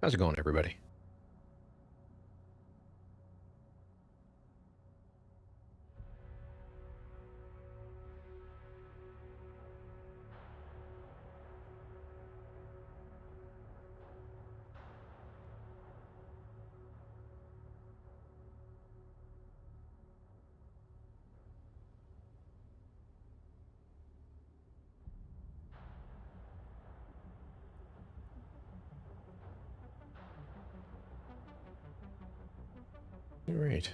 How's it going, everybody? All right.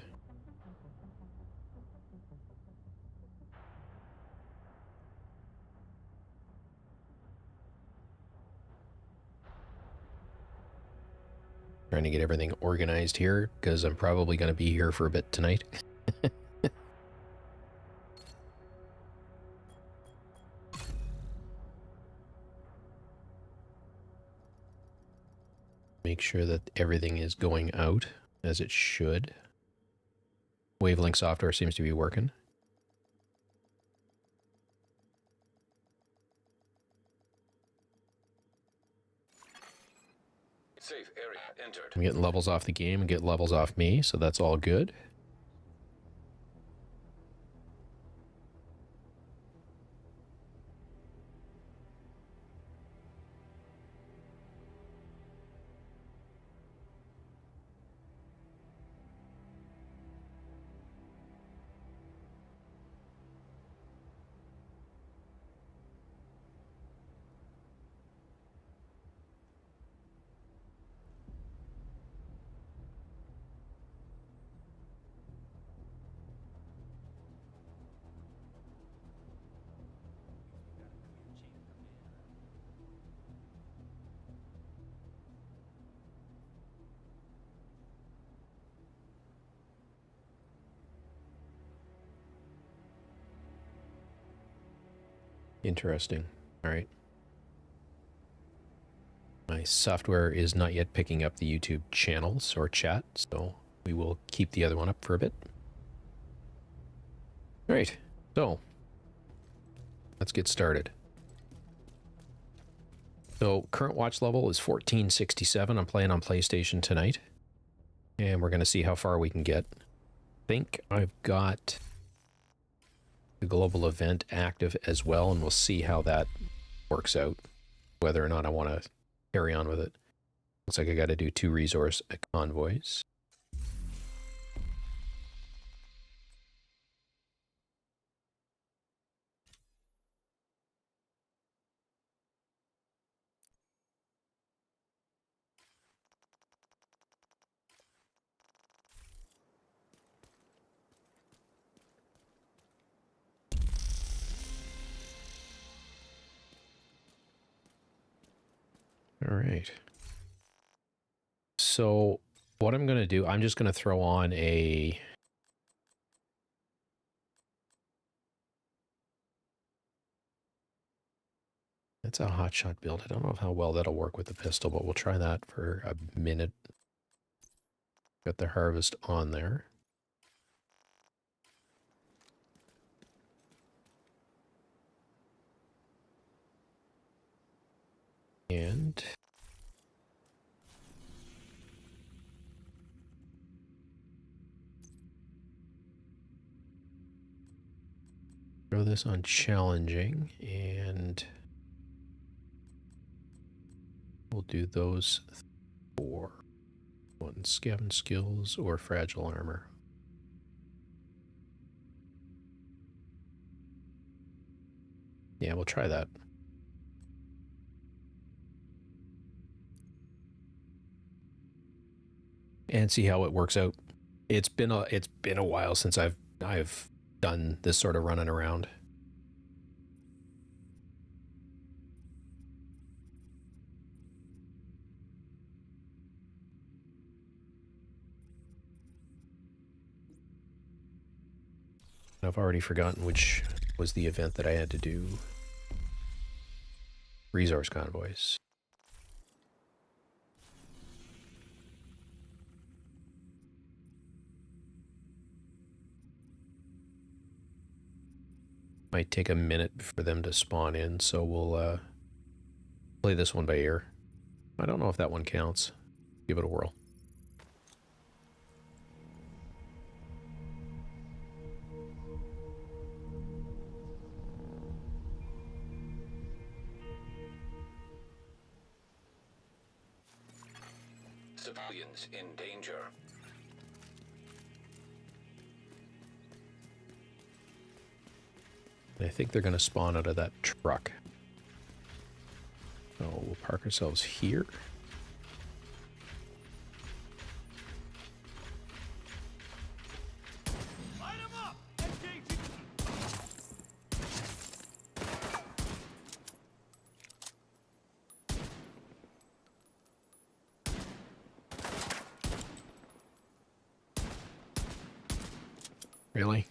Trying to get everything organized here because I'm probably going to be here for a bit tonight. Make sure that everything is going out as it should. Wavelength software seems to be working. Safe area entered. I'm getting levels off the game and get levels off me, so that's all good. Interesting. All right. My software is not yet picking up the YouTube channels or chat, so we will keep the other one up for a bit. All right. So let's get started. So current watch level is 1467. I'm playing on PlayStation tonight, and we're going to see how far we can get. I think I've got the global event active as well, and we'll see how that works out, whether or not I want to carry on with it. Looks like I got to do 2 resource convoys. All right. So what I'm going to do, I'm just going to throw on a... That's a hotshot build. I don't know how well that'll work with the pistol, but we'll try that for a minute. Got the harvest on there. And throw this on challenging, and we'll do those 4. One, scavenge skills or fragile armor. Yeah, we'll try that. And see how it works out. It's been a while since I've done this sort of running around. I've already forgotten which was the event that I had to do. Resource convoys. Might take a minute for them to spawn in, so we'll play this one by ear. I don't know if that one counts. give it a whirl. Civilians in danger. I think they're going to spawn out of that truck. So we'll park ourselves here. Light 'em up! Engaging! Really?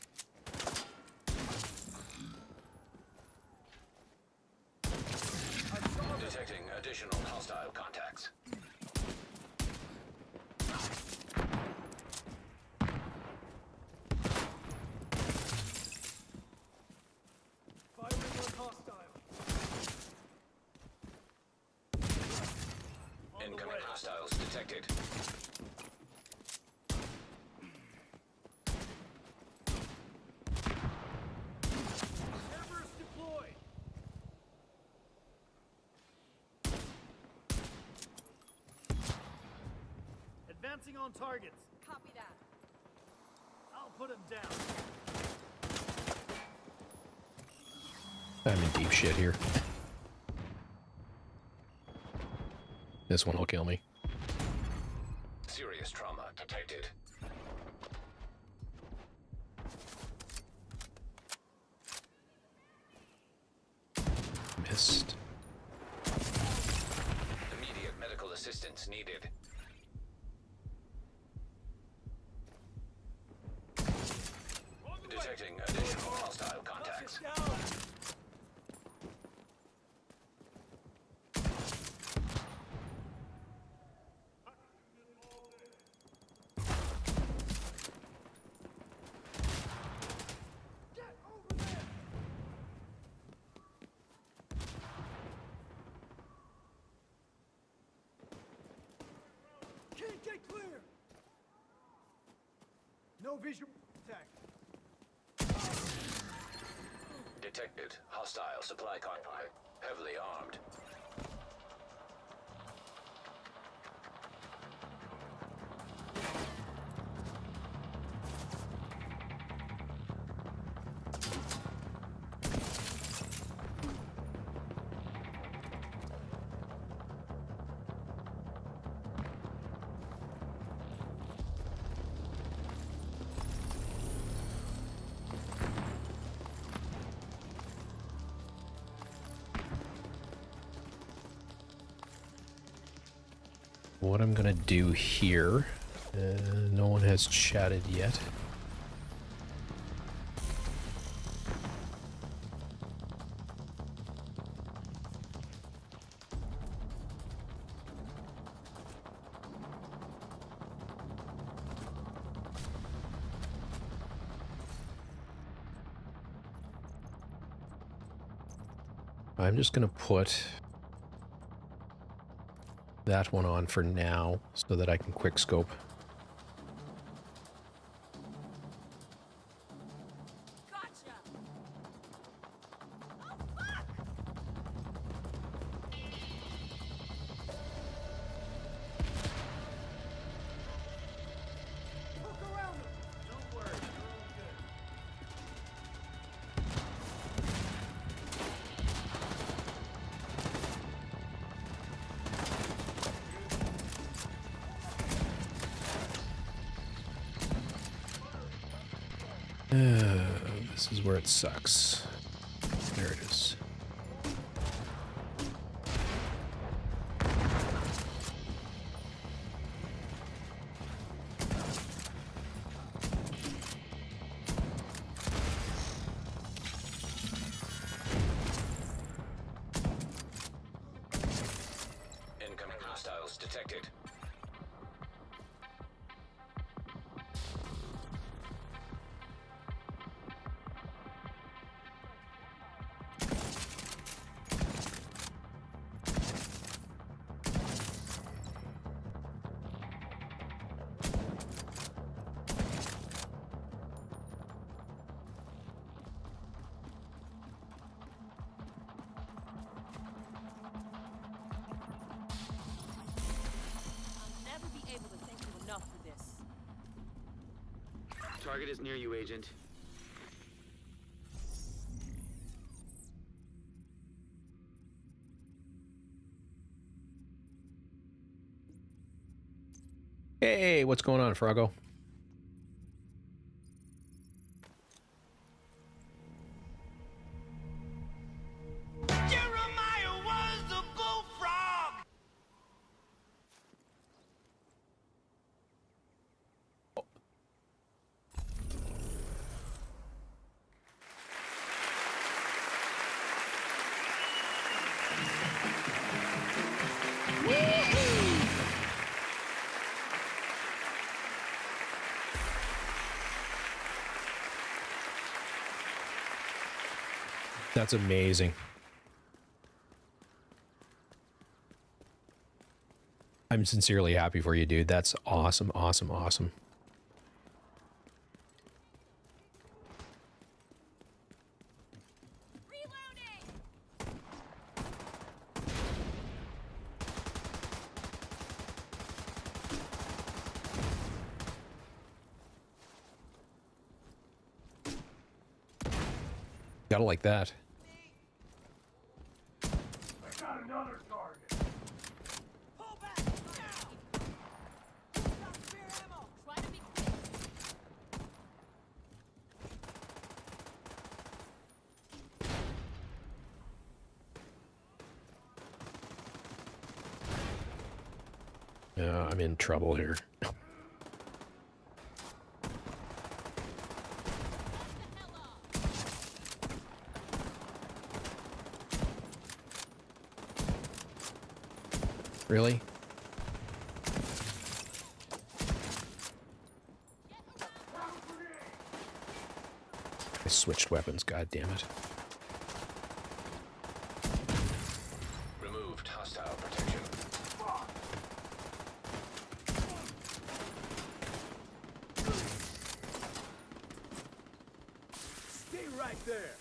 Detecting additional hostile contacts. Firing on hostile. Incoming hostiles detected. Servers deployed. Advancing on targets. Copy that. I'll put him down. I'm in deep shit here. This one will kill me. Serious trauma detected. Missed. Immediate medical assistance needed. On the way. Detecting additional hostile contacts. Get down. Get over there. Can't get clear. No visual contact. Detected hostile supply convoy. Heavily armed. What I'm gonna do here, no one has chatted yet. I'm just gonna put that one on for now so that I can quick scope. Gotcha! Oh, fuck! Look around them. Don't worry, you're all good. This is where it sucks. There it is. Incoming hostiles detected. Target is near you, Agent. Hey, what's going on, Froggo? Jeremiah was a bullfrog! That's amazing. I'm sincerely happy for you, dude. That's awesome, awesome, awesome. Reloading! Gotta like that. I got another target. Pull back! Now! Got spare ammo! Try to be quick! Yeah, I'm in trouble here. Knock the hell off! Really? I switched weapons, god damn it. Removed hostile protection. Stay right there.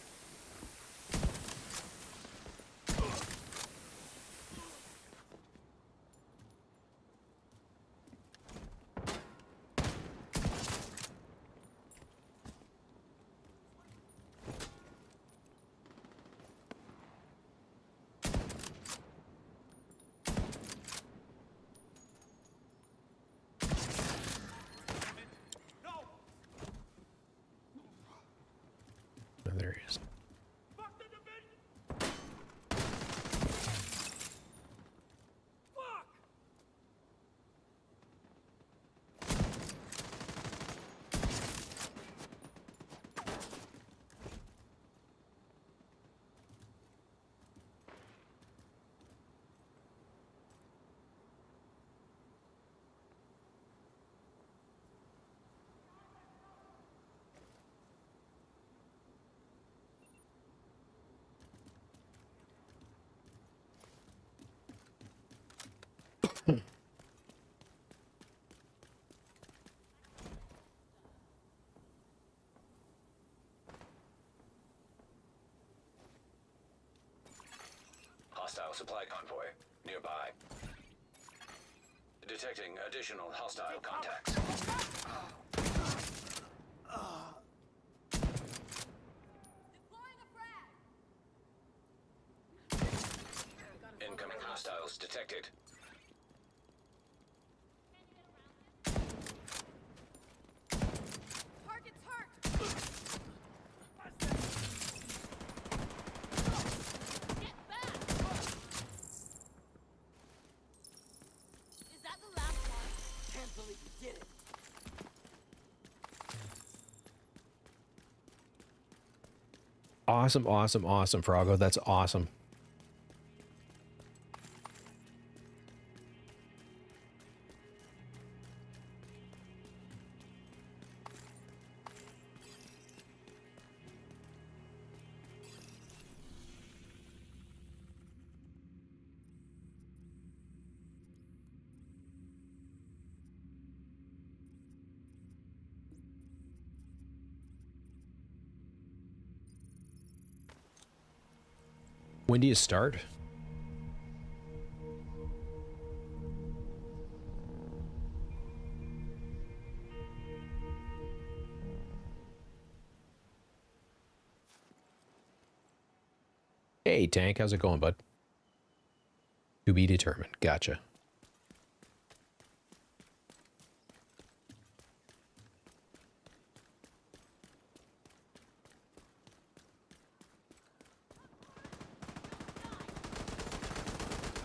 No! Oh, there he is. Fuck the division! Fuck! Hostile supply convoy nearby. Detecting additional hostile contacts. Deploying a frag! Incoming hostiles detected. Target's hurt! Get back! Is that the last one? Can't believe you did it. Awesome, awesome, awesome, Froggo. That's awesome. When do you start? Hey, Tank, how's it going, bud? To be determined. Gotcha.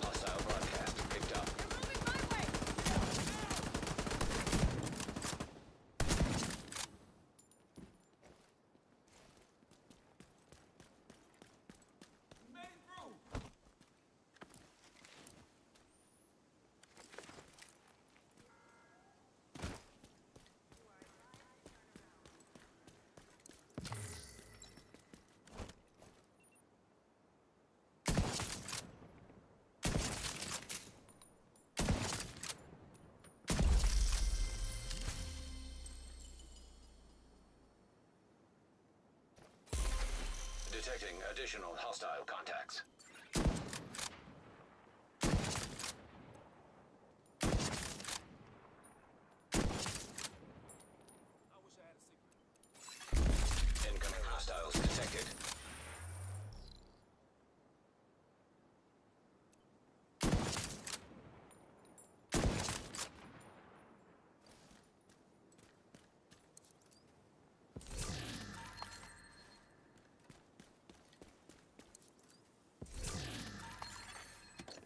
Hostile broadcast picked up. They're moving my way. Made it through. Detecting additional hostile contacts. I wish I had a secret. Incoming hostiles detected.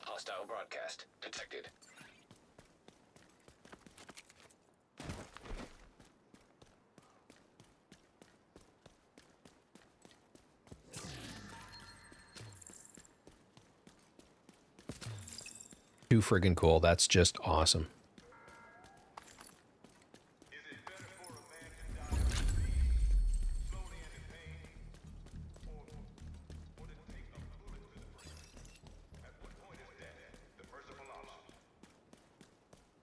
Hostile broadcast detected. Too friggin' cool. That's just awesome.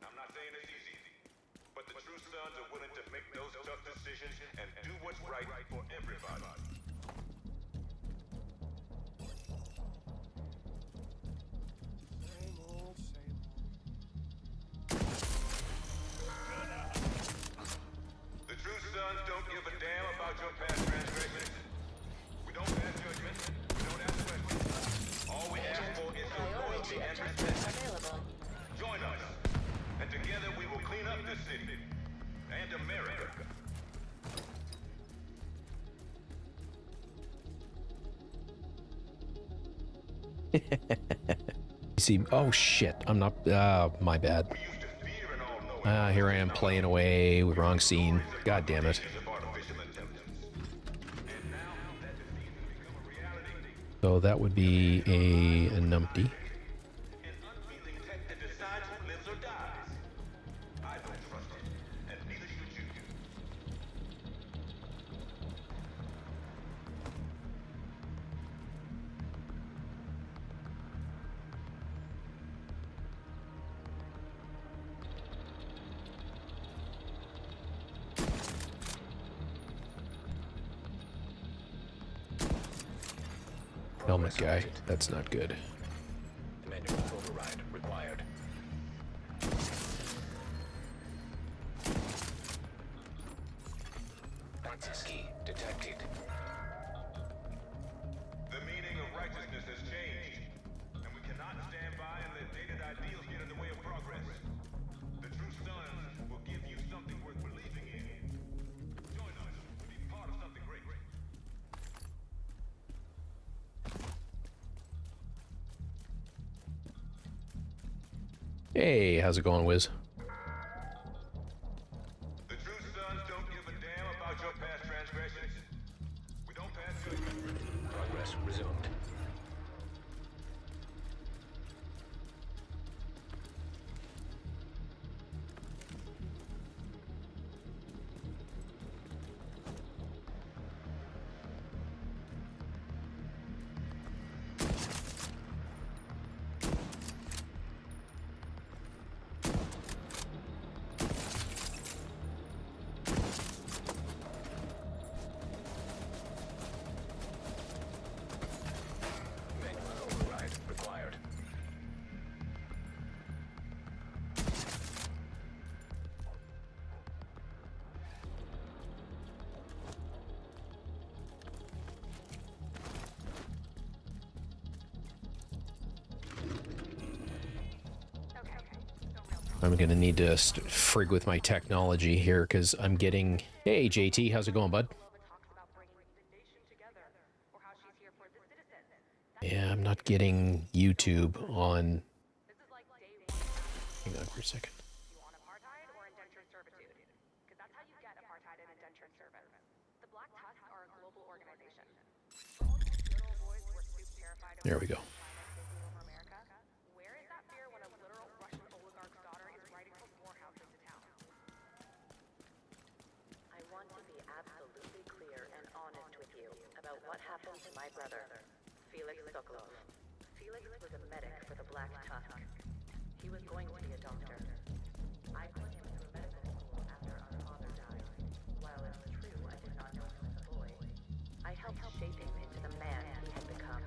I'm not saying it's easy, but the true sons are willing to make those tough decisions and do what's right for everybody. Same old, same The true sons don't give a damn about your past transgressions. We don't pass judgment. We don't ask questions. All we ask for is your loyalty and respect. Join us, and together we will clean up this city and America. See, oh shit, I'm not, my bad. We used to fear and all know Here I am playing away with wrong scene. God damn it. of artificial intelligence. And now that disease has become a reality. So that would be a numpty. An unfeeling tech that decides who lives or dies. I don't trust it, and neither should you. Helmet guy. That's not good. Manual override required. Access key detected. The meaning of righteousness has changed, and we cannot stand by and let dated ideals get in the way of progress. The true sons will give you something worth believing in. Join us to be part of something great. Hey, how's it going, Wiz? The true sons don't give a damn about your past transgressions. We don't pass judgment. Progress resumed. I'm going to need to frig with my technology here because I'm getting... Hey, JT, how's it going, bud? Yeah, I'm not getting YouTube on... Hang on for a second. There we go. I want to be absolutely clear and honest with you about what happened to my brother, Felix Sokolov. Felix was a medic for the Black Tusk. He was going to be a doctor. I put him through medical school after our father died. While it's true I did not know him as a boy, I helped shape him into the man he had become.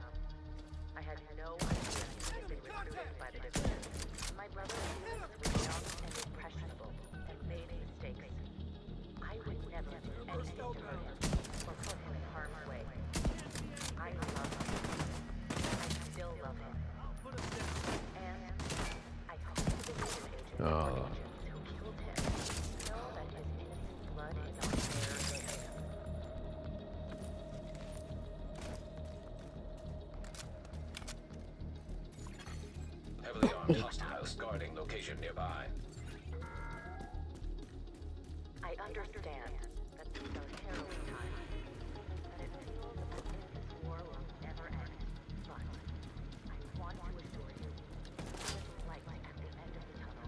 I had no idea he had been recruited by the division. My brother Felix was young and impressionable and made mistakes. I would never do anything to hurt him or put him in harm's way. I love him. I still love him. And I hope the division agents or agents who killed him know that his innocent blood is on their hands. Heavily armed hostiles guarding location nearby. I understand that these are harrowing times, that it feels as if this war will never end. But I want to assure you, there is light at the end of the tunnel,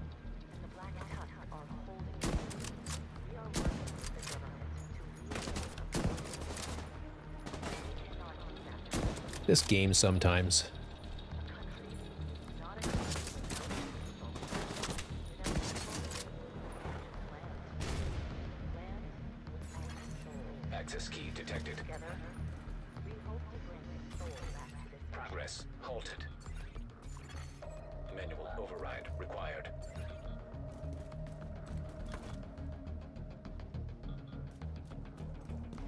and the Black Tusk are holding you. We are working with the government to rebuild a we cannot do that. This game sometimes. Access key detected. Together, we hope to bring his soul back to this Progress halted. Manual override required.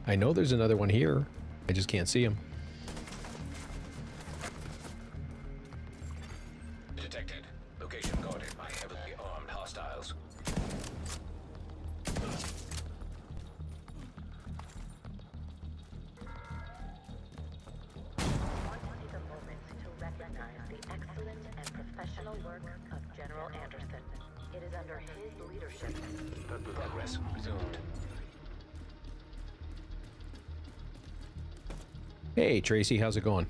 I know there's another one here. I just can't see him. Detected. Location guarded by heavily armed hostiles. I want to take a moment to recognize the excellent and professional work of General Anderson. It is under his leadership. Progress resumed. Hey, Tracy, how's it going?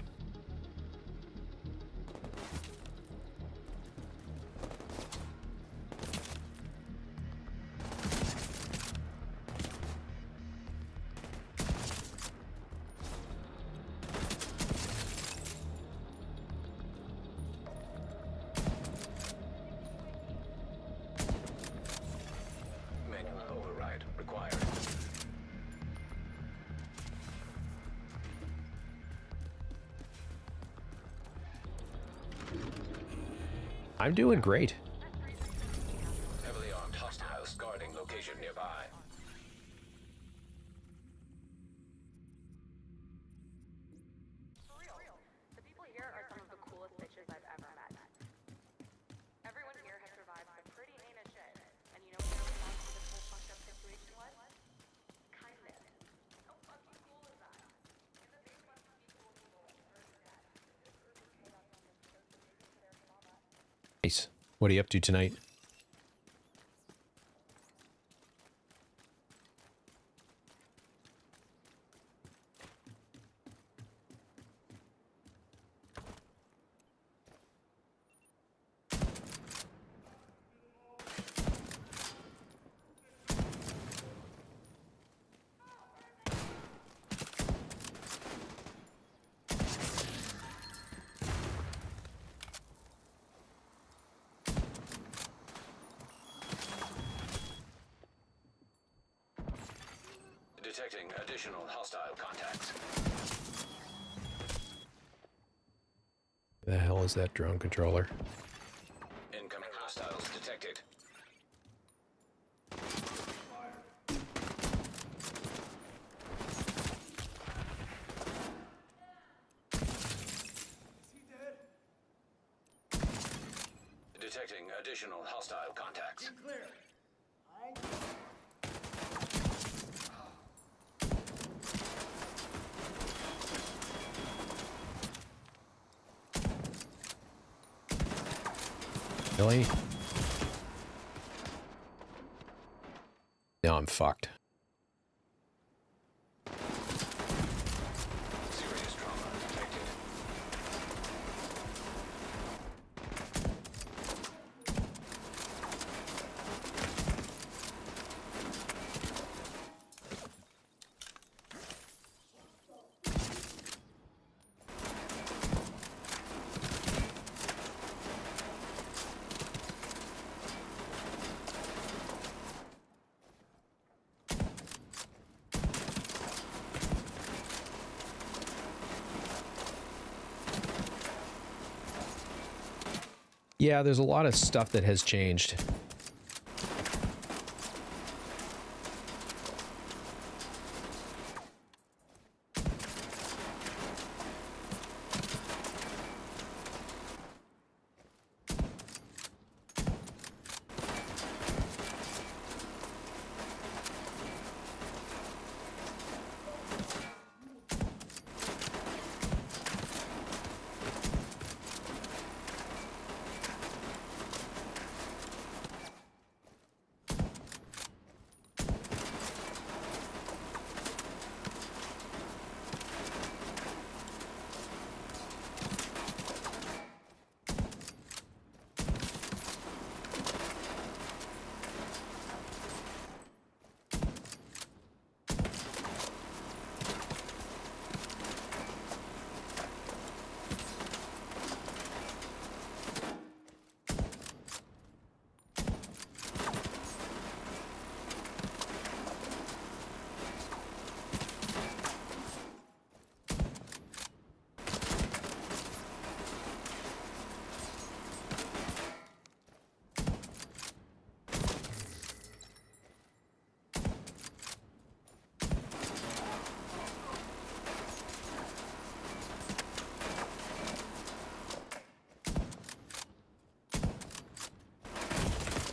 Manual override required. I'm doing great. Heavily armed hostiles guarding location nearby. For real. The people here are some of the coolest bitches I've ever met. Everyone here has survived some pretty heinous shit. And you know what their response to this whole fucked up situation was? Kindness. How fucking cool is that? And the big bunch of people who will hurt your dad. This urban chaos on this coast is maybe for their trauma. Nice. What are you up to tonight? Detecting additional hostile contacts. The hell is that drone controller? Incoming hostiles detected. Is he dead? Detecting additional hostile contacts. Clear. I Really? Now I'm fucked. Serious trauma detected. Yeah, there's a lot of stuff that has changed.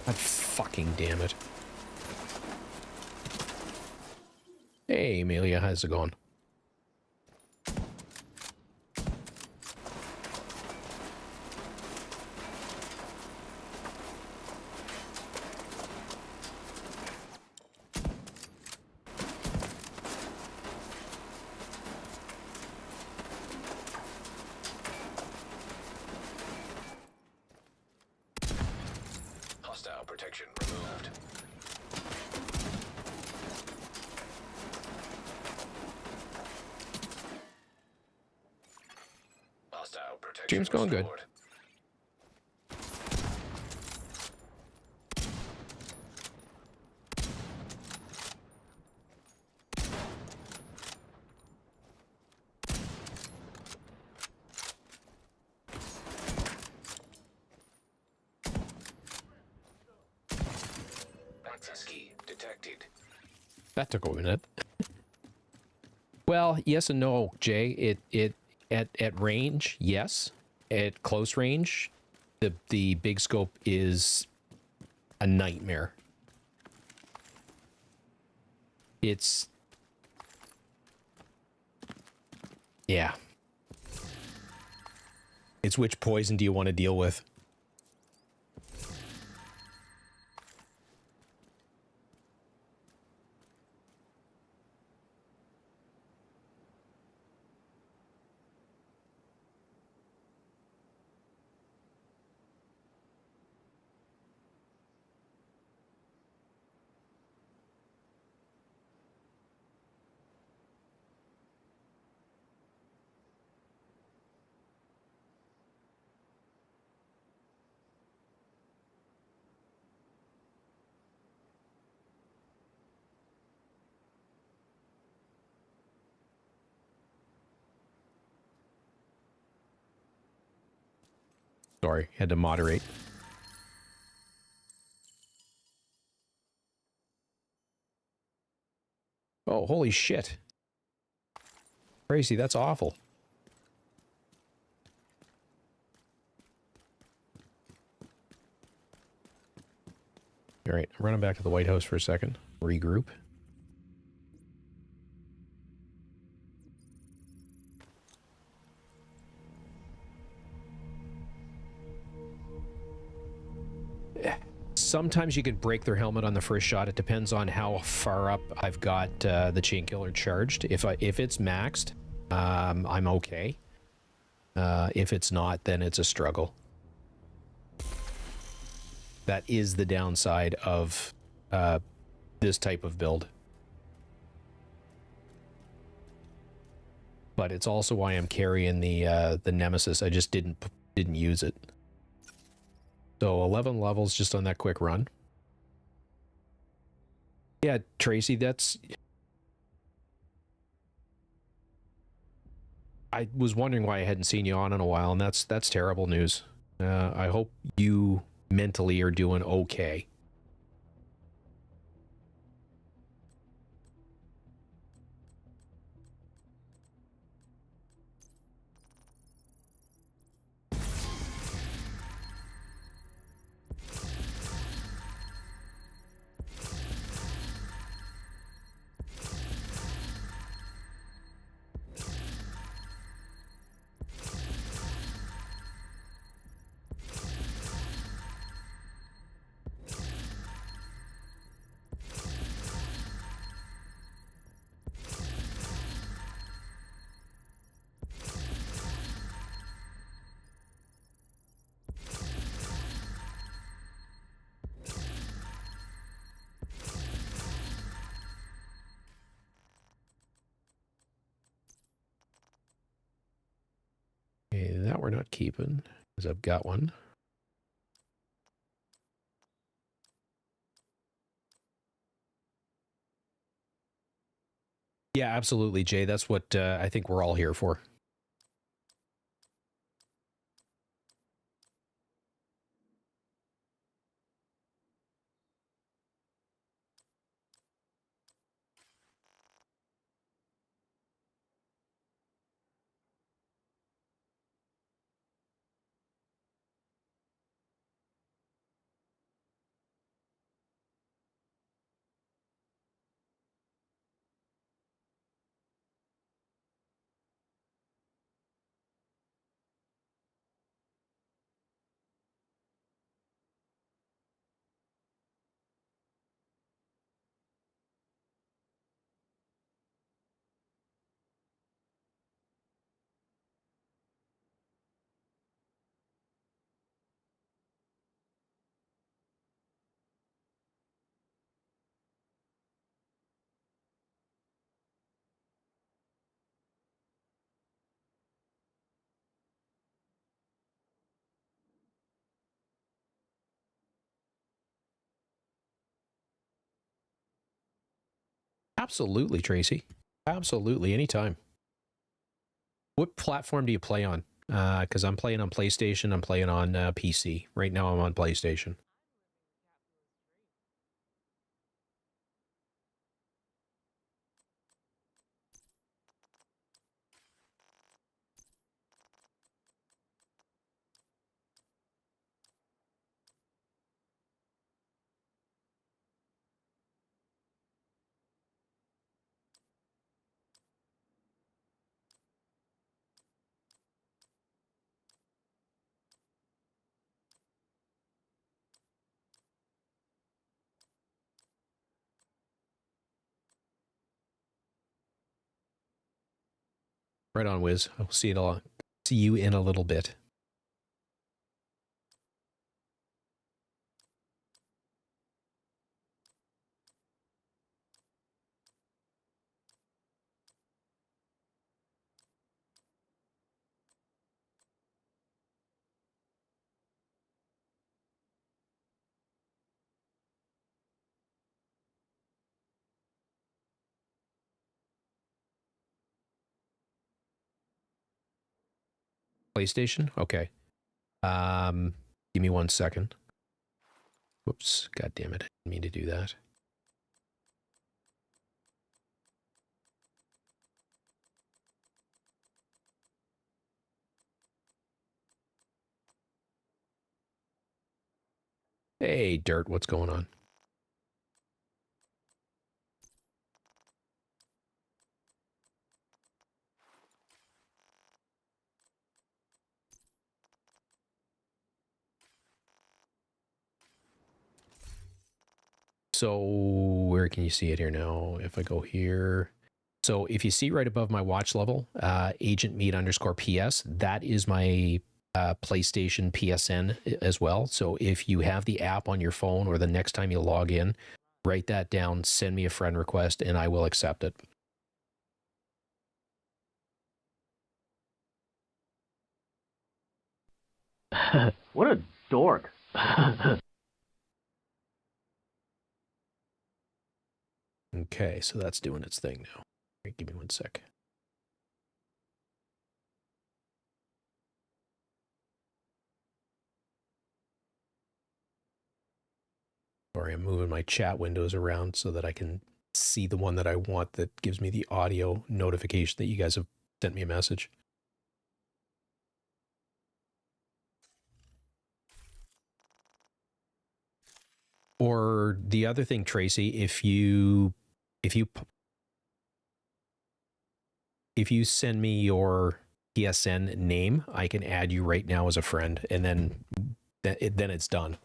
God fucking damn it. Hey, Amelia, how's it going? Hostile protection removed. Hostile protection Stream's going good. restored. Access key detected. That took a minute. Well, yes and no, Jay. At range, yes. At close range, the big scope is a nightmare. It's yeah. It's which poison do you want to deal with? Sorry, had to moderate. Oh, holy shit. Crazy, that's awful. All right, I'm running back to the White House for a second. Regroup. Sometimes you could break their helmet on the first shot. It depends on how far up I've got the chain killer charged. If it's maxed, I'm okay. If it's not, then it's a struggle. That is the downside of this type of build. But it's also why I'm carrying the Nemesis. I just didn't use it. So 11 levels just on that quick run. Yeah, Tracy, that's... I was wondering why I hadn't seen you on in a while, and that's terrible news. I hope you mentally are doing okay. Okay, that we're not keeping, because I've got one. Yeah, absolutely, Jay. That's what I think we're all here for. Absolutely, Tracy. Absolutely, anytime. What platform do you play on? Because I'm playing on PlayStation. I'm playing on PC. Right now I'm on PlayStation. Right on, Wiz. I'll see you in a little bit. PlayStation? Okay. Give me 1 second. Whoops. God damn it. I didn't mean to do that. Hey, Dirt, what's going on? So where can you see it here now? If I go here, so if you see right above my watch level, Agent Meat _PS, that is my PlayStation PSN as well. So if you have the app on your phone, or the next time you log in, write that down, send me a friend request, and I will accept it. What a dork. Okay, so that's doing its thing now. Right, give me 1 sec. Sorry, I'm moving my chat windows around so that I can see the one that I want that gives me the audio notification that you guys have sent me a message. Or the other thing, Tracy, if you send me your PSN name, I can add you right now as a friend, and then it's done.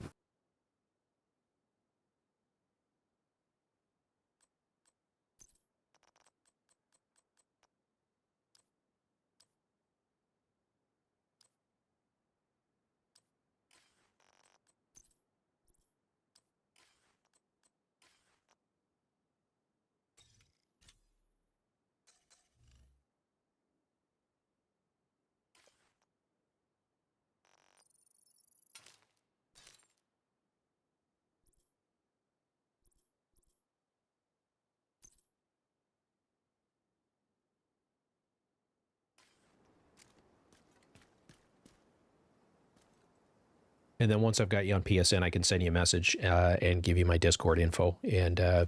And then once I've got you on PSN, I can send you a message and give you my Discord info. And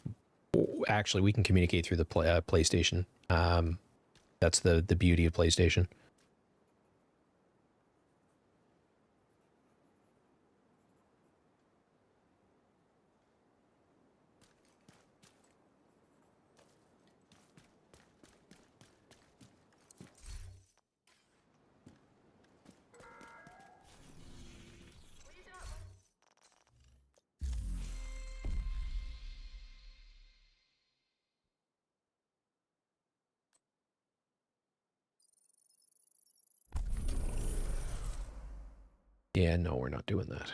actually, we can communicate through the PlayStation. That's the beauty of PlayStation. Yeah, no, we're not doing that.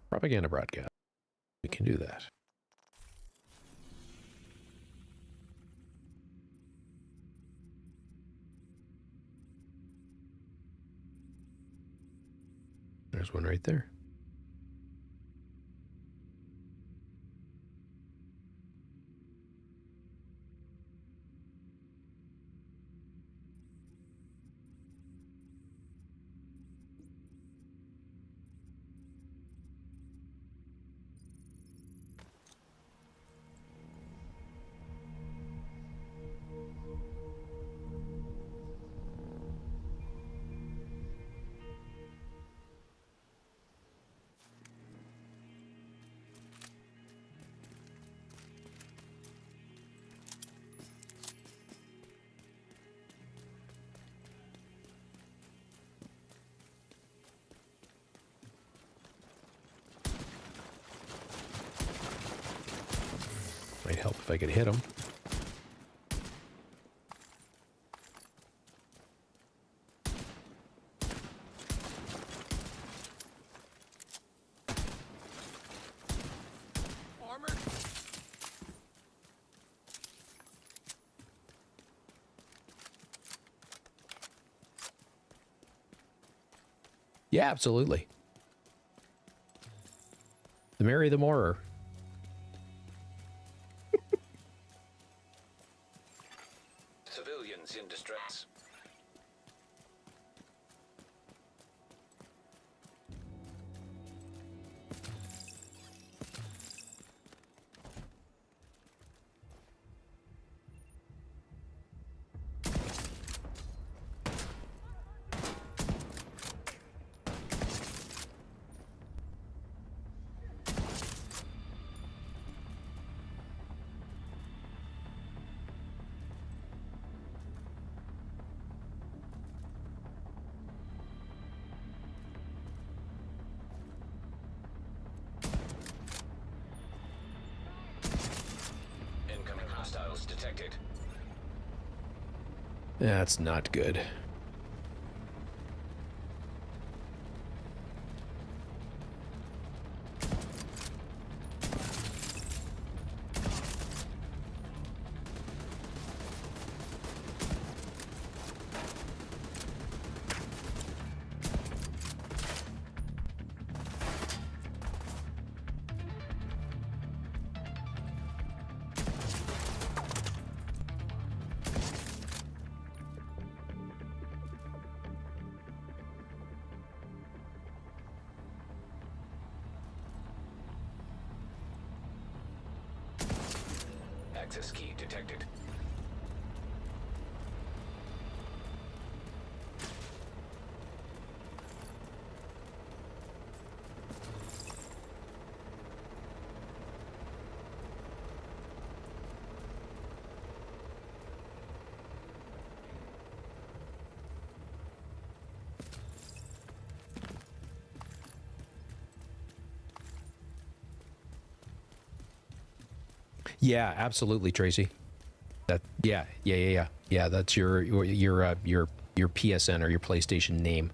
Propaganda broadcast. We can do that. There's one right there. Might help if I could hit him. Armored. Yeah, absolutely. The merrier the more. Civilians in distress. detected. That's not good. Access key detected. Yeah, absolutely, Tracy. That yeah. That's your PSN or your PlayStation name.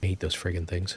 I hate those friggin' things.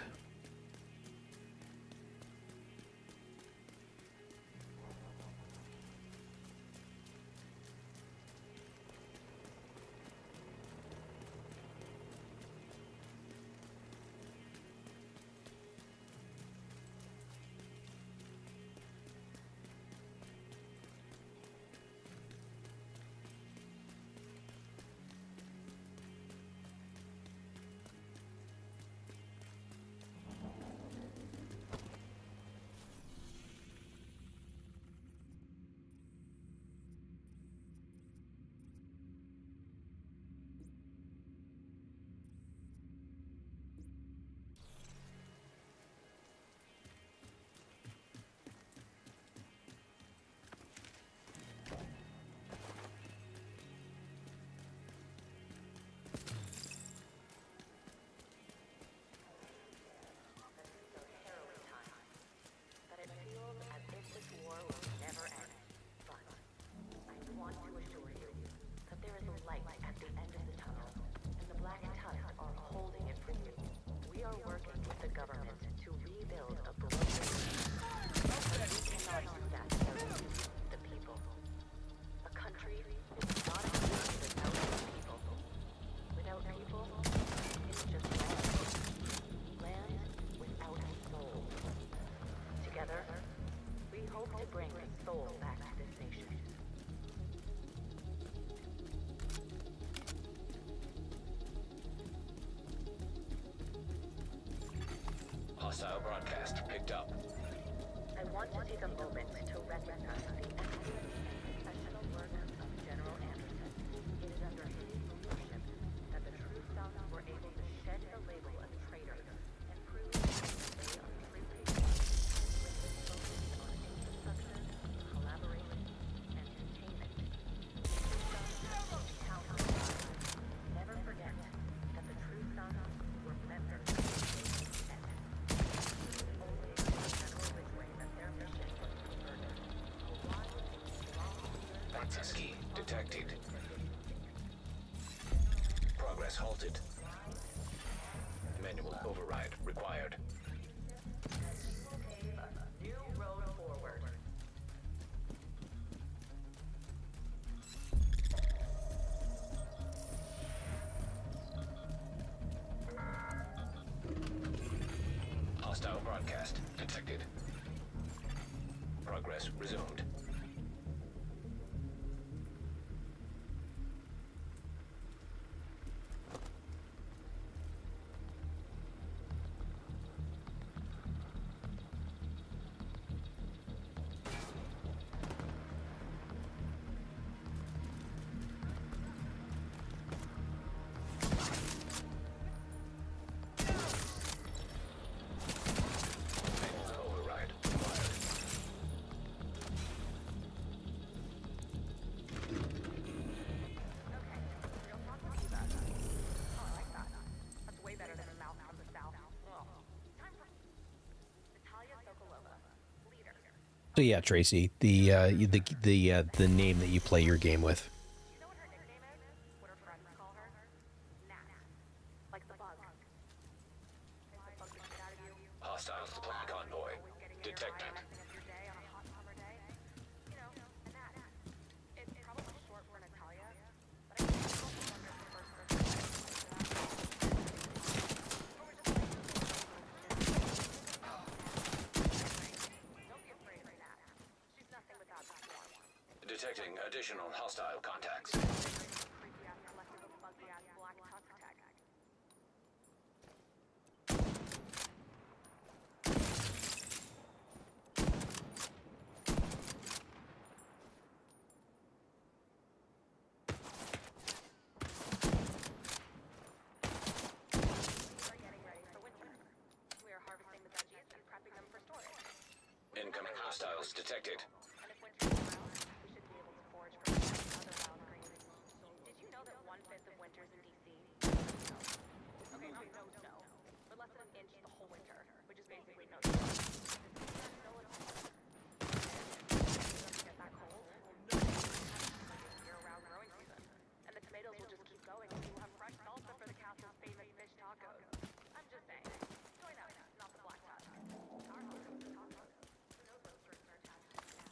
Hostile broadcast picked up. I want to take a moment to recognize the excellent and professional work of General Anderson. It is under his leadership that the True South were able to shed the label of traitor and prove they are truly with his focus on infrastructure, collaboration, and containment. Never forget that the True South were members of the Access key detected. Progress halted. Manual override required. New road forward. Hostile broadcast detected. Progress resumed. So yeah, Tracy, the name that you play your game with. You know what her nickname is? What her friends call her? Nat. Like the bug. It's the bug the shit out of you. Hostile supply convoy. Always getting Detected. nearby, messing up your day on a hot summer day. You know, a gnat. It's probably short for Natalia, but I think it's also wonder if the first person to Don't be afraid of Nat. She's nothing without the swarm. Detecting additional hostile contacts. Creepy ass collective of buggy ass black tusk tech. We are getting ready for winter. We are harvesting the veggies and prepping them for storage. Incoming hostiles detected. And if winter is around, we should be able to forage for other wild greens. Did you know that 1/5 of winters in DC is snow? Okay, not no snow, but less than an inch the whole winter, which is basically no snow. Snow at all. It doesn't get that cold. Year-round growing season, and the tomatoes will just keep going, and we will have fresh salsa for the castle's famous fish tacos. I'm just saying, join us, not the black tusk. Our home is tacos. Who knows what strings are attached to that?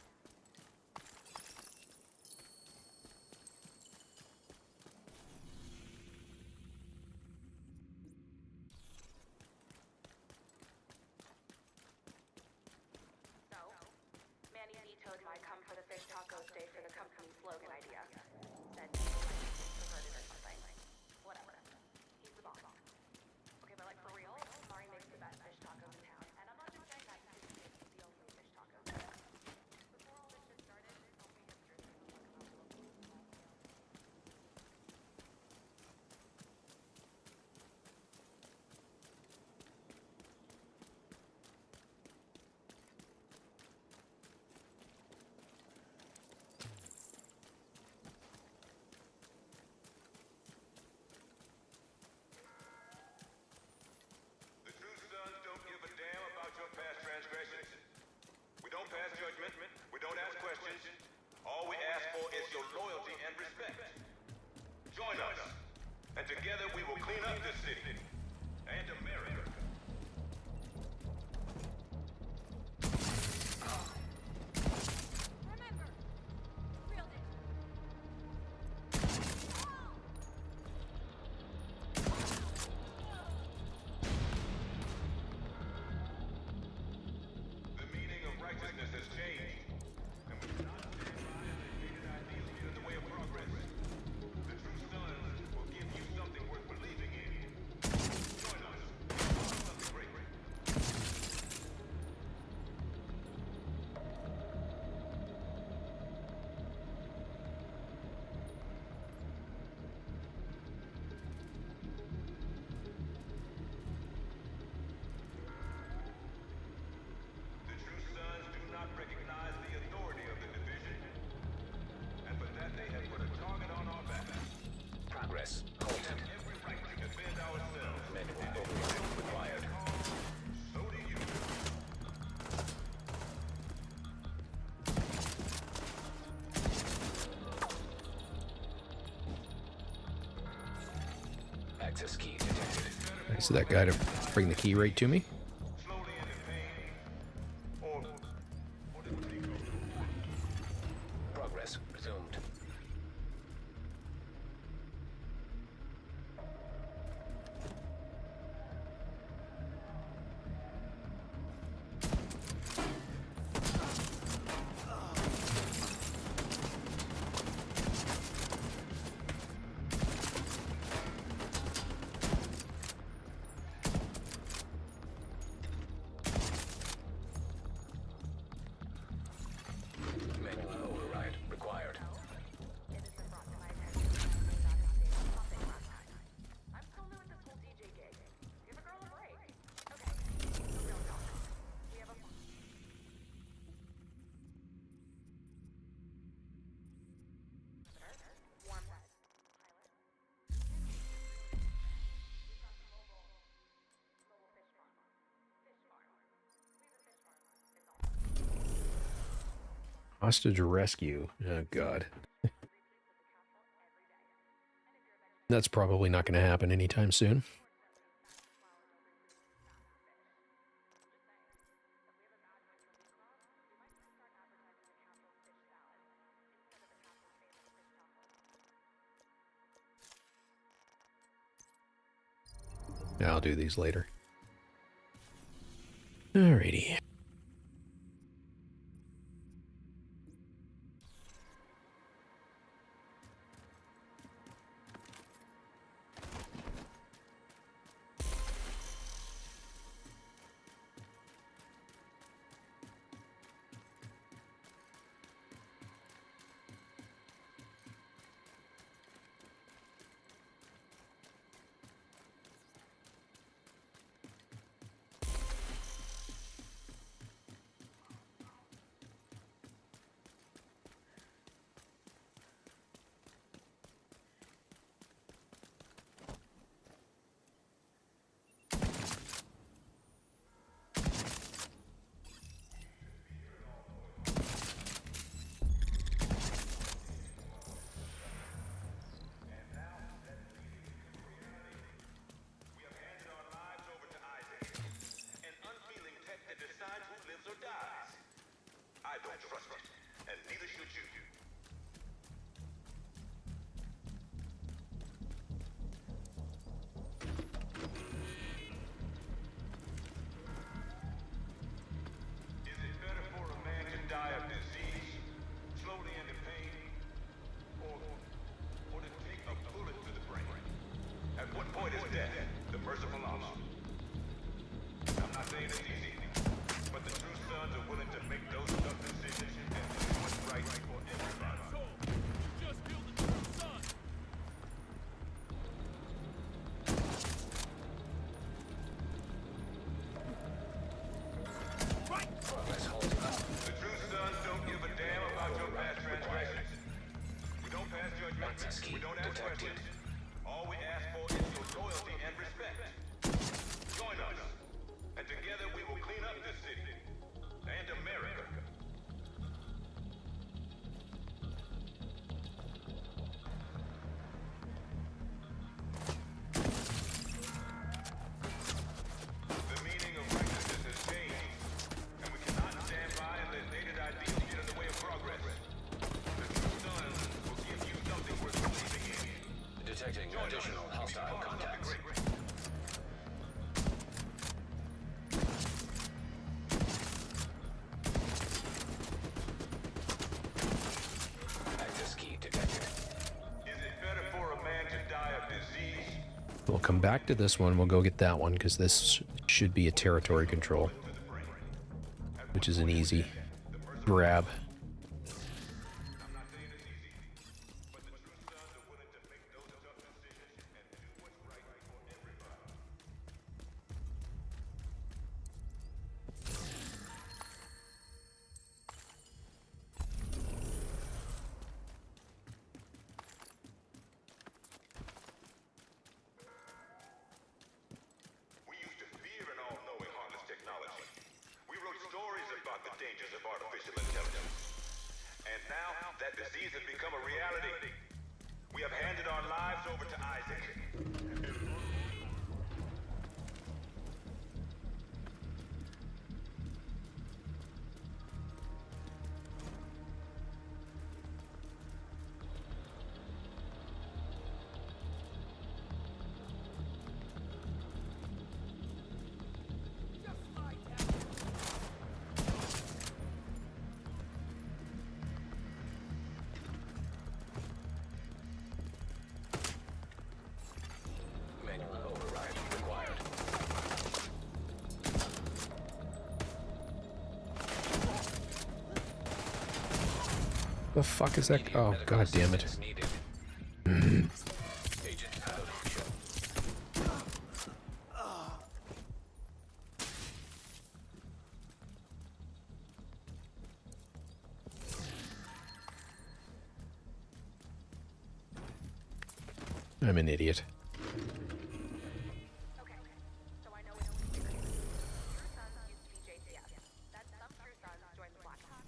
So, Manny vetoed my come for the fish tacos day for the company slogan idea. Said he perverted or something. Whatever. He's the boss. Okay, but like for real, Mari makes the best fish tacos in town. And I'm not just saying that because he makes the only fish tacos. Before all this shit started, all we hipsters used to talk about local style. The true sons don't give a damn about your past transgressions. We don't pass judgment. We don't ask questions. All we ask for is your loyalty and respect. Join us, and together we will clean up this city and America. Remember, real it. The meaning of righteousness has changed, and we cannot stand by as defeated ideals get in the way of progress. The true sons will give you something worth believing in. Join us. Something great. The true sons do not recognize the authority of the division, and for that they have put a target on our backs. Progress. We have every right to defend ourselves. Manual override required. So do you. Access key detected. I see that guy to bring the key right to me. Slowly and in pain. Or did it go? Progress resumed. Hostage rescue. Oh, God. That's probably not going to happen anytime soon. I'll do these later. Alrighty. I don't trust it, and neither should you. Is it better for a man to die of disease, slowly and in pain, or to take a bullet to the brain? At what point is death the merciful option? I'm not saying it's easy, but the true sons are willing to make those tough decisions and do what's right for everybody. So, you just killed the true son. Progress halted. The true sons don't give a damn about your past transgressions. We don't pass judgment. Access key We don't ask detected. questions. All we ask for is your loyalty and respect. Join us, and together we will clean up this city and America. The meaning of righteousness has changed, and we cannot stand by and let dated ideals get in the way of progress. The true sons will give you something worth believing in. Detecting additional hostile contacts. Access key detected. Is it better for a man to die of disease? We'll come back to this one. We'll go get that one because this should be a territory control, which is an easy grab. I'm not saying it's easy, but the true sons are willing to make those tough decisions and do what's right for everybody. We used to fear an all-knowing heartless technology. We wrote stories about the dangers of artificial intelligence. And now, that disease has become a reality. We have handed our lives over to Isaac. Just lie down. Manual override required. The fuck is that? Oh, god damn it. Assistance needed. Agent out. I'm an idiot. Okay, so I know it's a secret. True Sons used to be JCS. Then some True Sons joined the Black Hawk.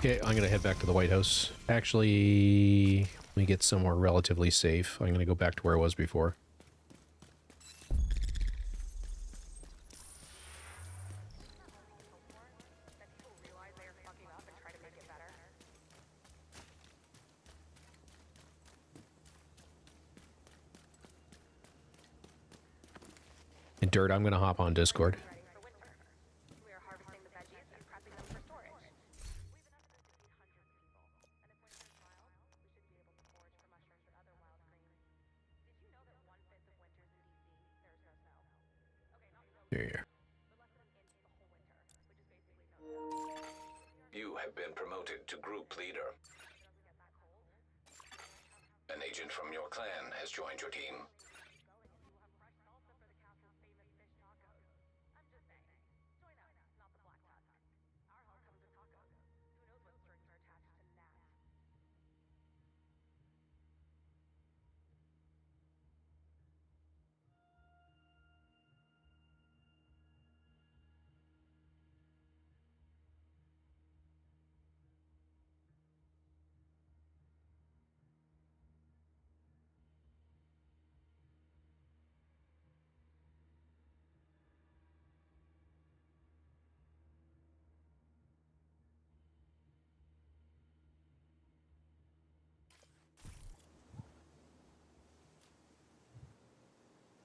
Okay, I'm gonna head back to the White House. Actually, let me get somewhere relatively safe. I'm gonna go back to where I was before. And Dirt, I'm gonna hop on Discord. We are harvesting the veggies and prepping them for storage. We've enough food to feed hundreds of people. And if winter is mild, we should be able to forage for mushrooms and other wild greens. Did you know that 1/5 of winters in DC, there's no snow? Okay, not no, Here you are. but less than an inch the whole winter, which is basically no snow. You have been promoted to group leader. An agent from your clan has joined your team.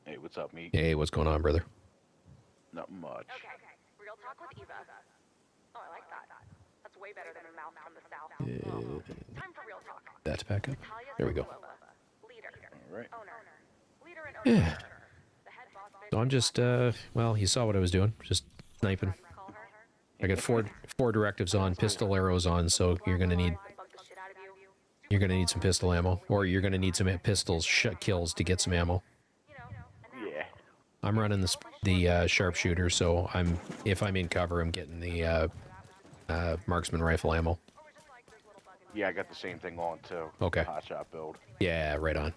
Hey, what's up, meat? Hey, what's going on, brother? Not much. Okay, real talk with Eva. Oh, I like that. That's way better than a mouth from the south. Time for real talk. That's back up. There we go. Leader. All right. Owner. Leader and owner. Yeah. The head boss bitch. So I'm just, well, you saw what I was doing. Just sniping. Call her. I got four directives on, pistol arrows on, so you're gonna need Bug the shit out of you. some pistol ammo, or you're gonna need some pistols kills to get some ammo. Yeah. I'm running the sharpshooter, so if I'm in cover, I'm getting the marksman rifle ammo. Yeah, I got the same thing on too. Okay. Hot shot build. Yeah, right on.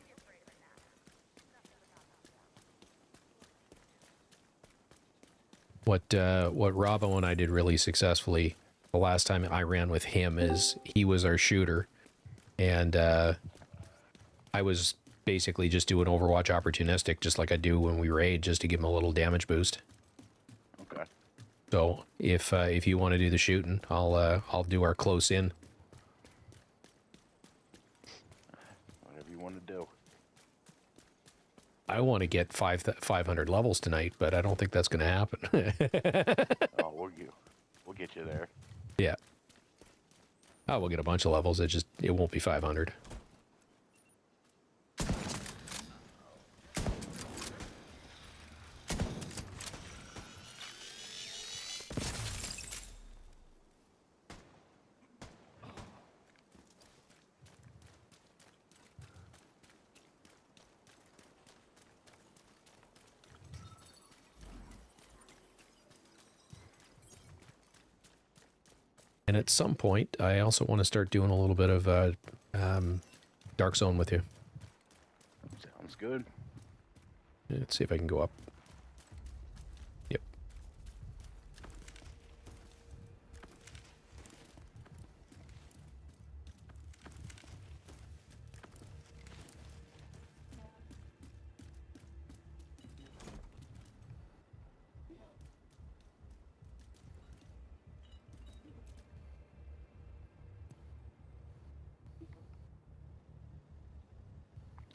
What Robbo and I did really successfully the last time I ran with him is he was our shooter, and I was basically just doing Overwatch opportunistic, just like I do when we raid, just to give him a little damage boost. Okay. So if you want to do the shooting, I'll do our close in. Whatever you want to do. I want to get 500 levels tonight, but I don't think that's going to happen. Oh, we'll get you there. Yeah. Oh, we'll get a bunch of levels. It won't be 500. And at some point, I also want to start doing a little bit of Dark Zone with you. Sounds good. Let's see if I can go up. Yep.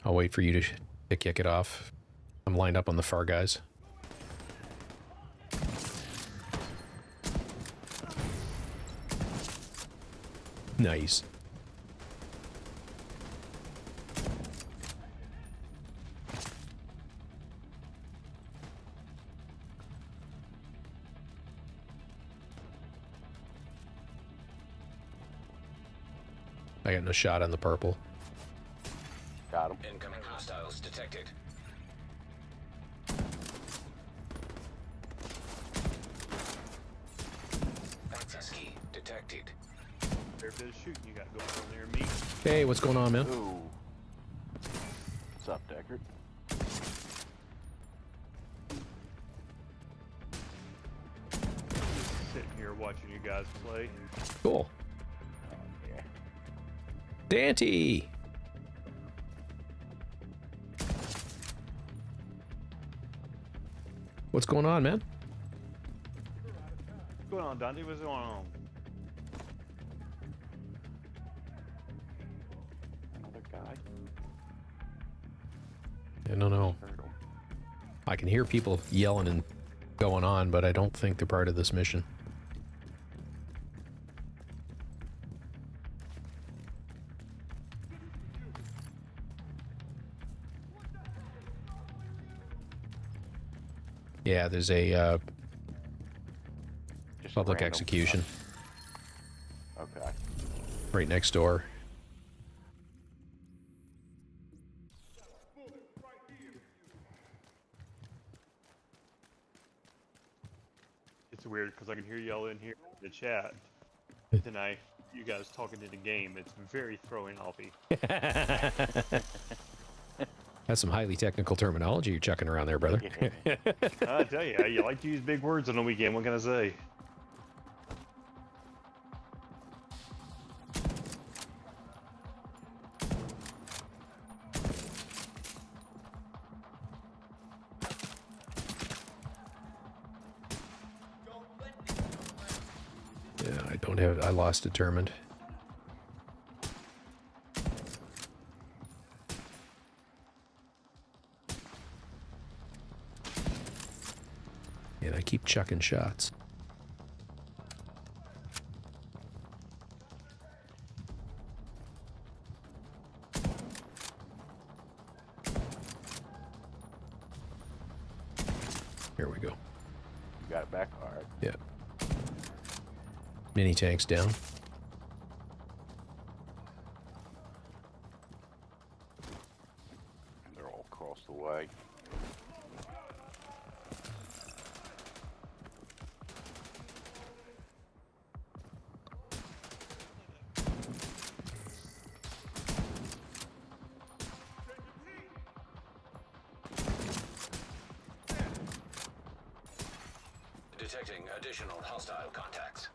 I'll wait for you to kick it off. I'm lined up on the far guys. Nice. I got no shot on the purple. Got him. Incoming hostiles detected. Access key detected. Fair bit of shooting you got going on there, me. Hey, what's going on, man? Ooh. What's up, Deckard? Sitting here watching you guys play. Cool. Dante! What's going on, man? What's going on, Dante? What's going on? Another guy. I don't know. Heard him. I can hear people yelling and going on, but I don't think they're part of this mission. Yeah, there's a Just a public random execution stuff. Okay. right next door. It's weird because I can hear y'all in here in the chat. Then you guys talking in the game. It's very throwing offy. That's some highly technical terminology you're chucking around there, brother. I tell you, you like to use big words on the weekend. What can I say? Yeah, I don't have. I lost determined. And I keep chucking shots. Here we go. You got it back? Alright. Yeah. Mini tanks down. They're all across the way. Detecting additional hostile contacts.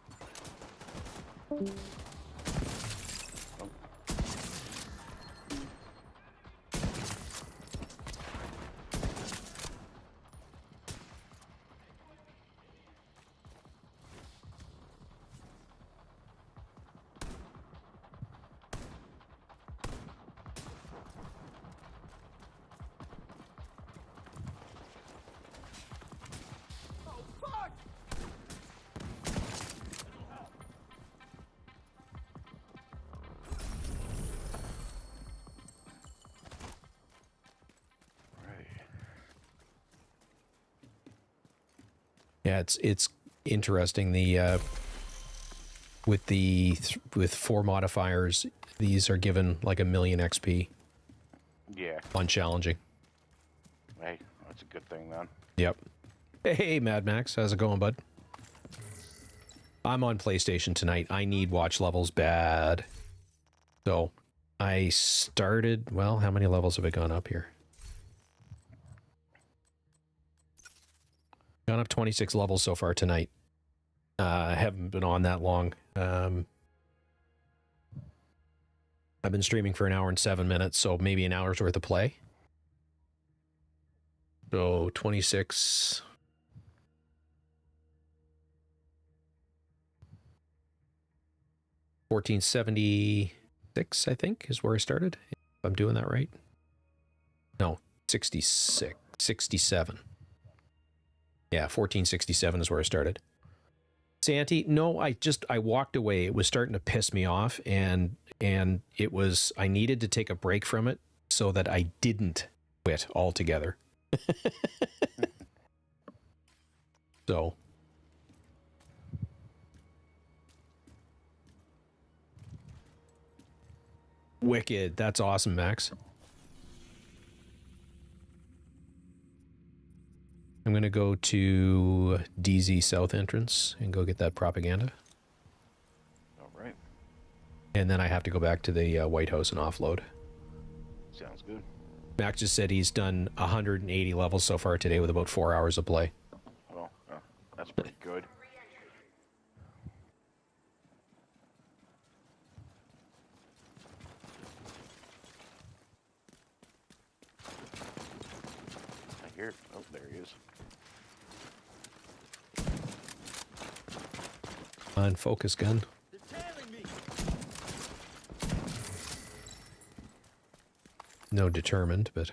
Yeah, it's interesting. The with 4 modifiers, these are given like 1,000,000 XP Yeah. on challenging. Hey, that's a good thing then. Yep. Hey, Mad Max, how's it going, bud? I'm on PlayStation tonight. I need watch levels bad. So I started. Well, how many levels have I gone up here? Gone up 26 levels so far tonight. I haven't been on that long. I've been streaming for 1 hour and 7 minutes, so maybe an hour's worth of play. So 26. $14.76, I think, is where I started. If I'm doing that right. No, 67. Yeah, 1467 is where I started. Santy, no, I walked away. It was starting to piss me off, and it was, I needed to take a break from it so that I didn't quit altogether. So. Wicked. That's awesome, Max. I'm going to go to DZ South entrance and go get that propaganda. All right. And then I have to go back to the White House and offload. Sounds good. Max just said he's done 180 levels so far today with about 4 hours of play. Well, that's pretty good. here. Oh, there he is. On focus gun. No determined, but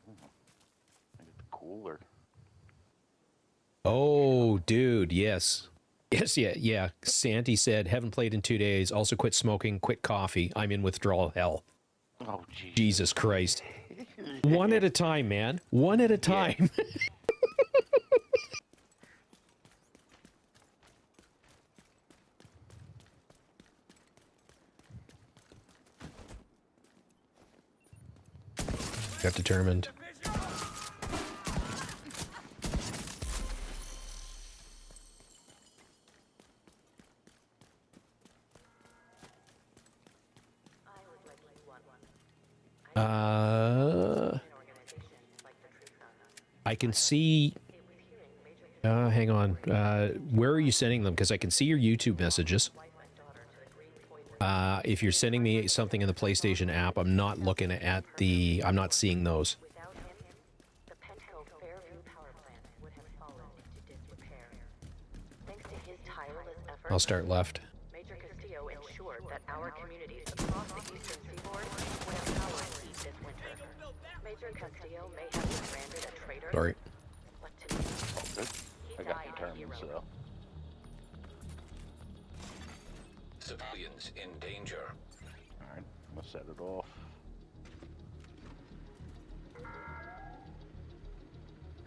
I get the cooler. oh, dude, yes. Yes, yeah. Sandy said, haven't played in 2 days. Also quit smoking, quit coffee. I'm in withdrawal hell. Oh, geez. Jesus Christ. One at a time, man. One at a time. Got determined. I can see. Hang on. Where are you sending them? Because I can see your YouTube messages. If you're sending me something in the PlayStation app, I'm not looking at the. I'm not seeing those. Without him, the Pentco Fairview power plant would have fallen into disrepair. Thanks to his tireless efforts, I'll start left. Major Castillo ensured that our communities across the eastern seaboard would have power and heat this winter. Major Castillo may have been branded a traitor, Sorry. but to me, Good. he I got died a determined, hero. so. Civilians in danger. Alright, I'm gonna set it off.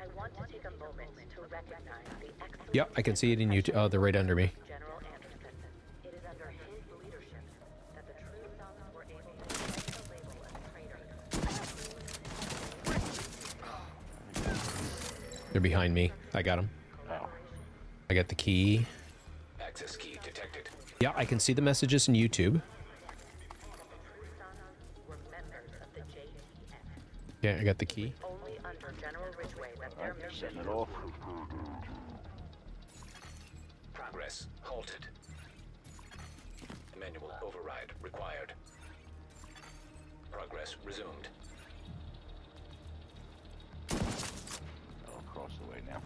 I want to take a moment to recognize the excellent Yep, I can see it in YouTube. Oh, they're right under me. General Anderson. It is under his leadership that the True Sons were able to get the label as traitors. They're behind me. I got them. Oh. I got the key. Access key detected. Yeah, I can see the messages in YouTube. Were members of the JTF. Yeah, I got the key. Only under General Ridgway that their Alright, mission setting it off. Progress halted. Manual override required. Progress resumed. I'll cross the way now.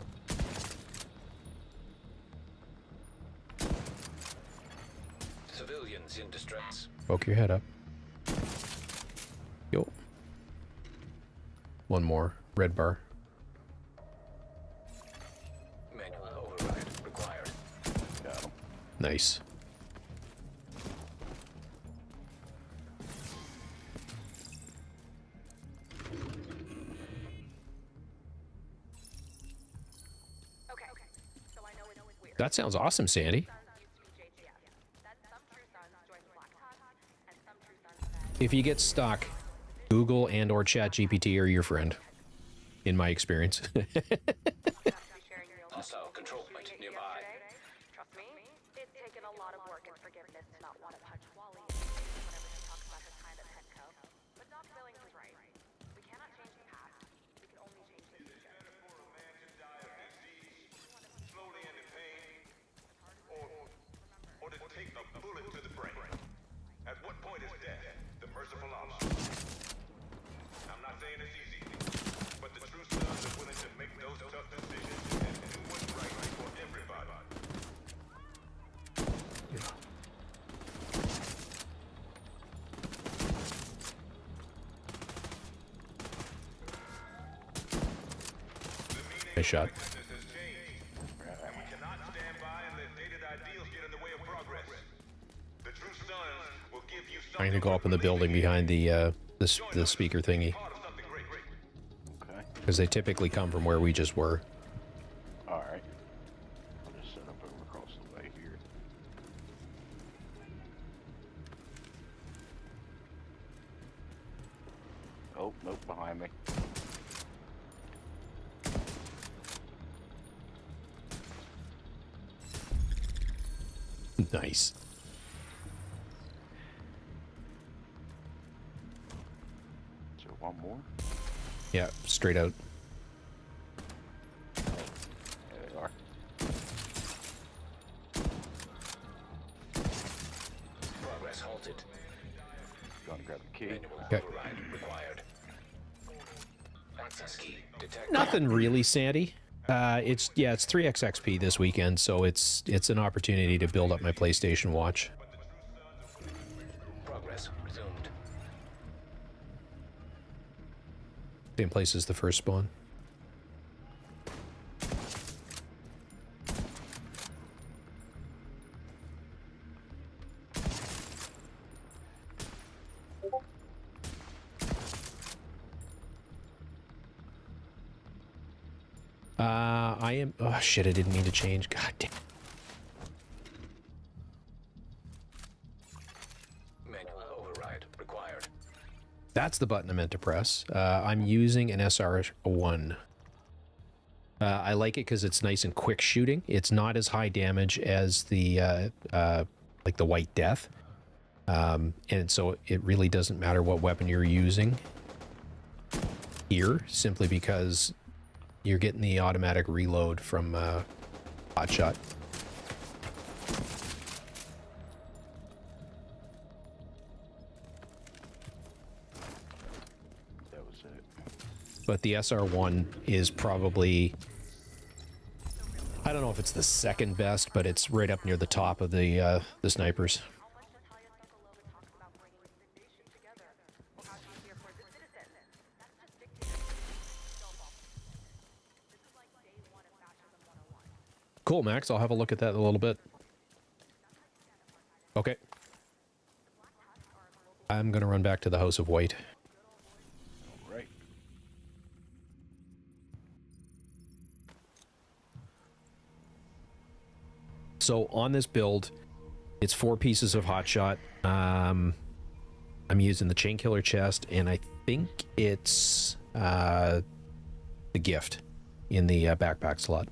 Civilians in distress. Poke your head up. Yo. One more. Red bar. Manual override required. Got him. Nice. Okay, so I know it's weird. That sounds awesome, Sandy. Sons used to be JTF. Then some True Sons joined Black Tusk, and some True Sons said, If you get stuck, Google and or ChatGPT are your friend, in my experience. "I'm not gonna be sharing real Hostile control point nearby. Trust me, it's taken a lot of work and forgiveness to not want to touch Wally whenever he talks about his time at Petco. But Doc Billings is right. We cannot change the past. We can only change the future. Slowly and in pain, or to take a bullet to the brain. At what point is death the merciful option? I'm not saying it's easy, but the True Sons are willing to make those tough decisions and do what's right for everybody. Nice shot. Business has changed, and we cannot stand by and let dated ideals get in the way of progress. The True Sons will give you I'm something gonna go up in the building behind the speaker thingy, part of something great. Okay. because they typically come from where we just were. Alright. I'll just set up over across the way here. Oh, nope, behind me. Nice. Is there one more? Yeah, straight out. There they are. Progress halted. Gonna grab the key. Manual Okay. override required. Nothing really, Sandy. It's 3x XP this weekend, so it's an opportunity to build up my PlayStation watch. Progress resumed. Same place as the first spawn. I am... Oh, shit, I didn't mean to change. God damn. Manual override required. That's the button I meant to press. I'm using an SR1. I like it because it's nice and quick shooting. It's not as high damage as the, like the White Death. And so it really doesn't matter what weapon you're using here, simply because you're getting the automatic reload from Hotshot. That was it. But the SR1 is probably, I don't know if it's the second best, but it's right up near the top of the snipers. Cool, Max. I'll have a look at that in a little bit. Okay. I'm going to run back to the House of White. All right. So on this build, it's 4 pieces of Hotshot. I'm using the Chain Killer chest, and I think it's the gift in the backpack slot.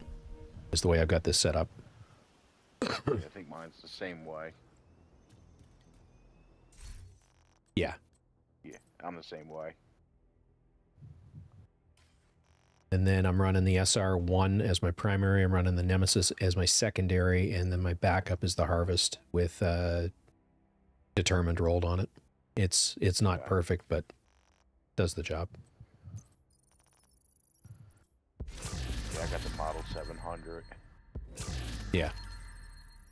Is the way I've got this set up. Yeah, I think mine's the same way. Yeah. Yeah, I'm the same way. And then I'm running the SR1 as my primary. I'm running the Nemesis as my secondary, and then my backup is the Harvest with Determined rolled on it. It's not perfect, but does the job. Yeah, I got the Model 700. Yeah.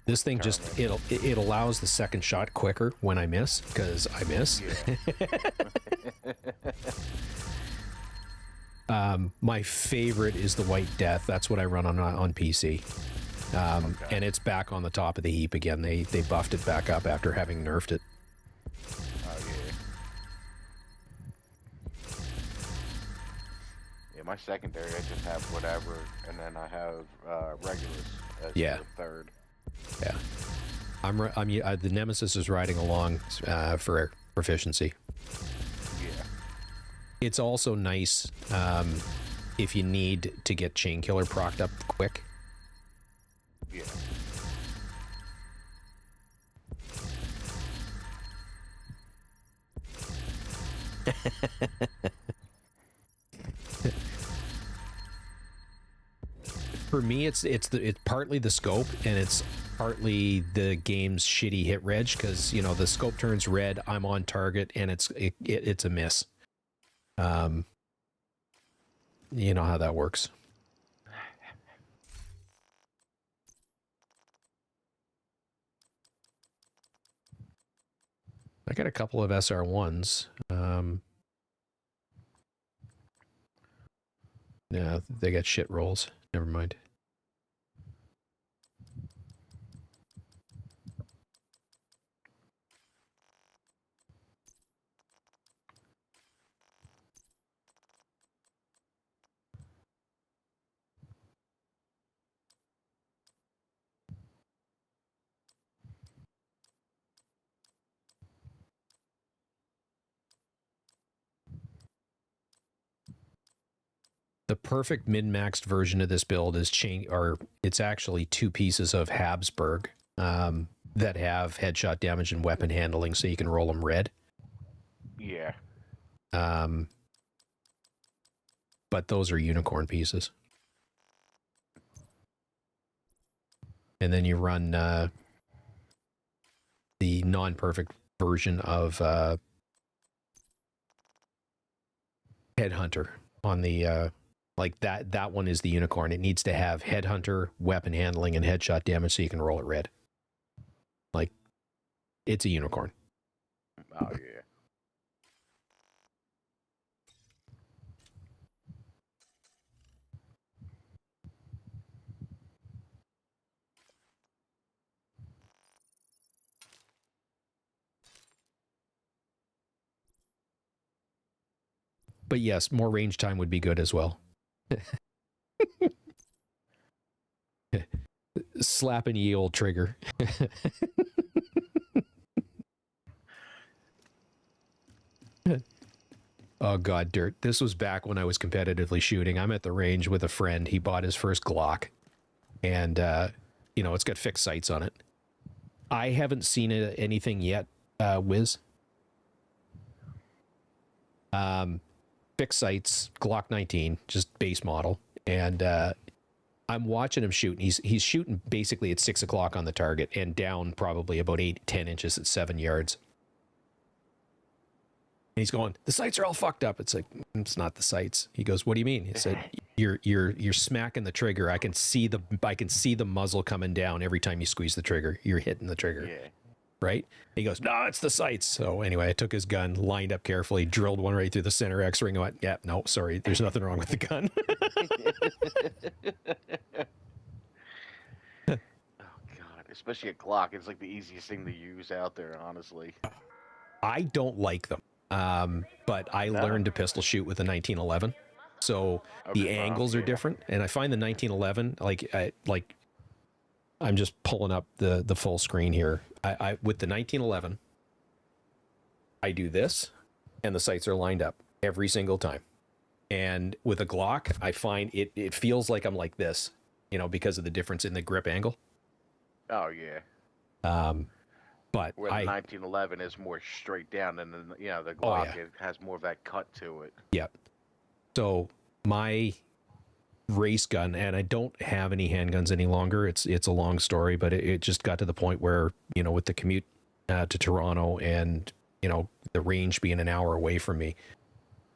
This thing just, it allows the second shot quicker when I miss, because I miss. Yeah. My favorite is the White Death. That's what I run on PC. Okay. And it's back on the top of the heap again. They buffed it back up after having nerfed it. Oh, yeah. Yeah, my secondary, I just have whatever, and then I have Regulus as the third. Yeah. The Nemesis is riding along for proficiency. Yeah. It's also nice if you need to get Chain Killer procced up quick. Yeah. For me, it's partly the scope, and it's partly the game's shitty hit reg, because you know the scope turns red, I'm on target, and it's a miss. You know how that works. I got a couple of SR1s. Yeah, they got shit rolls. Never mind. The perfect min-maxed version of this build is it's actually 2 pieces of Habsburg that have headshot damage and weapon handling, so you can roll them red. Yeah. But those are unicorn pieces. And then you run the non-perfect version of Headhunter on the like that one is the unicorn. It needs to have headhunter, weapon handling, and headshot damage so you can roll it red. Like, it's a unicorn. Oh yeah. But yes, more range time would be good as well. Slapping ye old trigger. Oh God, Dirt. This was back when I was competitively shooting. I'm at the range with a friend. He bought his first Glock. And, you know, it's got fixed sights on it. I haven't seen anything yet, Wiz. Fixed sights, Glock 19, just base model. And I'm watching him shoot. And he's shooting basically at 6 o'clock on the target and down probably about 8-10 inches at 7 yards. And he's going, the sights are all fucked up. It's like, it's not the sights. He goes, what do you mean? He said, you're smacking the trigger. I can see the muzzle coming down every time you squeeze the trigger. You're hitting the trigger. Yeah. Right? He goes, no, it's the sights. So anyway, I took his gun, lined up carefully, drilled one right through the center X-ring. I went, yeah, no, sorry, there's nothing wrong with the gun. Oh God, especially a Glock. It's like the easiest thing to use out there, honestly. I don't like them. But I learned to pistol shoot with a 1911, so the angles are different, and I find the 1911 I'm just pulling up the full screen here. I with the 1911, I do this, and the sights are lined up every single time. And with a Glock, I find it feels like I'm like this, you know, because of the difference in the grip angle. Oh yeah. But where the 1911 is more straight down, and then the Glock it has more of that cut to it. Yep. So my race gun, and I don't have any handguns any longer. It's a long story, but it just got to the point where, you know, with the commute to Toronto and, you know, the range being an hour away from me,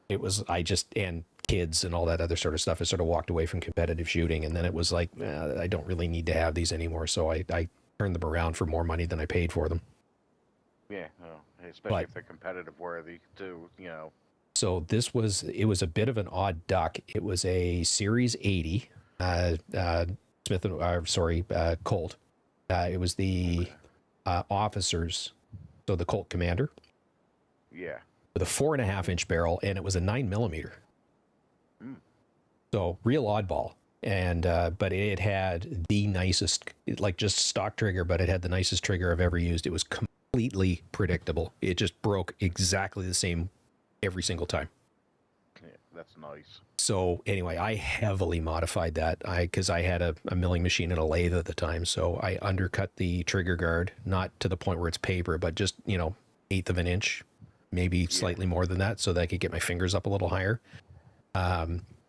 and kids and all that other sort of stuff, I sort of walked away from competitive shooting. And then it was like, I don't really need to have these anymore. So I turned them around for more money than I paid for them. Yeah, especially if they're competitive worthy too, you know. So it was a bit of an odd duck. It was a Series 80 Colt. It was the officers, so the Colt Commander. Yeah. With a 4.5-inch barrel, and it was a 9mm. So real oddball. And but it had the nicest, like just stock trigger, but it had the nicest trigger I've ever used. It was completely predictable. It just broke exactly the same every single time. Yeah, that's nice. So anyway, I heavily modified that because I had a milling machine and a lathe at the time. So I undercut the trigger guard, not to the point where it's paper, but just, you know, 1/8 of an inch, maybe slightly more than that, so that I could get my fingers up a little higher.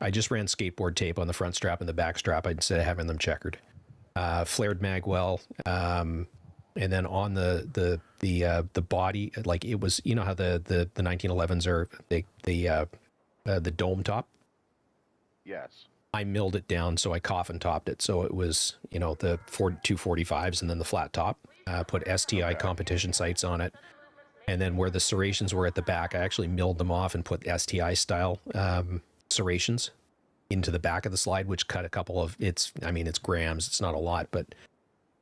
I just ran skateboard tape on the front strap and the back strap instead of having them checkered. Flared mag well, and then on the body, like it was, you know how the 1911s are the dome top. Yes. I milled it down, so I coffin topped it, so it was, you know, the 245s and then the flat top. Put STI competition sights on it, and then where the serrations were at the back, I actually milled them off and put STI style serrations into the back of the slide, which cut a couple of it's grams, it's not a lot, but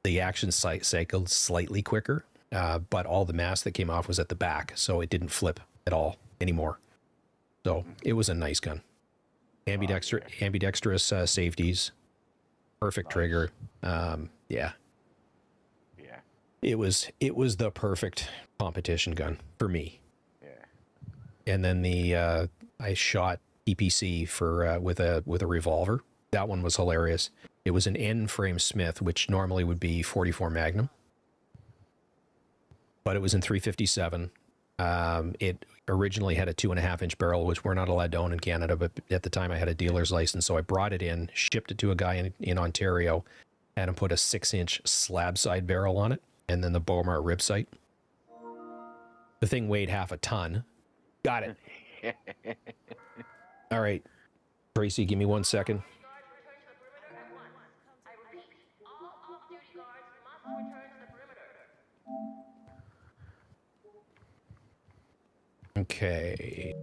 the action cycled slightly quicker, but all the mass that came off was at the back, so it didn't flip at all anymore. So it was a nice gun. Ambidextrous safeties, perfect trigger. Yeah. It was the perfect competition gun for me. Yeah. And then I shot EPC for with a revolver. That one was hilarious. It was an N-frame Smith, which normally would be 44 Magnum, but it was in 357. It originally had a 2.5-inch barrel, which we're not allowed to own in Canada, but at the time I had a dealer's license, so I brought it in, shipped it to a guy in Ontario, had him put a 6-inch slab side barrel on it, and then the Bowmar rib sight. The thing weighed half a ton. Got it. All right. Tracy, give me 1 second. Okay.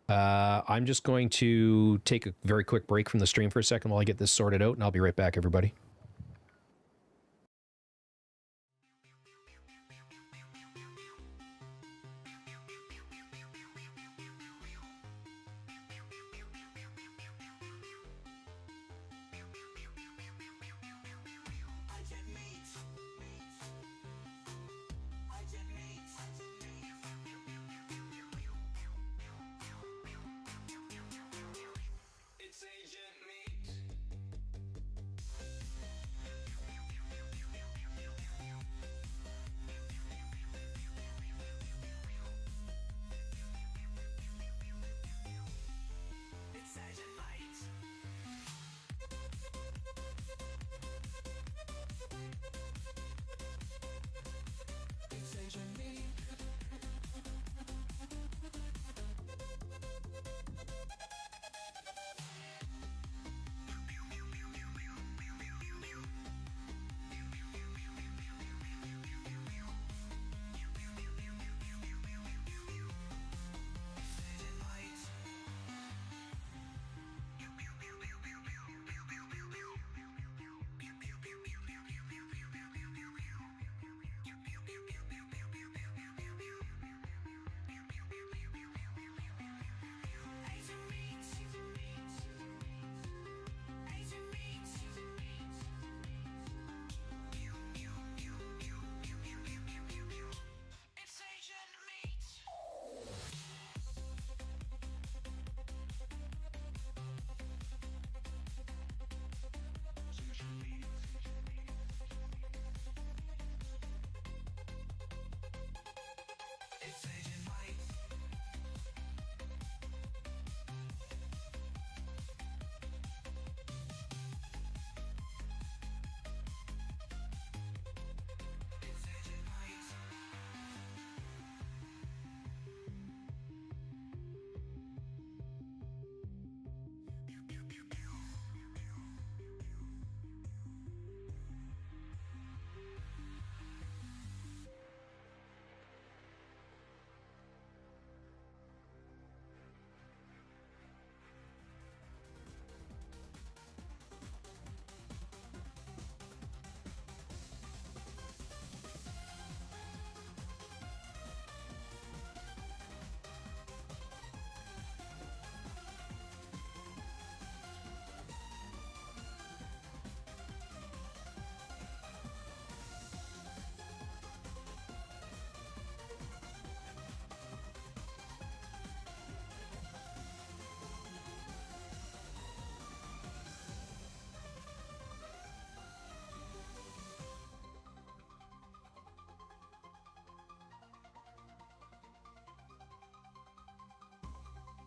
I'm just going to take a very quick break from the stream for a second while I get this sorted out, and I'll be right back, everybody.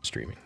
Streaming.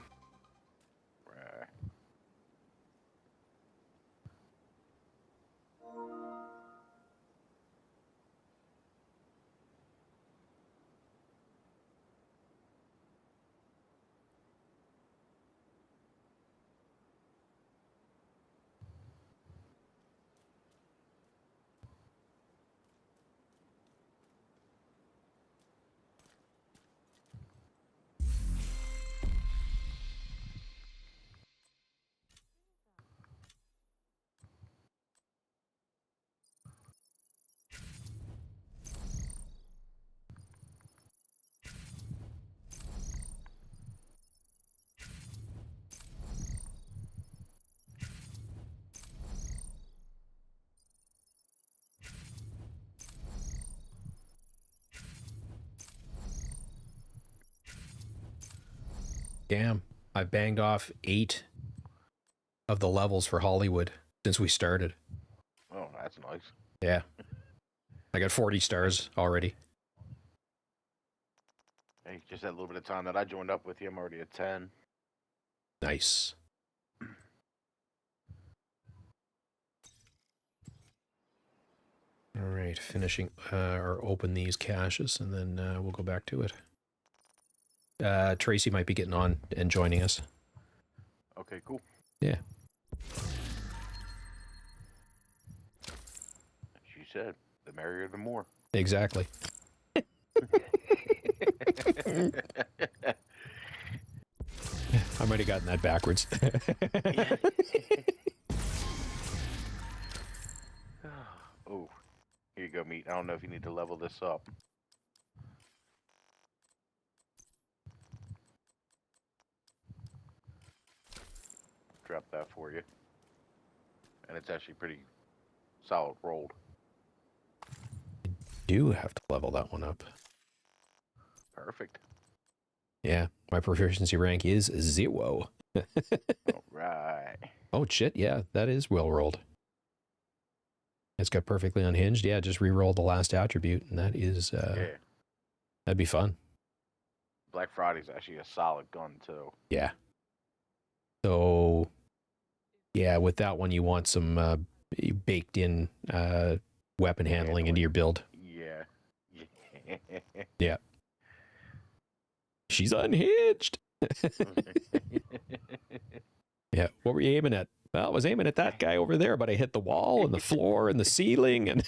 Damn, I banged off 8 of the levels for Hollywood since we started. Oh, that's nice. Yeah. I got 40 stars already. Hey, just that little bit of time that I joined up with you, I'm already at 10. Nice. All right, finishing or open these caches, and then we'll go back to it. Tracy might be getting on and joining us. Okay, cool. Yeah. She said, the merrier the more. Exactly. I might have gotten that backwards. Oh, here you go, meat. I don't know if you need to level this up. Drop that for you. And it's actually pretty solid rolled. Do have to level that one up. Perfect. Yeah, my proficiency rank is 0. All right. Oh shit, yeah, that is well rolled. It's got perfectly unhinged. Yeah, just re-roll the last attribute, and that is Yeah. that'd be fun. Black Friday's actually a solid gun too. Yeah. So yeah, with that one you want some baked in weapon handling into your build. Yeah. Yeah. She's unhinged. Yeah. What were you aiming at? Well, I was aiming at that guy over there, but I hit the wall and the floor and the ceiling and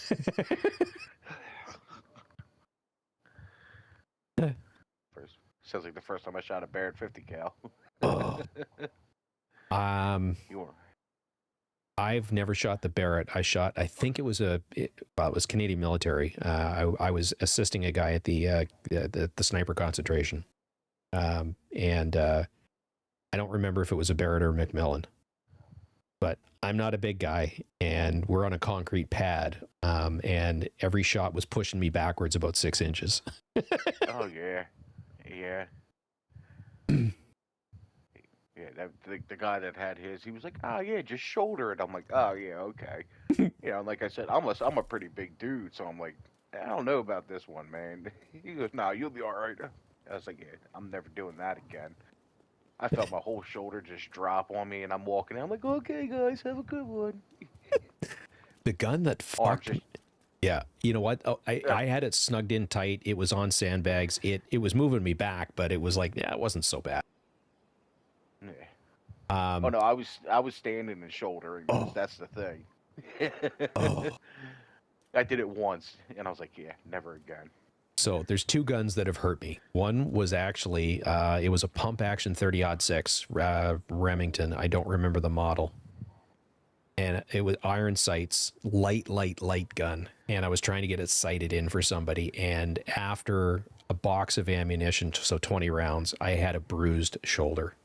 Sounds like the first time I shot a bear at 50 cal. I've never shot the Barrett. I think it was it was Canadian military. I was assisting a guy at the sniper concentration. And I don't remember if it was a Barrett or a Macmillan. But I'm not a big guy, and we're on a concrete pad, and every shot was pushing me backwards about 6 inches. Oh, yeah. Yeah. Yeah, the guy that had his, he was like, oh, yeah, just shoulder it. I'm like, oh, yeah, okay. You know, like I said, I'm a pretty big dude, so I'm like, I don't know about this one, man. He goes, nah, you'll be all right. I was like, yeah, I'm never doing that again. I felt my whole shoulder just drop on me, and I'm walking. I'm like, okay, guys, have a good one. The gun that fucked me. Yeah, you know what? Oh, I had it snugged in tight. It was on sandbags. It was moving me back, but it was like, yeah, it wasn't so bad. Yeah. Oh no, I was standing and shouldering. That's the thing. I did it once, and I was like, yeah, never again. So there's 2 guns that have hurt me. One was actually, it was a pump action 30-06 Remington. I don't remember the model. And it was iron sights, light gun. And I was trying to get it sighted in for somebody. And after a box of ammunition, so 20 rounds, I had a bruised shoulder.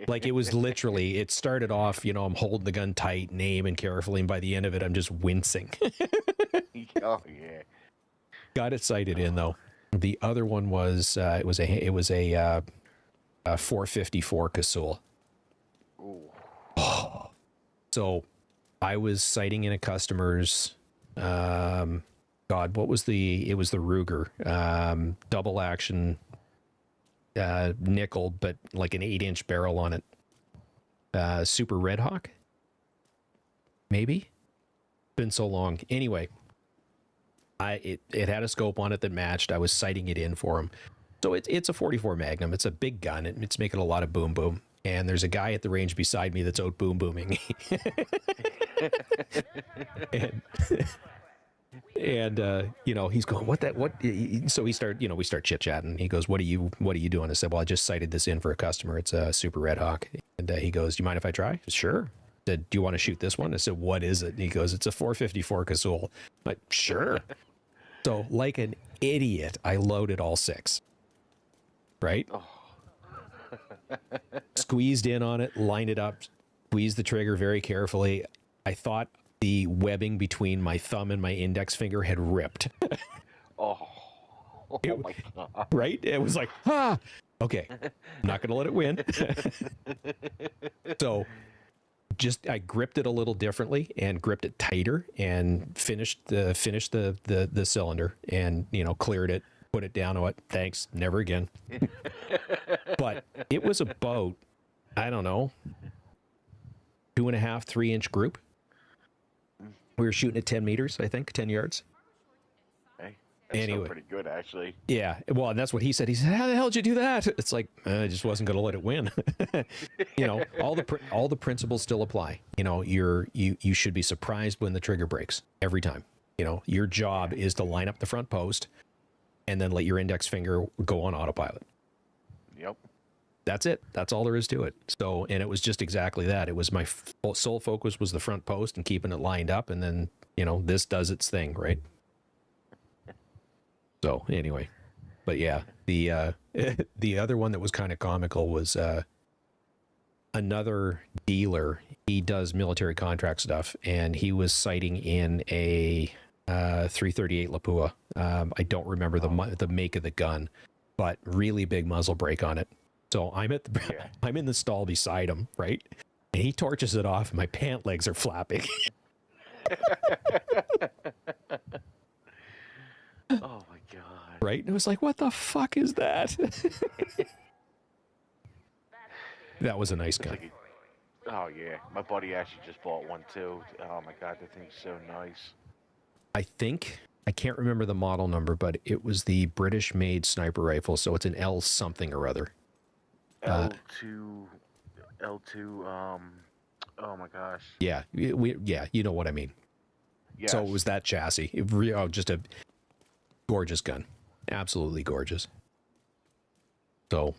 Like it was literally, it started off, you know, I'm holding the gun tight and aiming carefully. And by the end of it, I'm just wincing. Oh, yeah. Got it sighted in though. The other one was it was a 454 Casull. Oh. So I was sighting in a customer's God, what was it was the Ruger double action nickel, but like an 8-inch barrel on it. Super Red Hawk? Maybe? Been so long. Anyway. It had a scope on it that matched. I was sighting it in for him. So it's a 44 Magnum. It's a big gun. It's making a lot of boom boom. And there's a guy at the range beside me that's out boom booming. and you know, he's going, what? So we start chit chatting. He goes, what are you doing? I said, well, I just sighted this in for a customer. It's a Super Red Hawk. And he goes, do you mind if I try? Sure. I said, do you want to shoot this one? I said, what is it? And he goes, it's a 454 Casull. I'm like, sure. So like an idiot, I loaded all 6. Right? Oh. Squeezed in on it, lined it up, squeezed the trigger very carefully. I thought the webbing between my thumb and my index finger had ripped. Oh my God. Right? It was like, okay, I'm not going to let it win. So I gripped it a little differently and gripped it tighter and finished the cylinder and, you know, cleared it, put it down. What? Thanks. Never again. But it was about, I don't know, 2.5, 3-inch group. We were shooting at 10 meters, I think, 10 yards. Hey. That's still Anyway. pretty good, actually. Yeah, well, and that's what he said. He said, "How the hell did you do that?" It's like I just wasn't going to let it win. You know, all the principles still apply. You know, you should be surprised when the trigger breaks every time. You know, your job is to line up the front post, and then let your index finger go on autopilot. Yep. That's it. That's all there is to it. So, and it was just exactly that. It was my sole focus was the front post and keeping it lined up, and then you know this does its thing, right? So anyway, but yeah, the the other one that was kind of comical was another dealer. He does military contract stuff, and he was sighting in a 338 Lapua. I don't remember the make of the gun, but really big muzzle brake on it. So I'm I'm in the stall beside him, right? And he torches it off, and my pant legs are flapping. Oh my god. Right? And it was like, what the fuck is that? That was a nice gun. Oh yeah, my buddy actually just bought one too. Oh my god, that thing's so nice. I can't remember the model number, but it was the British-made sniper rifle, so it's an L something or other. L2, oh my gosh. Yeah, you know what I mean. Yes. So it was that chassis. Just a gorgeous gun. Absolutely gorgeous. So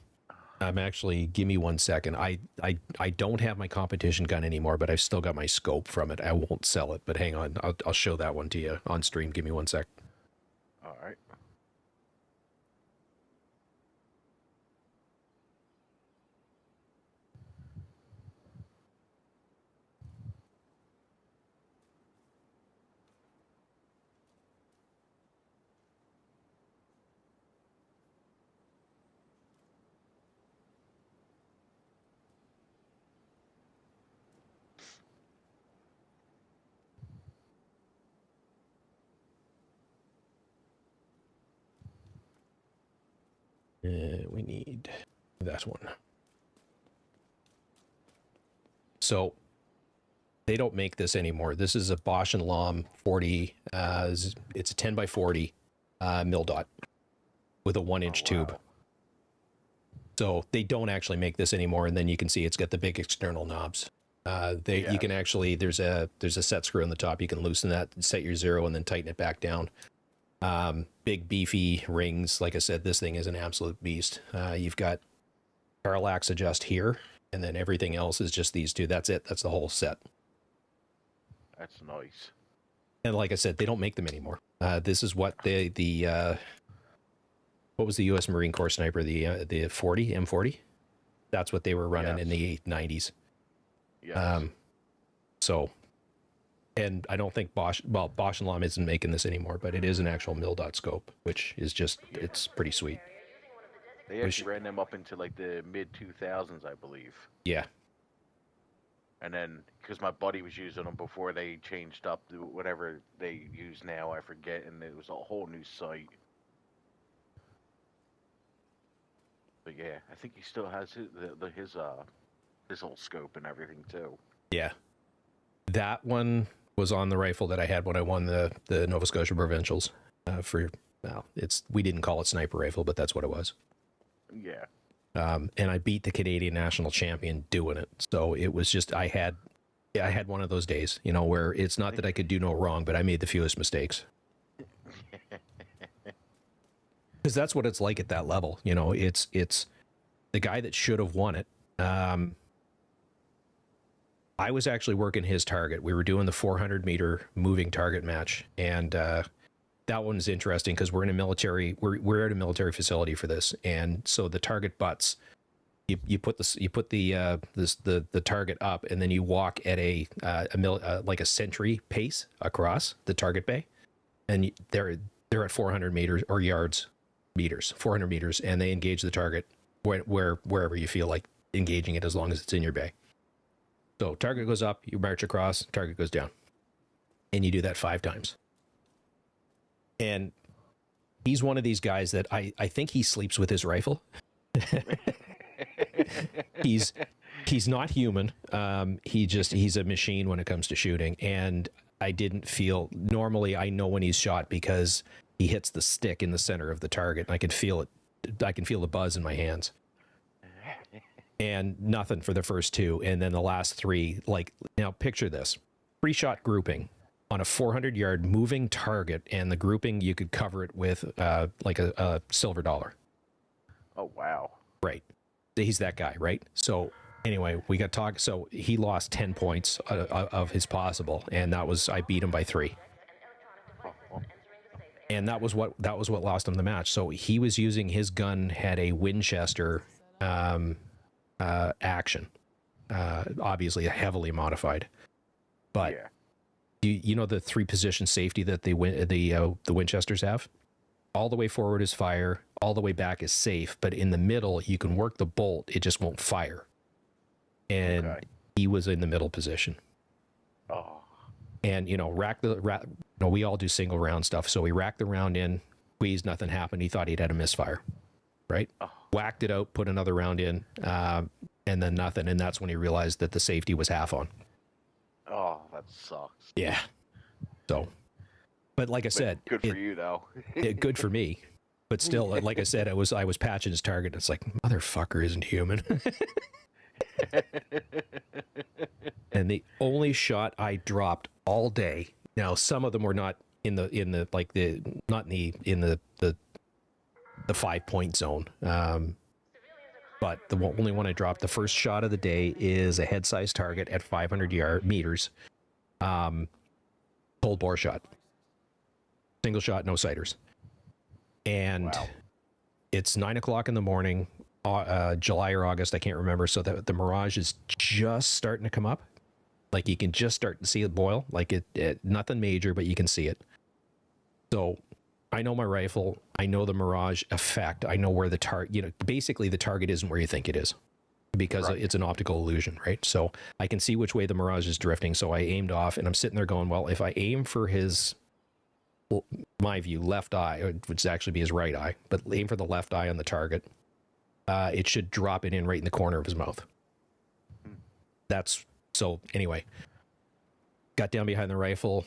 I'm actually, give me 1 second. I don't have my competition gun anymore, but I've still got my scope from it. I won't sell it, but hang on. I'll show that one to you on stream. Give me 1 sec. All right. We need that one. So they don't make this anymore. This is a Bosch & Lomb 40. It's a 10x40 mil dot with a 1-inch tube. So they don't actually make this anymore. And then you can see it's got the big external knobs. You can actually, there's a set screw on the top. You can loosen that, set your zero, and then tighten it back down. Big beefy rings. Like I said, this thing is an absolute beast. You've got parallax adjust here, and then everything else is just these two. That's it. That's the whole set. That's nice. And like I said, they don't make them anymore. This is what what was the U.S. Marine Corps sniper, the 40 M40? That's what they were running in the 90s. Yes. So, and I don't think Bosch & Lomb isn't making this anymore, but it is an actual mil dot scope, which is just, it's pretty sweet. They actually ran them up into like the mid-2000s, I believe. Yeah. And then, because my buddy was using them before they changed up to whatever they use now, I forget, and it was a whole new site. But yeah, I think he still has his old scope and everything too. Yeah. That one was on the rifle that I had when I won the Nova Scotia Provincials. We didn't call it sniper rifle, but that's what it was. Yeah. And I beat the Canadian national champion doing it. So it was just, I had one of those days, you know, where it's not that I could do no wrong, but I made the fewest mistakes. Because that's what it's like at that level. You know, it's the guy that should have won it. I was actually working his target. We were doing the 400-meter moving target match, and that one's interesting because we're in a military. We're at a military facility for this, and so the target butts. You put the target up, and then you walk at like a sentry pace across the target bay, and they're at 400 meters or meters, 400 meters, and they engage the target wherever you feel like engaging it, as long as it's in your bay. So target goes up, you march across, target goes down. And you do that 5 times. And he's one of these guys that I think he sleeps with his rifle. He's not human. He's a machine when it comes to shooting. And I didn't feel, normally I know when he's shot because he hits the stick in the center of the target, and I can feel it. I can feel the buzz in my hands. And nothing for the first 2, and then the last 3, like, now picture this. 3-shot grouping on a 400-yard moving target, and the grouping, you could cover it with like a silver dollar. Oh, wow. Right. He's that guy, right? So anyway, we got talk. So he lost 10 points of his possible, and I beat him by 3. And that was what lost him the match. So he was using, his gun had a Winchester action, obviously heavily modified, but you know the 3-position safety that the Winchesters have. All the way forward is fire, all the way back is safe, but in the middle you can work the bolt, it just won't fire. And he was in the middle position. Oh. And we all do single round stuff, so he racked the round in, squeezed, nothing happened. He thought he'd had a misfire, right? Oh. Whacked it out, put another round in, and then nothing. And that's when he realized that the safety was half on. Oh, that sucks. Yeah. So, but like I said, good for you though. Good for me. But still, like I said, I was patching his target. It's like, motherfucker isn't human. And the only shot I dropped all day. Now, some of them were not in the 5-point zone. But the only one I dropped, the first shot of the day, is a head-sized target at 500 meters. Cold bore shot. Single shot, no sighters. And it's 9 o'clock in the morning, July or August, I can't remember. So the mirage is just starting to come up. Like you can just start to see it boil. Like it nothing major, but you can see it. So I know my rifle. I know the mirage effect. I know where the target, basically the target isn't where you think it is because it's an optical illusion, right? So I can see which way the mirage is drifting. So I aimed off and I'm sitting there going, well, if I aim for his, my view, left eye, which would actually be his right eye, but aim for the left eye on the target, it should drop it in right in the corner of his mouth. So anyway, got down behind the rifle,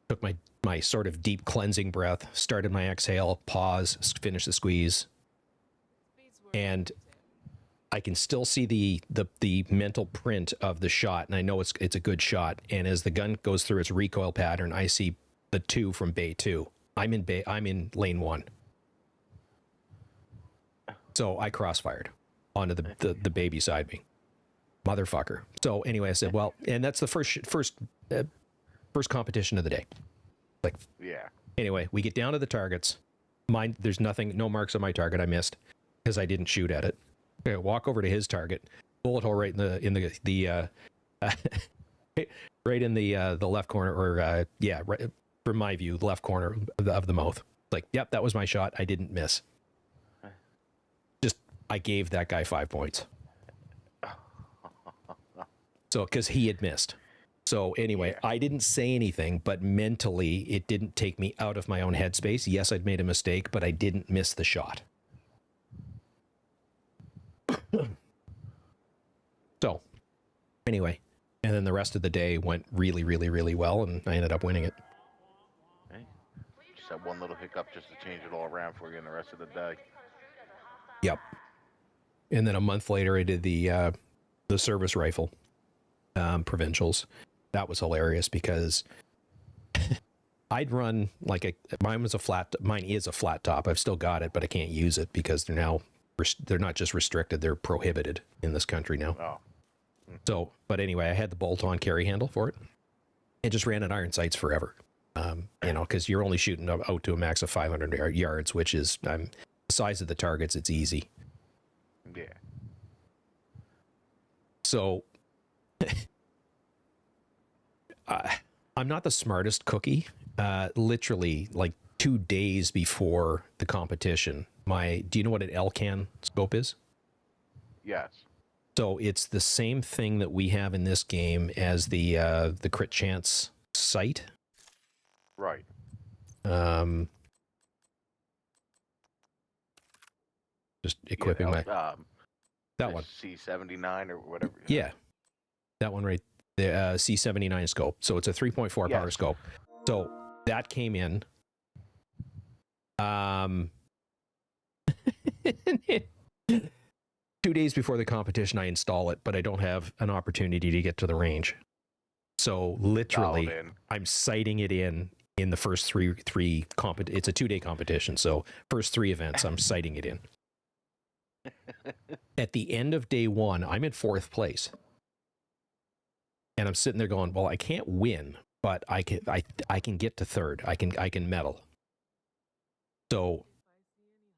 took my sort of deep cleansing breath, started my exhale, pause, finish the squeeze, and I can still see the mental print of the shot, and I know it's a good shot. And as the gun goes through its recoil pattern, I see the 2 from bay 2. I'm in lane 1. So I crossfired onto the bay beside me. Motherfucker. So anyway, I said, well, and that's the first competition of the day. Like, yeah. Anyway, we get down to the targets. There's no marks on my target. I missed because I didn't shoot at it. Okay, walk over to his target. Bullet hole right in the right in the left corner, or right from my view, the left corner of the mouth. Like, yep, that was my shot. I didn't miss. Just I gave that guy 5 points. So, because he had missed. So anyway, I didn't say anything, but mentally it didn't take me out of my own headspace. Yes, I'd made a mistake, but I didn't miss the shot. So anyway, and then the rest of the day went really, really, really well, and I ended up winning it. Okay. Just that one little hiccup just to change it all around for you in the rest of the day. Yep. And then a month later, I did the service rifle provincials. That was hilarious because I'd run mine is a flat top. I've still got it, but I can't use it because they're not just restricted, they're prohibited in this country now. Oh. So, but anyway, I had the bolt-on carry handle for it and just ran at iron sights forever. Because you're only shooting out to a max of 500 yards, which is the size of the targets. It's easy. Yeah. So I'm not the smartest cookie. Literally, like 2 days before the competition, do you know what an Elgato scope is? Yes. So it's the same thing that we have in this game as the crit chance sight. Right. Just equipping that one. C79 or whatever. Yeah, that one right there. C79 scope. So it's a 3.4 power scope. So that came in. 2 days before the competition, I install it, but I don't have an opportunity to get to the range. So literally, I'm sighting it in the first three it's a 2-day competition. So first 3 events, I'm sighting it in. At the end of day 1, I'm in 4th place. And I'm sitting there going, well, I can't win, but I can get to 3rd. I can medal. So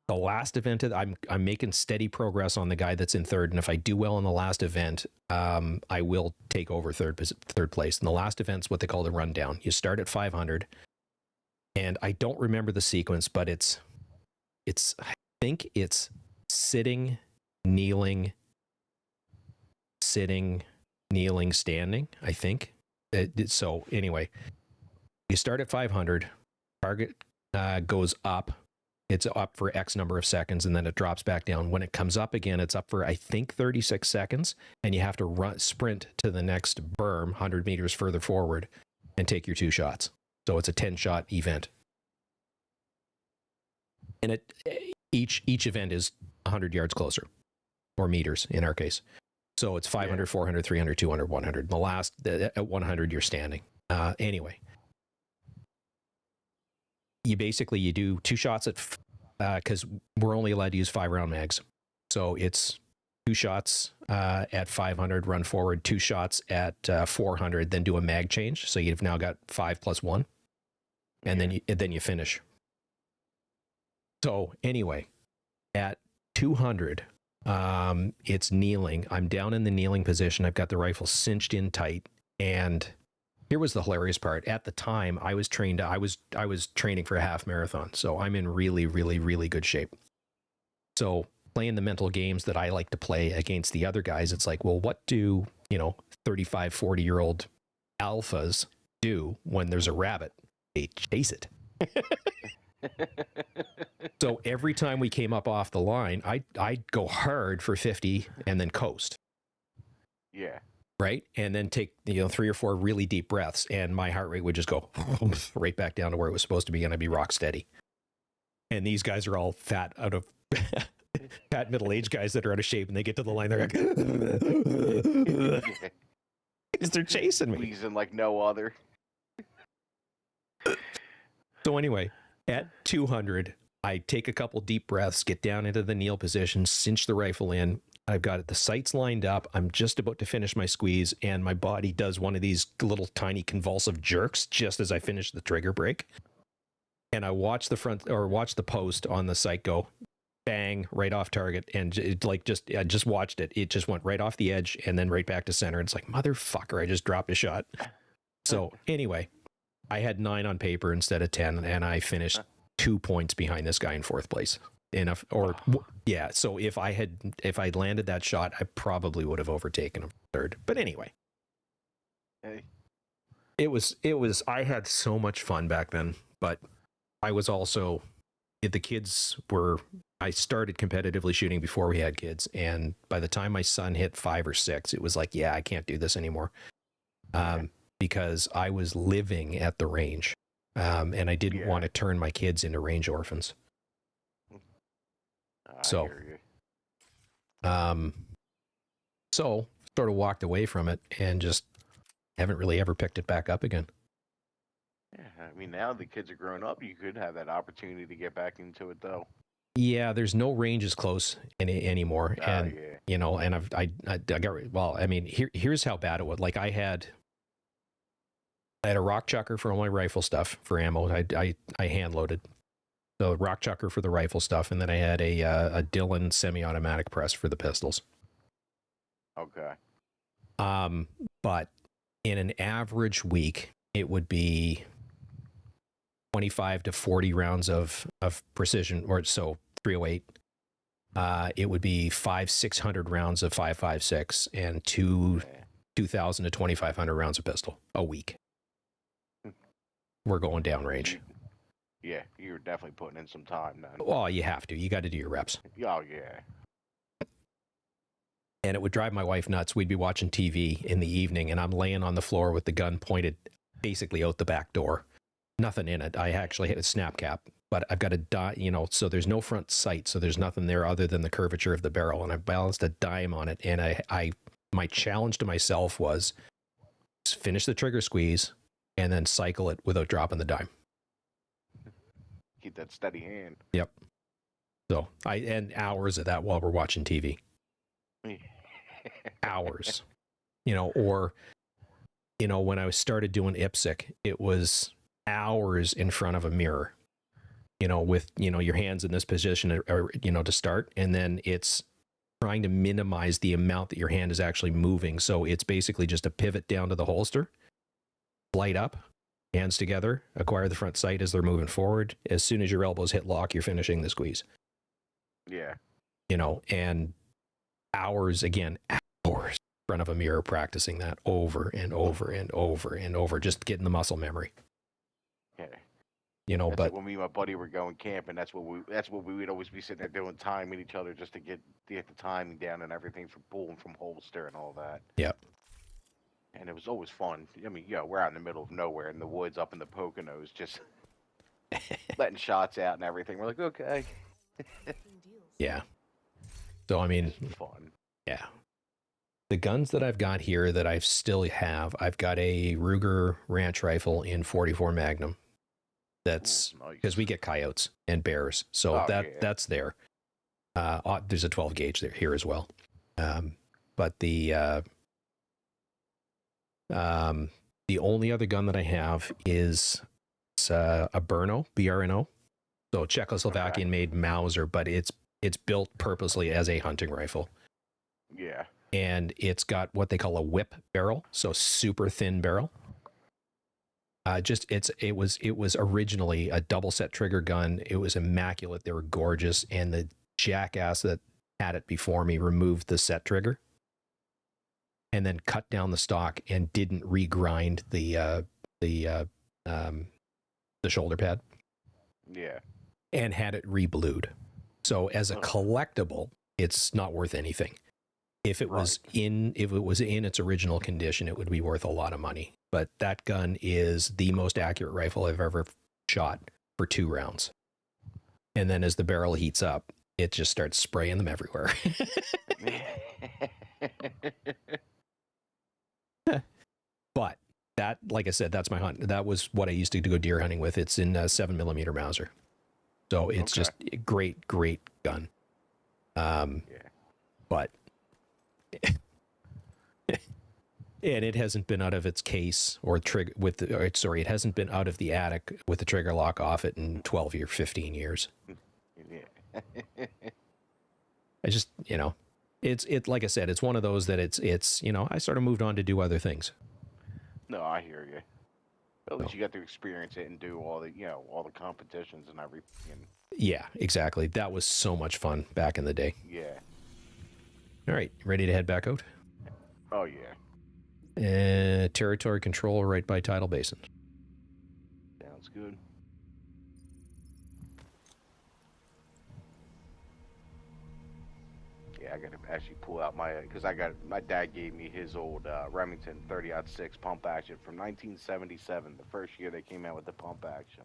the last event, I'm making steady progress on the guy that's in 3rd, and if I do well in the last event, I will take over 3rd place. And the last event's what they call the rundown. You start at 500, and I don't remember the sequence, but it's I think it's sitting, kneeling, standing, I think. So anyway, you start at 500, target goes up. It's up for X number of seconds, and then it drops back down. When it comes up again, it's up for, I think, 36 seconds, and you have to sprint to the next berm 100 meters further forward and take your 2 shots. So it's a 10-shot event. And each event is 100 yards closer, or meters in our case. So it's 500, 400, 300, 200, 100. The last, at 100, you're standing. Anyway. You do 2 shots at, because we're only allowed to use 5-round mags. So it's 2 shots at 500, run forward, 2 shots at 400, then do a mag change. So you've now got 5 plus 1, and then you finish. So anyway, at 200, it's kneeling. I'm down in the kneeling position. I've got the rifle cinched in tight, and here was the hilarious part. At the time, I was training for a half marathon, so I'm in really, really, really good shape. So playing the mental games that I like to play against the other guys, it's like, well, what do 35, 40-year-old alphas do when there's a rabbit? They chase it. So every time we came up off the line, I'd go hard for 50 and then coast. Yeah. Right? And then take 3 or 4 really deep breaths, and my heart rate would just go right back down to where it was supposed to be, and I'd be rock steady. And these guys are all fat middle-aged guys that are out of shape, and they get to the line, they're like, because they're chasing me. Squeezing like no other. So anyway, at 200, I take a couple deep breaths, get down into the kneel position, cinch the rifle in. I've got the sights lined up. I'm just about to finish my squeeze, and my body does one of these little tiny convulsive jerks just as I finish the trigger break. And I watch the post on the sight go bang right off target, and I just watched it. It just went right off the edge and then right back to center. It's like, motherfucker, I just dropped a shot. So anyway, I had 9 on paper instead of 10, and I finished 2 points behind this guy in 4th place. So if I'd landed that shot, I probably would have overtaken him 3rd. But anyway, it was I had so much fun back then, but I was also, I started competitively shooting before we had kids, and by the time my son hit 5 or 6, it was like, yeah, I can't do this anymore, because I was living at the range, and I didn't want to turn my kids into range orphans. So sort of walked away from it and just haven't really ever picked it back up again. Yeah, I mean, now the kids are grown up, you could have that opportunity to get back into it, though. Yeah, there's no ranges close anymore, and and I got, well, I mean, here's how bad it was. Like I had a rock chucker for all my rifle stuff for ammo. I hand loaded. The rock chucker for the rifle stuff, and then I had a Dillon semi-automatic press for the pistols. Okay. But in an average week, it would be 25 to 40 rounds of precision, or so 308. It would be 500-600 rounds of 5.56 and 2,000 to 2,500 rounds of pistol a week. We're going downrange. Yeah, you're definitely putting in some time then. Well, you have to. You got to do your reps. Oh, yeah. And it would drive my wife nuts. We'd be watching TV in the evening, and I'm laying on the floor with the gun pointed basically out the back door. Nothing in it. I actually hit a snap cap, but I've got a die, you know, so there's no front sight, so there's nothing there other than the curvature of the barrel, and I balanced a dime on it, and my challenge to myself was finish the trigger squeeze and then cycle it without dropping the dime. Keep that steady hand. Yep. So and hours of that while we're watching TV. Hours. You know, or, you know, when I started doing IPSC, it was hours in front of a mirror, you know, with, you know, your hands in this position, or, you know, to start, and then it's trying to minimize the amount that your hand is actually moving. So it's basically just a pivot down to the holster, light up, hands together, acquire the front sight as they're moving forward. As soon as your elbows hit lock, you're finishing the squeeze. Yeah. You know, and hours in front of a mirror practicing that over and over and over and over, just getting the muscle memory. Yeah. You know, That's but when me and my buddy were going camping, that's what we would always be sitting there doing, timing each other just to get the timing down and everything for pulling from holster and all that. Yep. And it was always fun. I mean, yeah, we're out in the middle of nowhere in the woods up in the Poconos, just letting shots out and everything. We're like, okay. Yeah. So, I mean, fun. Yeah. The guns that I've got here that I still have, I've got a Ruger ranch rifle in 44 Magnum. That's because we get coyotes and bears. So that's there. There's a 12 gauge there here as well. But the only other gun that I have is a Brno, BRNO. So Czechoslovakian made Mauser, but it's built purposely as a hunting rifle. Yeah. And it's got what they call a whip barrel, so super thin barrel. It was originally a double set trigger gun. It was immaculate. They were gorgeous, and the jackass that had it before me removed the set trigger and then cut down the stock and didn't regrind the shoulder pad. Yeah. And had it reblued. So as a collectible, it's not worth anything. If it was in its original condition, it would be worth a lot of money. But that gun is the most accurate rifle I've ever shot for 2 rounds. And then as the barrel heats up, it just starts spraying them everywhere. But that, like I said, that's my hunt. That was what I used to go deer hunting with. It's in 7mm Mauser. So it's just a great gun. But and it hasn't been out of its case or trigger with it hasn't been out of the attic with the trigger lock off it in 12 or 15 years. Yeah. I just, you know, it's like I said, it's one of those that it's you know, I sort of moved on to do other things. No, I hear you. At least you got to experience it and do all the competitions and everything. Yeah, exactly. That was so much fun back in the day. Yeah. All right, ready to head back out? Oh yeah. Territory control right by Tidal Basin. Sounds good. Yeah, I got to actually pull out because my dad gave me his old Remington 30-06 pump action from 1977, the first year they came out with the pump action.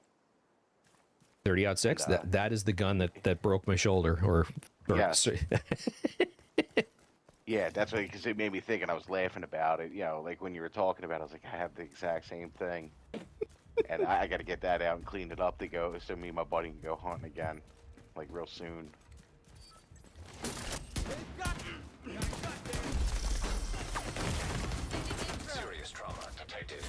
30-06. That is the gun that broke my shoulder. Yes. Yeah, that's right, because it made me think, and I was laughing about it. You know, like when you were talking about it, I was like, I have the exact same thing. And I got to get that out and clean it up to go, so me and my buddy can go hunting again, like real soon. Serious trauma detected.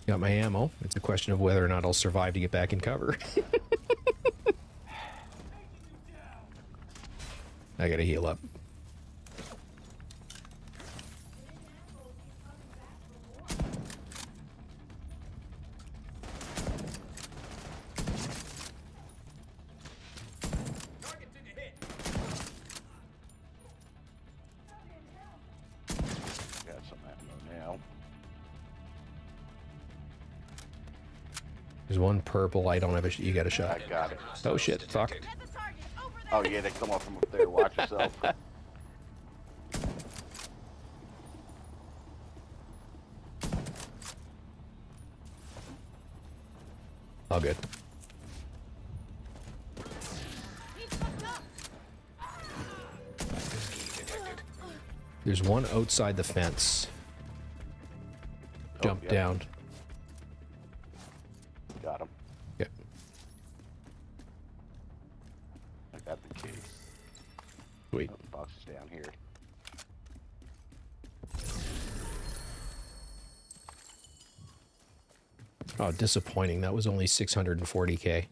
Got my ammo. It's a question of whether or not I'll survive to get back in cover. I gotta heal up. Got some ammo now. There's one purple. I don't have a. You got a shot. I got it. Oh shit! Fuck. Oh yeah, they come up from up there. Watch yourself. All good. There's one outside the fence. Jump yep. down. Got him. Yep. I got the key. Sweet. Oh, the box is down here. Oh, disappointing. That was only 640K.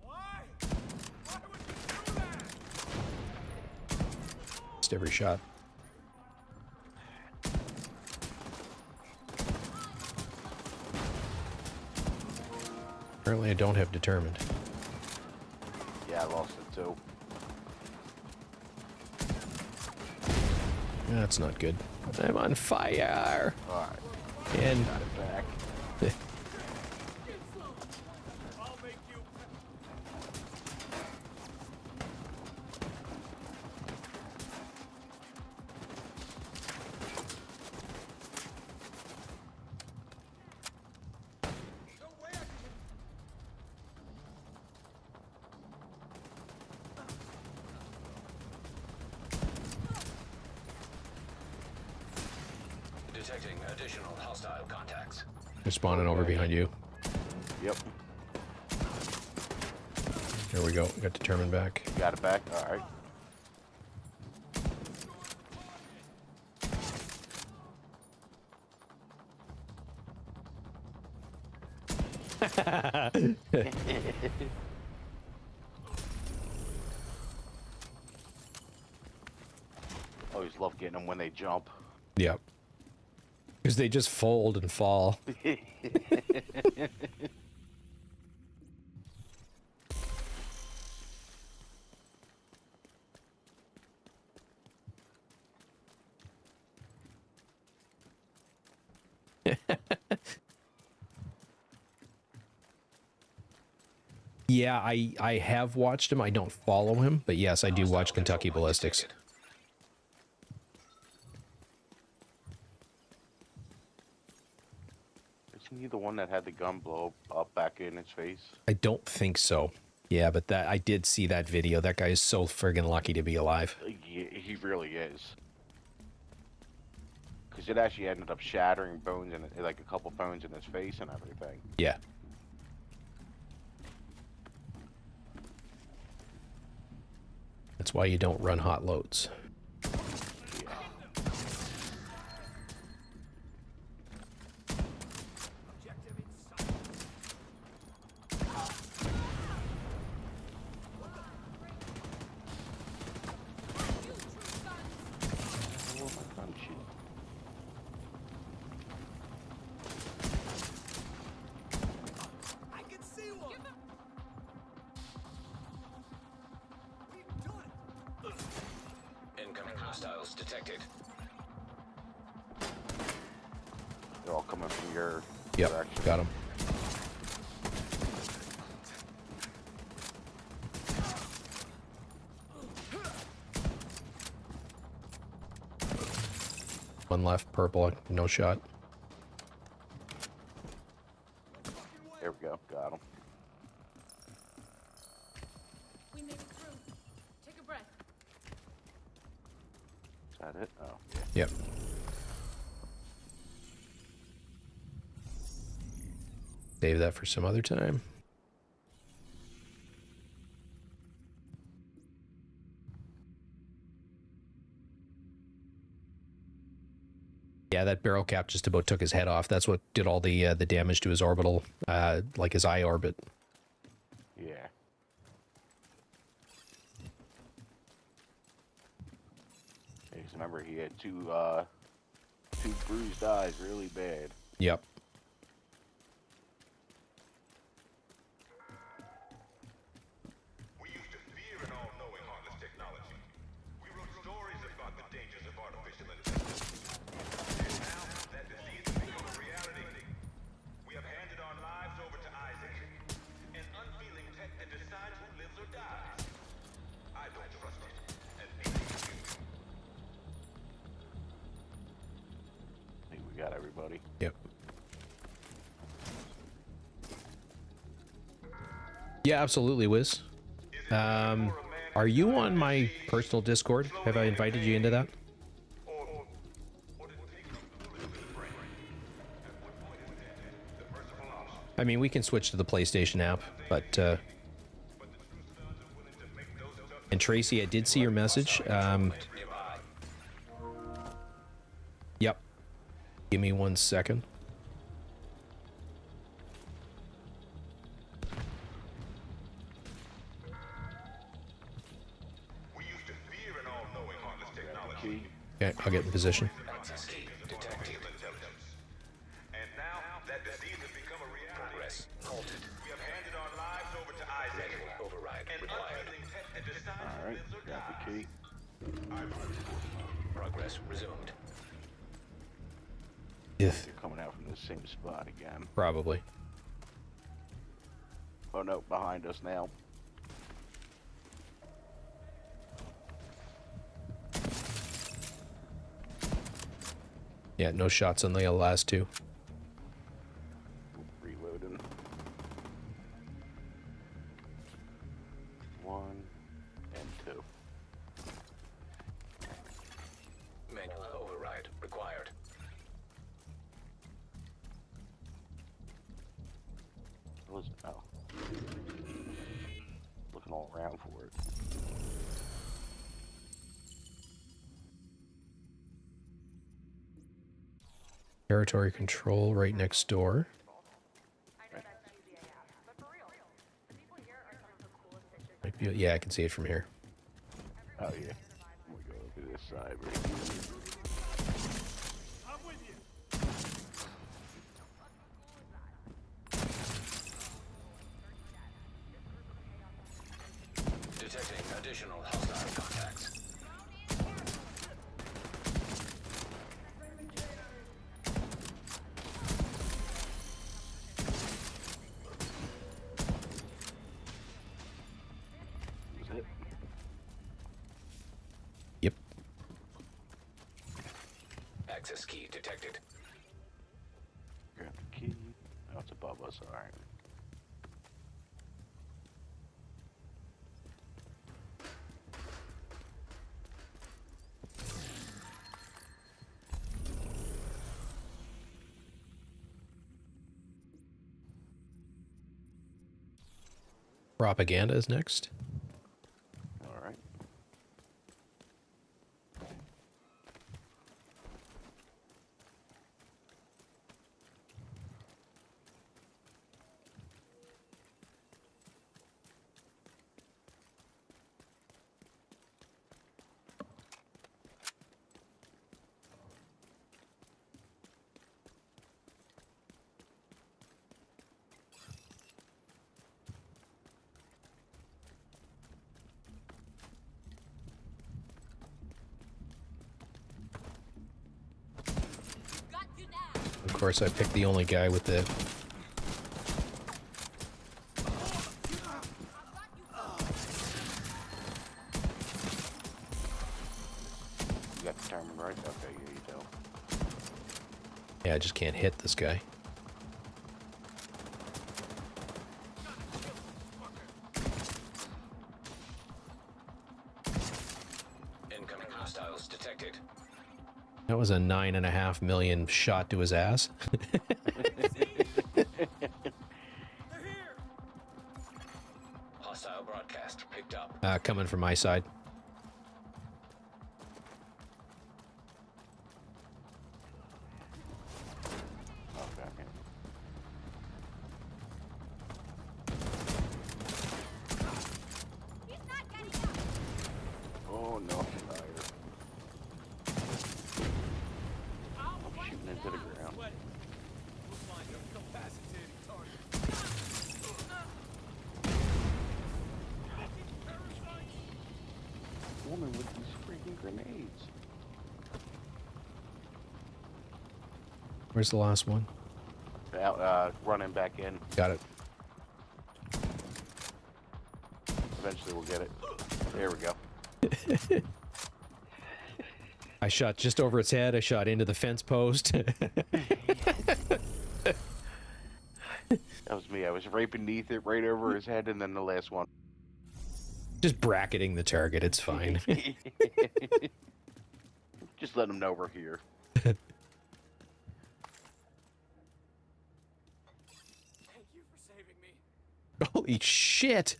Why? Why would you do that? Just every shot. Apparently I don't have determined. Yeah, I lost it too. That's not good. I'm on fire. Alright, And got it back. I'll make you. No way I can. Detecting additional hostile contacts. they're spawning over behind you. Yep, There we go. Got determined back. got it back. Alright. Always love getting them when they jump. Yep. Because they just fold and fall. Yeah, I have watched him. I don't follow him, but yes, I do watch Kentucky Ballistics. Isn't he the one that had the gun blow up back in his face? I don't think so. Yeah, but that I did see that video. That guy is so friggin' lucky to be alive. He really is. Because it actually ended up shattering bones and like a couple bones in his face and everything. Yeah. That's why you don't run hot loads. Objective in sight. Oh, my gun shit. I can see one. We've done it. Incoming hostiles detected. They're all coming from your Yep, direction. got him. One left, purple, no shot. There we go. Got him. We made it through. Take a breath. Is that it? Oh, yeah. Yep. Save that for some other time. Yeah, that barrel cap just about took his head off. That's what did all the damage to his orbital, like his eye orbit. Yeah. Because remember, he had two bruised eyes really bad. Yep. We used to fear an all-knowing heartless technology. We wrote stories about the dangers of artificial intelligence. And now that disease has become a reality. We have handed our lives over to Isaac, an unfeeling tech that decides who lives or dies. I don't trust it, and neither do you. I think we got everybody. Yep. Yeah, absolutely, Wiz. Are you on my personal Discord? Have I invited you into that? I mean, we can switch to the PlayStation app, but and Tracy, I did see your message. Yep. Give me 1 second. We used to fear an all-knowing heartless technology. Okay, I'll get in position. Access key detected. And now that disease has become a reality. Progress halted. We have handed our lives over to Isaac, Manual override an required. unfeeling tech that decides All who right, lives or got the dies. key. Progress resumed. If They're coming out from the same spot again. probably. Oh no, behind us now. Yeah, no shots on the last two. Reloading. 1 and 2. Manual override required. What was it? Oh. Looking all around for it. Territory control right next door. Might be, yeah, I can see it from here. Oh yeah. I'm gonna go over this side right here. I'm with you. Detecting additional hostile contacts. Was it? Yep. Access key detected. Grab the key. Oh, it's above us. All right. Propaganda is next. All right. Got you now. Of course, I picked the only guy with the... You got the timer right? Okay, yeah, you tell. Yeah, I just can't hit this guy. Incoming hostiles detected. That was a 9.5 million shot to his ass. Hostile broadcast picked up. Coming from my side. Where's the last one? Out, running back in. Got it. Eventually we'll get it. There we go. I shot just over its head. I shot into the fence post. That was me. I was right beneath it, right over his head, and then the last one. Just bracketing the target. It's fine. Just let him know we're here. Thank you for saving me. Holy shit.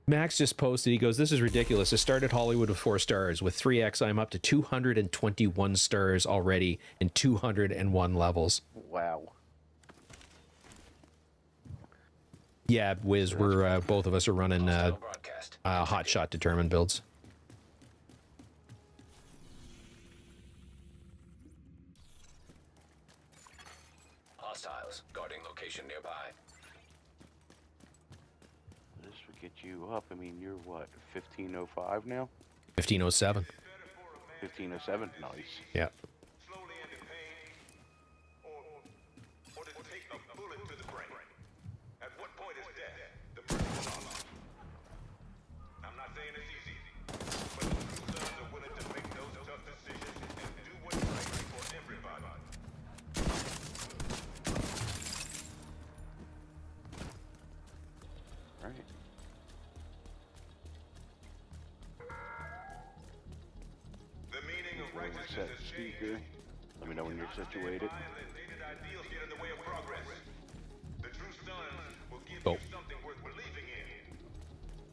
Max just posted, he goes, this is ridiculous. I started Hollywood with 4 stars. With 3X, I'm up to 221 stars already in 201 levels. Wow. Yeah, Wiz, we're, both of us are running hot shot determined builds. Hostiles guarding location nearby. This would get you up. I mean, you're what, 1505 now? 1507. 1507? Nice. Yeah. Slowly into pain, or to take a bullet to the brain. At what point is death the personal loss? I'm not saying it's easy, but the true sons are willing to make those tough decisions and do what's right for everybody. Right. The meaning of Set righteousness is speaker. Let me know when you're situated. dated ideals get in the way of progress. The true sons will give Oh. you something worth believing in.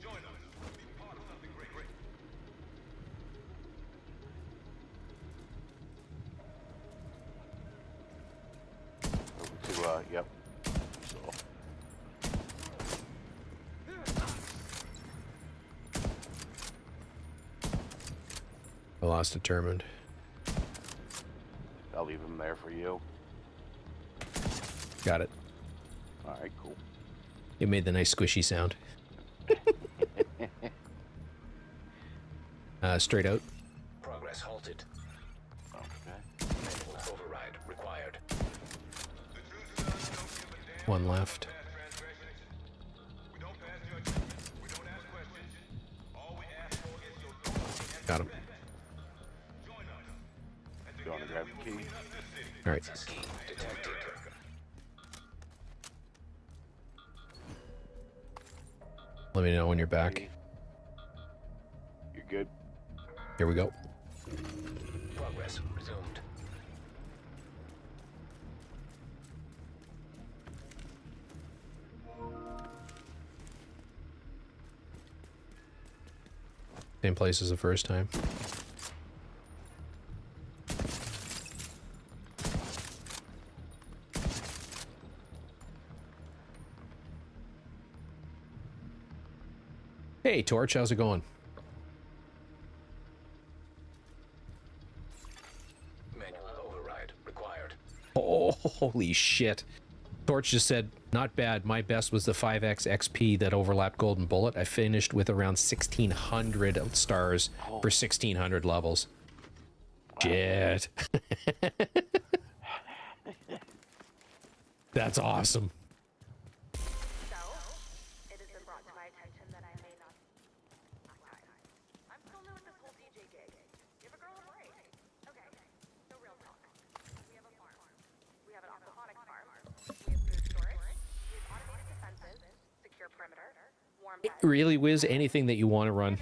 Join us. Be part of something great. Over to, yep. So, I lost determined. I'll leave him there for you. Got it. Alright, cool. It made the nice squishy sound. Straight out. Progress halted. Okay. Manual override required. One left. We don't pass judgment. We don't ask questions. All we ask for is your loyalty and Got him. join us. And You want to grab the key? All right. Key detected. Let me know when you're back. You're good? Here we go. Progress resumed. Same place as the first time. Hey, Torch, how's it going? Manual override required. Oh, holy shit. Torch just said, not bad. My best was the 5X XP that overlapped Golden Bullet. I finished with around 1,600 stars for 1,600 levels. Shit. That's awesome. So, it has been brought to my attention that I may not... I'm still new at this whole DJ gig. Give a girl a break. Okay, so real talk. We have a farm. We have an aquaponics farm. We have food storage. We have automated defenses, secure perimeter, warm beds. Really, Wiz, anything that you want to run.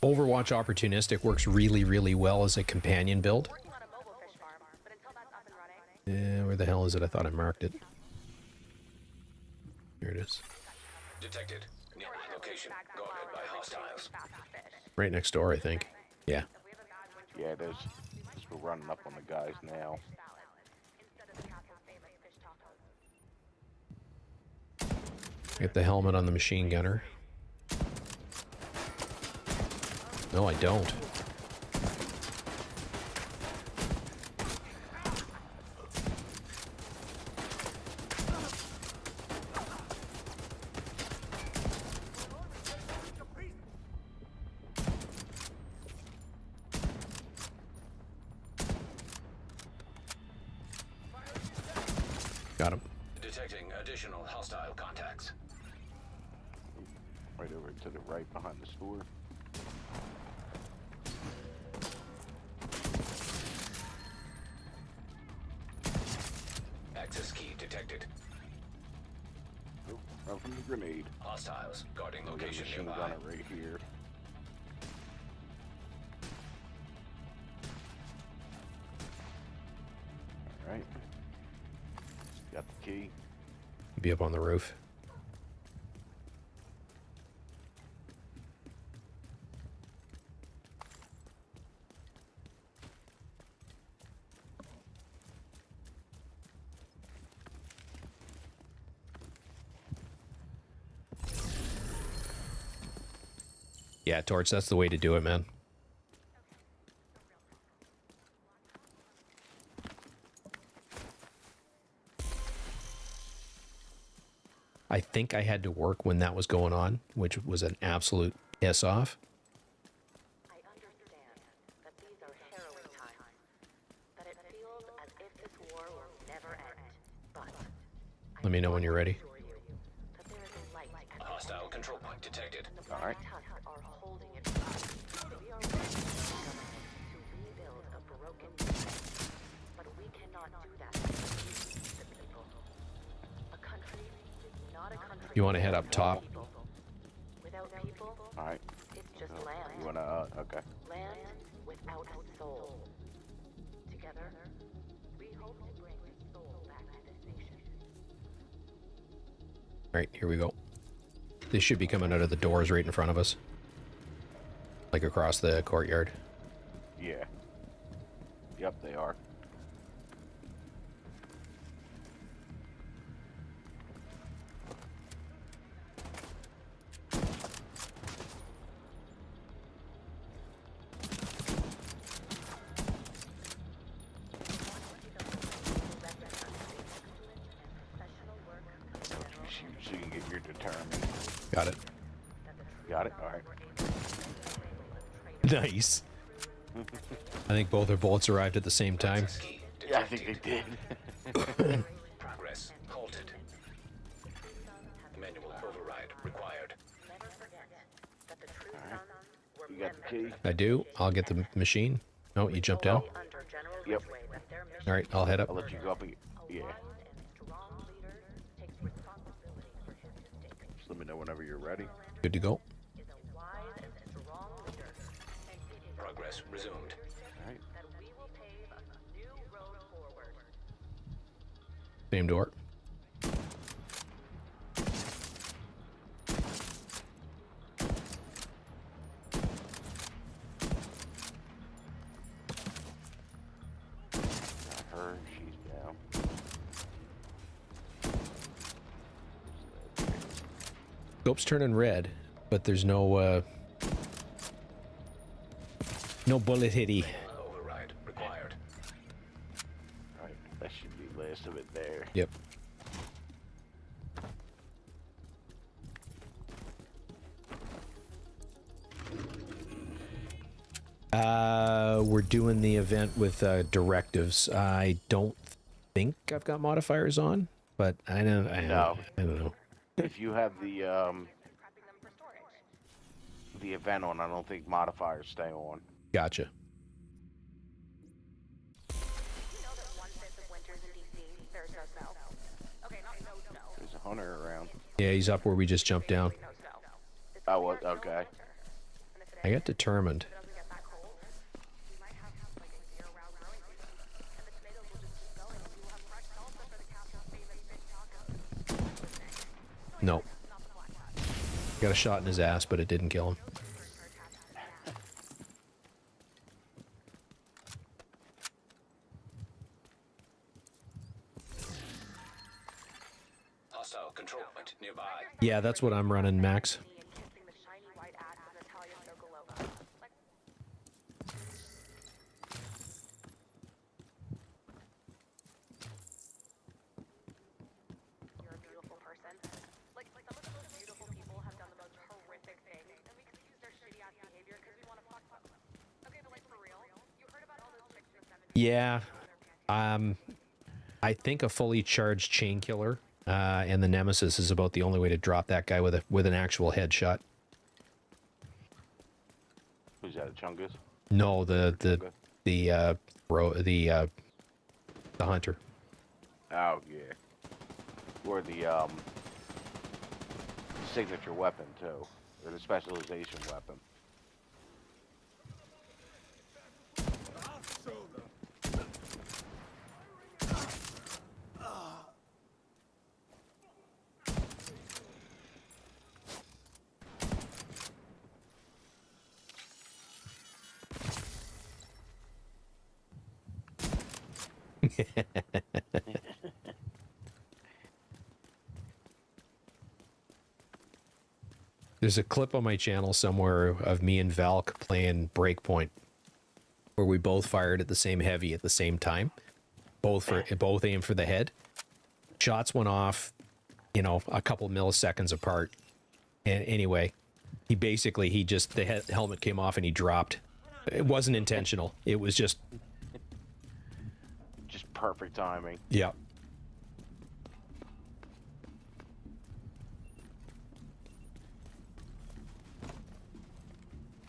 Overwatch Opportunistic works really, really well as a companion build. Working on a mobile fish farm, but until that's up and running... Yeah, where the hell is it? I thought I marked it. Here it is. Detected. Near location guarded by hostiles. Right next door, I think. Yeah. Yeah, it is. Just we're running up on the guys now. Get the helmet on the machine gunner. No, I don't. Got him. Detecting additional hostile contacts. Right over to the right behind the store. Access key detected. Oh, run from the grenade. Hostiles guarding We got a location machine nearby. gunner right here. Alright. Got the key. Be up on the roof. Yeah, Torch, that's the way to do it, man. I think I had to work when that was going on, which was an absolute piss off. I understand that these are harrowing times, that it feels as if this war will never end. But Let me know when you're ready. assure you that there is a light at the Hostile control point detected. end. The All right. Black Tusk are holding it for us. We are working with the government to rebuild a broken nation. But we cannot do that without the people. A country is not a country. You want to head up top? people. Without people, Alright. it's just Oh, land. you wanna, okay. Land without a soul. Together, we hope to bring the soul back to this nation. All right, here we go. They should be coming out of the doors right in front of us. Like across the courtyard. Yeah. Yep, they are. So you can get your determined. Got it. Got it? Alright. Nice. I think both our bullets arrived at the same time. Access key Yeah, I think they detected. did. Progress halted. Manual override required. Never forget that the true Alright. sons were You got the key? I do. I'll get the machine. No, you jumped down. under General Yep. Ridgway that their mission All right, I'll head up. I'll let you go up and a yeah. wise and strong leader takes responsibility for his mistakes. Just let me know whenever you're ready. Good to go. Is a wise and strong leader, and it is Progress resumed. Alright. that we will pave a new road forward. Same door. Got her, she's down. Scope's turning red, but there's no no bullet hitty. Override required. Alright, that should be last of it there. Yep. We're doing the event with directives. I don't think I've got modifiers on, but I don't No. know. If you have the event on, I don't think modifiers stay on. Gotcha. You know that 1/5 of winters in DC, there's no snow. Okay, not no snow. There's a hunter around. Yeah, he's up where we just jumped down. No snow. Oh, well, okay. I got determined. If it doesn't get that cold, we might have like a year-round growing season, and the tomatoes will just keep going, and we will have fresh salsa for the Castle's famous fish tacos. No. Not the black cat. Got a shot in his ass, but it didn't kill him. Hostile control point nearby. Yeah, that's what I'm running, Max. And kissing the shiny white ass of Natalia Sokolova. Like, you're a beautiful person. Like some of the most beautiful people have done the most horrific things, and we excuse their shitty ass behavior because we want to fuck them. Okay, but like for real, you heard about all those chicks in the 70s? Yeah. I think a fully charged chain killer and the Nemesis is about the only way to drop that guy with an actual headshot. Who's that? Chungus? No, the hunter. Oh yeah. Or the signature weapon too, or the specialization weapon. There's a clip on my channel somewhere of me and Valk playing Breakpoint, where we both fired at the same heavy at the same time, both aimed for the head. Shots went off, you know, a couple milliseconds apart. And anyway, the helmet came off and he dropped. It wasn't intentional. It was just perfect timing. Yeah.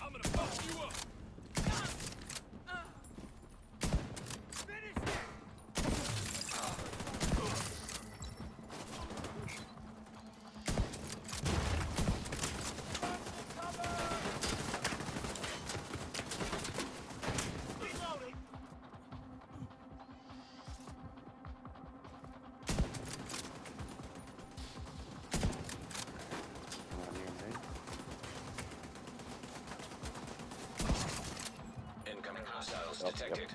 I'm gonna fuck you up. Finish it. Reloading. Incoming hostiles detected.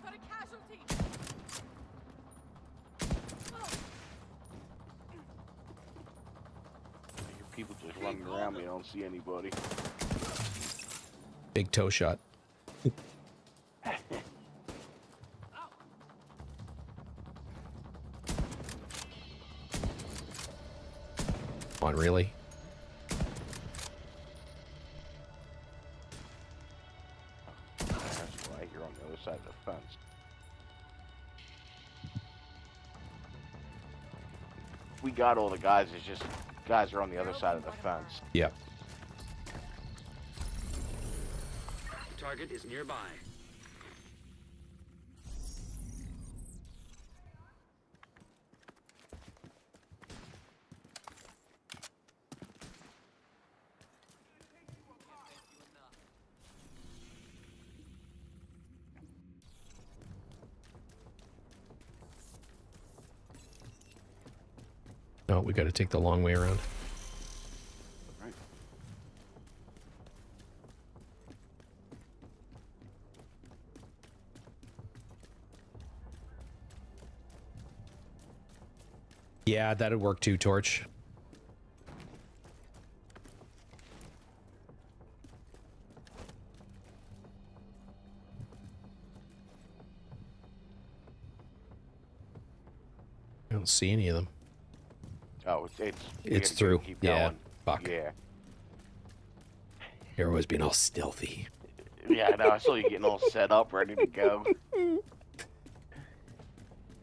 Got a casualty. People just running around me. I don't see anybody. big toe shot. Come on, really? That's why you're on the other side of the fence. We got all the guys. It's just guys are on the other side of the fence. Yep. Target is nearby. Oh, we got to take the long way around. Right. Yeah, that'd work too, Torch. I don't see any of them. Oh, It's through. Keep Yeah. going. Fuck. Yeah. You're always being all stealthy. Yeah, I know. I saw you getting all set up, ready to go.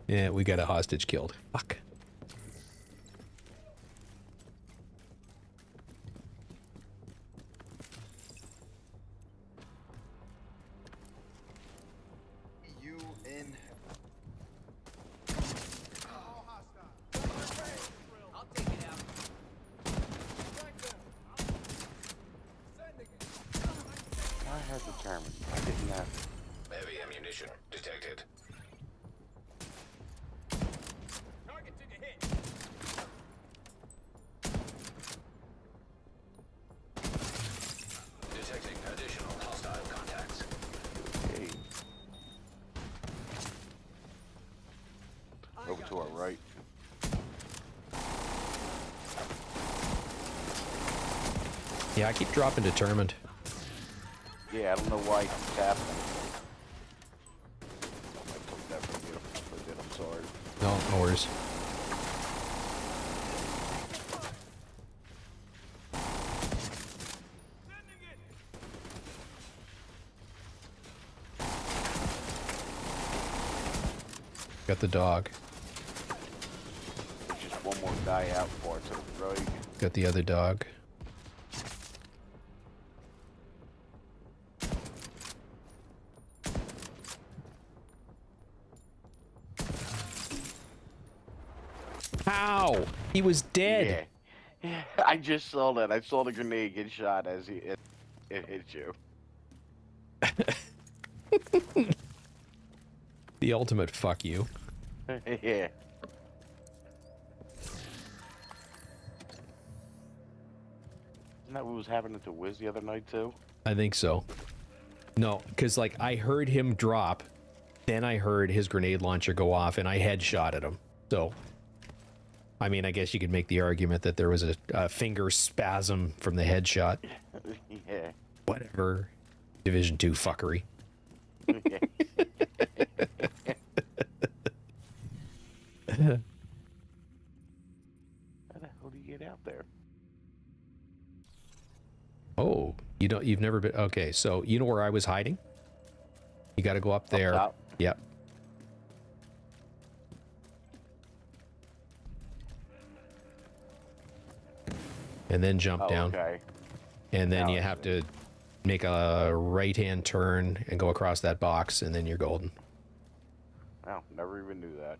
Yeah, we got a hostage killed. Fuck. You in? All hostile. I'll take it out. Right there. Sending it. I had determined. I didn't have. Heavy ammunition detected. Target took a hit. Detecting additional hostile contacts. Hey. Over to our right. Yeah, I keep dropping determined. Yeah, I don't know why it's happening. I took that from you. If I did, I'm sorry. No, no worries. Sending it. Got the dog. Just one more guy out for it to the right. Got the other dog. How? He was dead. Yeah. I just saw that. I saw the grenade get shot as it hit you. The ultimate fuck you. Yeah. Isn't that what was happening to Wiz the other night too? I think so. No, because like I heard him drop, then I heard his grenade launcher go off, and I headshotted him. So, I mean, I guess you could make the argument that there was a finger spasm from the headshot. Yeah. Whatever. Division 2 fuckery. How the hell do you get out there? Oh, you've never been, okay, so you know where I was hiding? You got to go up there. Up top? Yep. And then jump down. Okay. And then Now you I have see. to make a right-hand turn and go across that box, and then you're golden. Wow, never even knew that.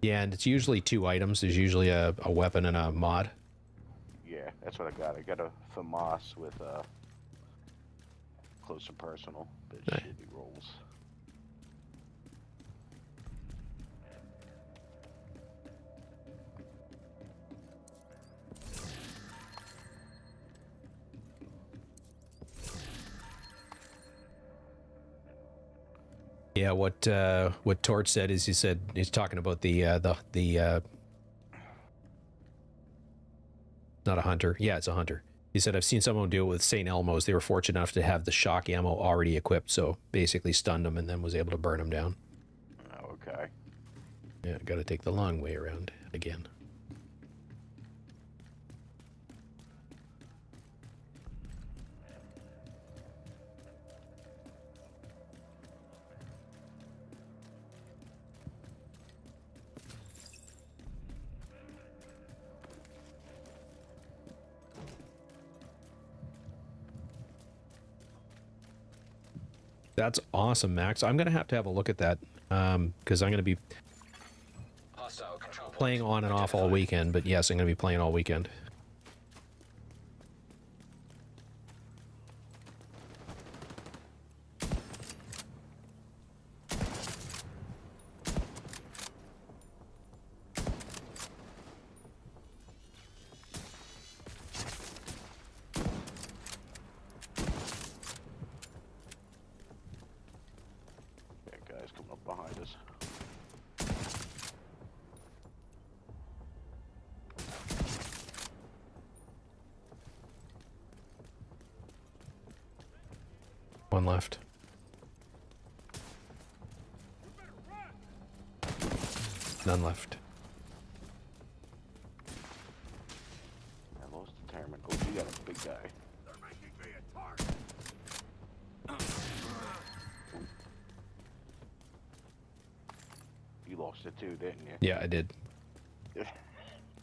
Yeah, and it's usually 2 items. There's usually a weapon and a mod. Yeah, that's what I got. I got a FAMAS with close and personal. But Nice. shitty rolls. Yeah, what Torch said is he's talking about the not a hunter. Yeah, it's a hunter. He said, I've seen someone do it with St. Elmo's. They were fortunate enough to have the shock ammo already equipped, so basically stunned them and then was able to burn them down. Oh, okay. Yeah, got to take the long way around again. That's awesome, Max. I'm going to have a look at that because I'm going to be Hostile control point playing on and off all weekend. But yes, I'm going to be playing all weekend. That guy's coming up behind us. One left. None left. I lost the timer. Oh, you got a big guy. They're making me a target. You lost it too, didn't you? Yeah, I did.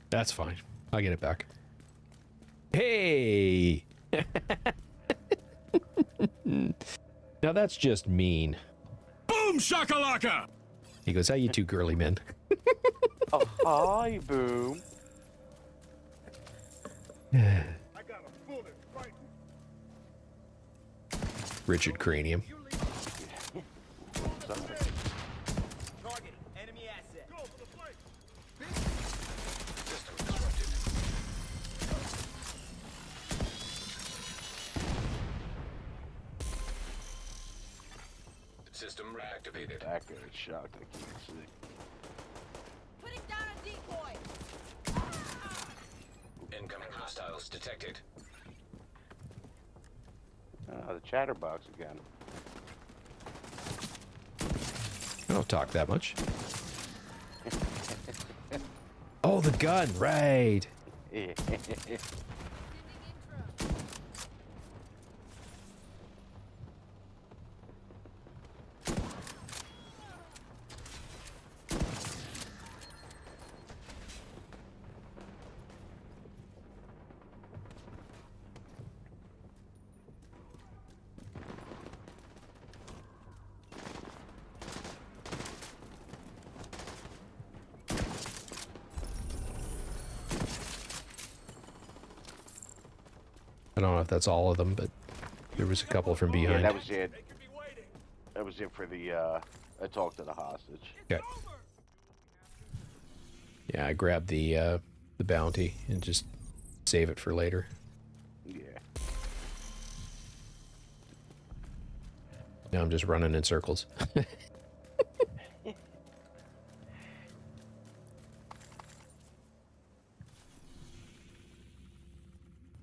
That's fine. I'll get it back. Hey! Now that's just mean. Boom shakalaka! He goes, how you two girly men? Oh, hi, Boom. I got a bullet right. Richard Cranium. Target enemy asset. Go for the flank. system disrupted. System reactivated. That guy is shocked. I can't see. Putting down a decoy. Incoming hostiles detected. The chatterbox again. I don't talk that much. Oh, the gun, right. I don't know if that's all of them, but there was a couple from Yeah, behind. that was it. That was it for the, I talked to the hostage. Okay. Yeah, I grabbed the bounty and just save it for later. Yeah. Now I'm just running in circles.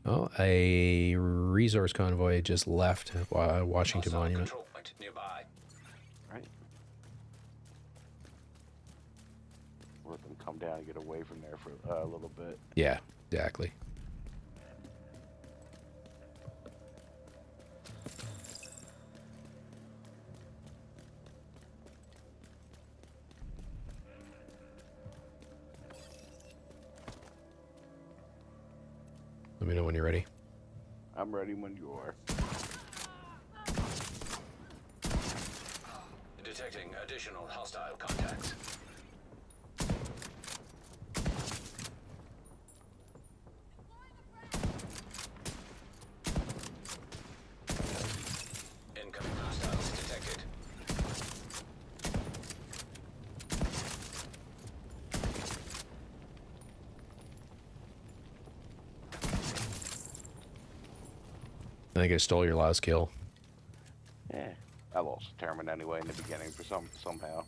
Oh, a resource convoy just left Washington Monument. Control point nearby. Right. Let them come down and get away from there for a little bit. Yeah, exactly. Let me know when you're ready. I'm ready when you are. Detecting additional hostile contacts. Incoming hostiles detected. I think I stole your last kill. Yeah. I lost the tournament anyway in the beginning for somehow.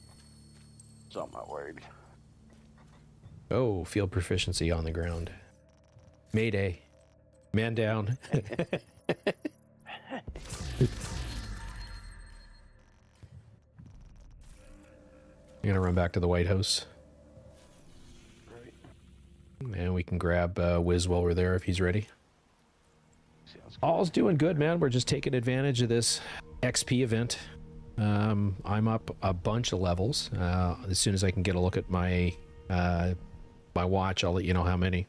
So I'm not worried. Oh, field proficiency on the ground. Mayday. Man down. I'm gonna run back to the White House. Right. And we can grab Wiz while we're there if he's ready. Sounds good. All's doing good, man. We're just taking advantage of this XP event. I'm up a bunch of levels. As soon as I can get a look at my my watch, I'll let you know how many.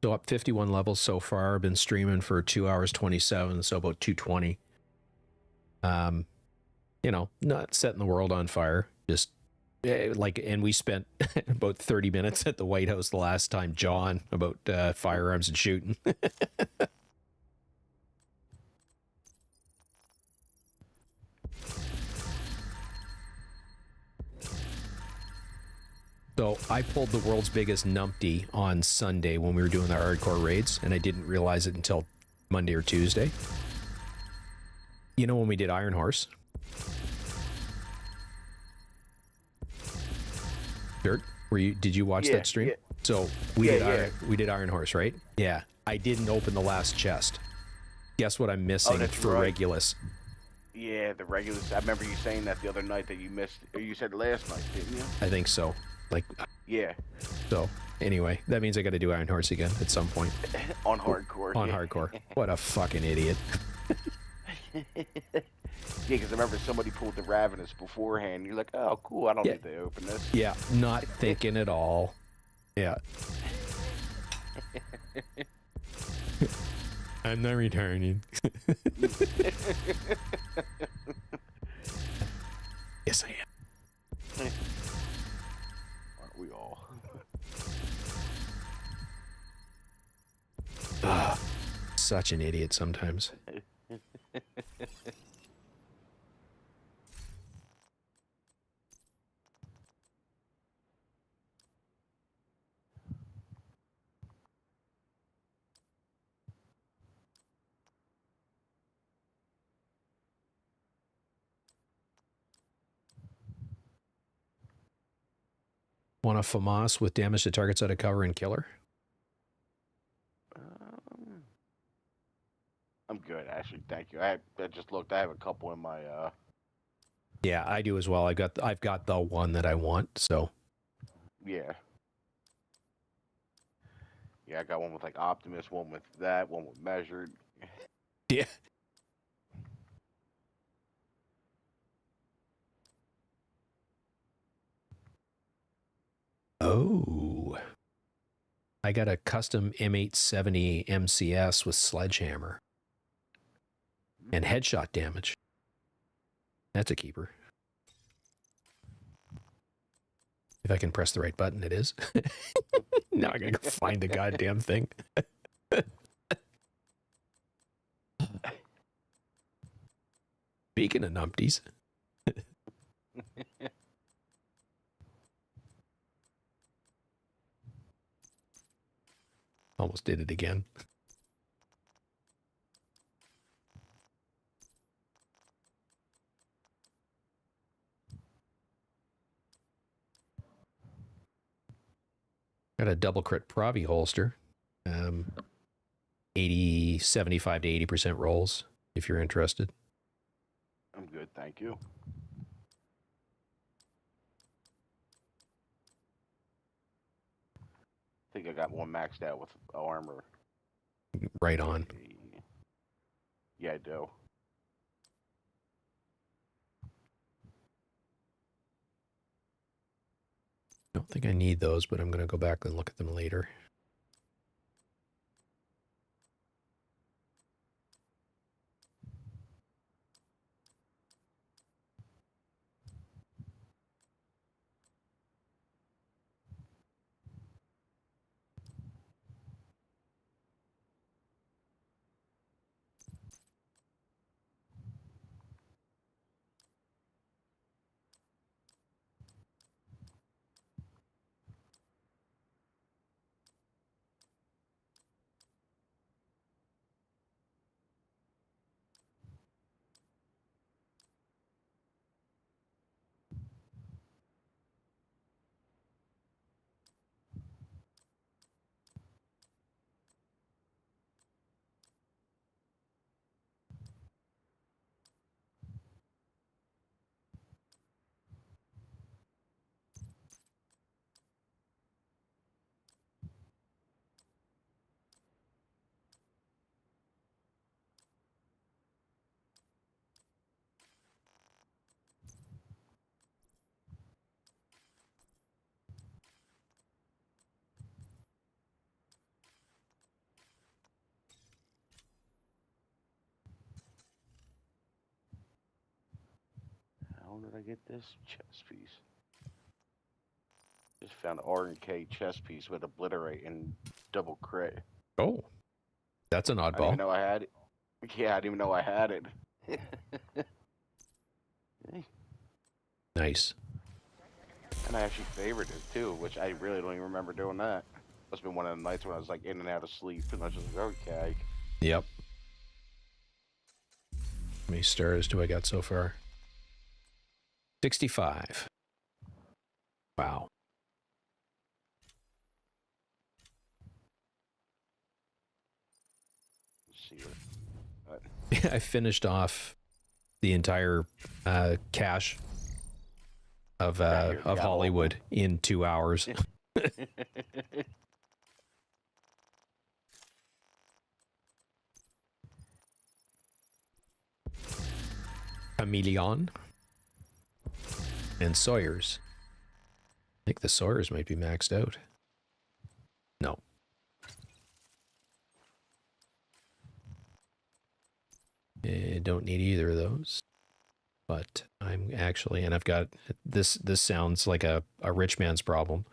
So up 51 levels so far. I've been streaming for 2 hours 27, so about 220. You know, not setting the world on fire. Just and we spent about 30 minutes at the White House the last time, John, about firearms and shooting. So I pulled the world's biggest numpty on Sunday when we were doing the hardcore raids, and I didn't realize it until Monday or Tuesday. You know when we did Iron Horse? Dirt, did you watch that stream? Yeah. So we did Iron Horse, right? Yeah. I didn't open the last chest. Guess what I'm missing for right. Regulus? Yeah, the Regulus. I remember you saying that the other night that you missed. Or you said last night, didn't you? I think so. Like, yeah. So anyway, that means I got to do Iron Horse again at some point. On hardcore. On hardcore. What a fucking idiot. Yeah, because I remember somebody pulled the Ravenous beforehand. You're like, oh, cool. I don't need to open this. Yeah, not thinking at all. Yeah. I'm not returning. Yes, I am. Aren't we all? Such an idiot sometimes. Want a FAMAS with damage to targets out of cover and killer? I'm good, actually. Thank you. I just looked. I have a couple in my. Yeah, I do as well. I've got the one that I want. So. Yeah. Yeah, I got one with like Optimus, one with that, one with Measured. Yeah. Oh. I got a custom M870 MCS with Sledgehammer. And headshot damage. That's a keeper. If If I can press the right button, it is. Now I gotta go find the goddamn thing. Speaking of numpties. Almost did it again. Got a double crit Pravi holster. 75 to 80% rolls, if you're interested. I'm good, thank you. I think I got one maxed out with armor. Right on. Yeah, I do. I don't think I need those, but I'm going to go back and look at them later. How did I get this chest piece? Just found an R&K chest piece with obliterate and double crit. Oh, that's an I didn't oddball. even know I had it. Yeah, I didn't even know I had it. Nice. And I actually favored it too, which I really don't even remember doing that. Must have been one of the nights when I was like in and out of sleep, and I was just like, okay. Yep. How many stars do I got so far? 65. Wow. Let's see what. I finished off the entire cache of Hollywood in 2 hours. Chameleon and Sawyer's. I think the Sawyer's might be maxed out. No. Don't need either of those. But I'm actually, and I've got, this sounds like a rich man's problem.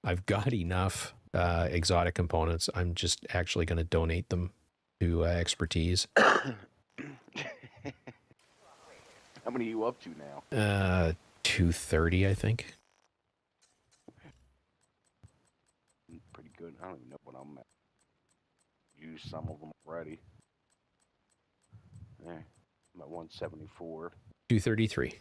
I've got enough exotic components. I'm just actually going to donate them to expertise. How many are you up to now? 230, I think. Pretty good. I don't even know what I'm at. Used some of them already. Yeah, I'm at 174. 233.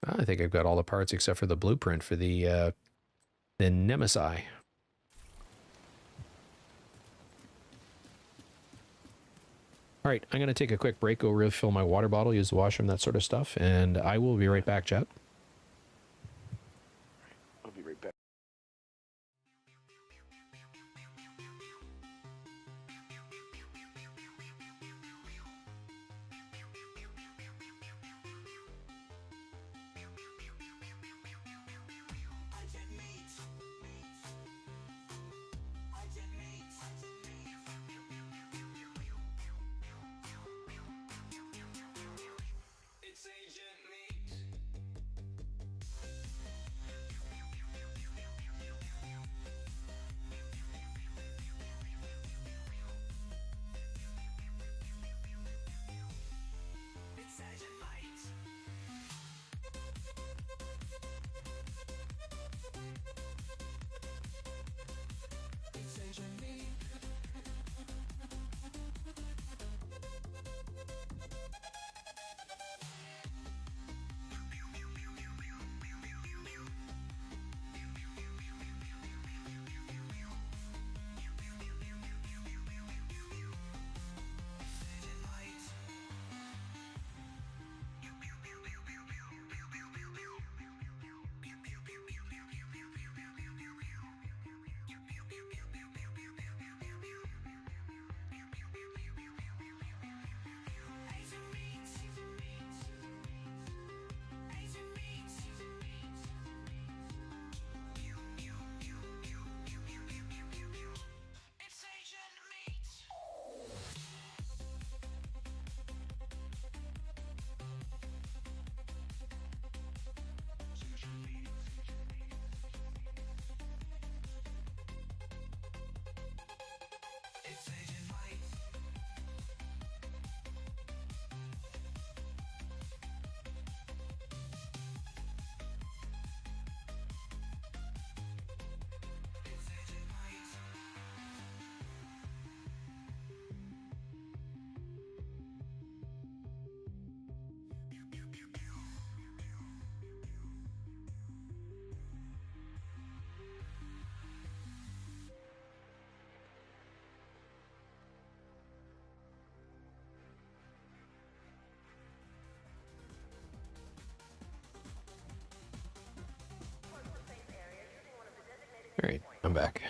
I think I've got all the parts except for the blueprint for the Nemesis. All right, I'm going to take a quick break, go refill my water bottle, use the washroom, that sort of stuff, and I will be right back, chat. I'll be right back. I'm back.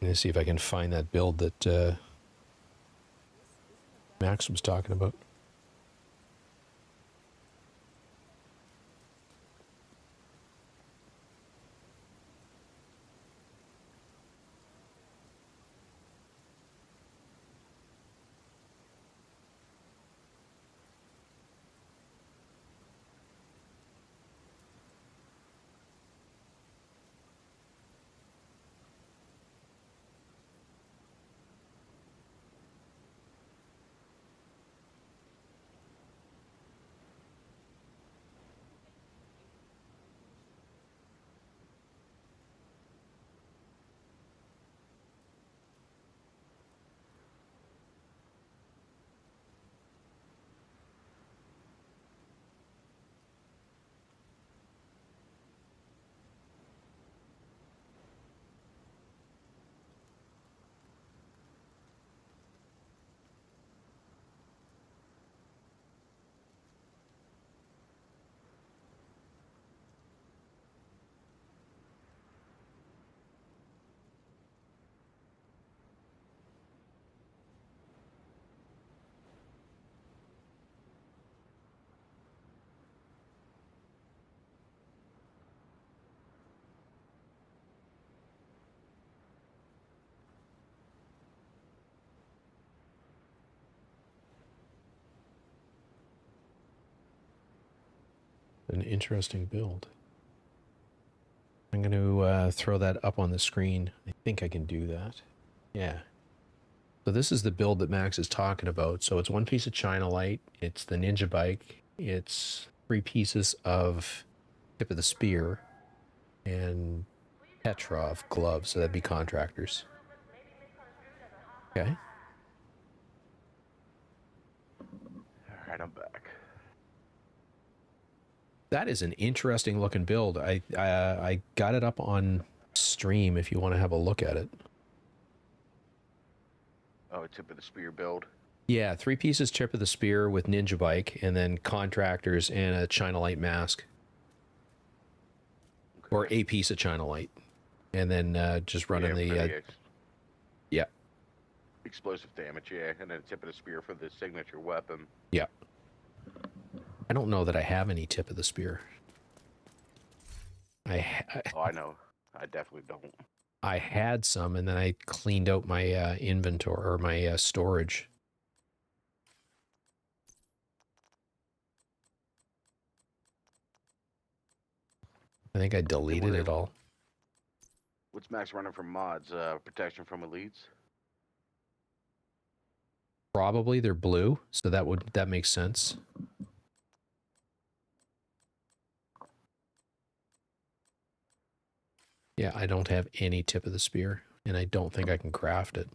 I'm gonna see if I can find that build that Max was talking about. An interesting build. I'm going to throw that up on the screen. I think I can do that. Yeah. So this is the build that Max is talking about. So it's one piece of China Light. It's the Ninja Bike. It's 3 pieces of tip of the spear and Petrov gloves. So that'd be contractors. Okay. All right, I'm back. That is an interesting looking build. I got it up on stream if you want to have a look at it. Oh, tip of the spear build. Yeah, 3 pieces tip of the spear with Ninja Bike, and then contractors and a China Light mask. Okay. Or a piece of China Light. And then just running yeah. Explosive damage, yeah, and then a tip of the spear for the signature weapon. Yeah. I don't know that I have any tip of the spear. Oh, I know. I definitely don't. I had some, and then I cleaned out my inventory, or my storage. I think I deleted it all. What's Max running from mods? Protection from elites? Probably they're blue, so that makes sense. Yeah, I don't have any tip of the spear, and I don't think I can craft it.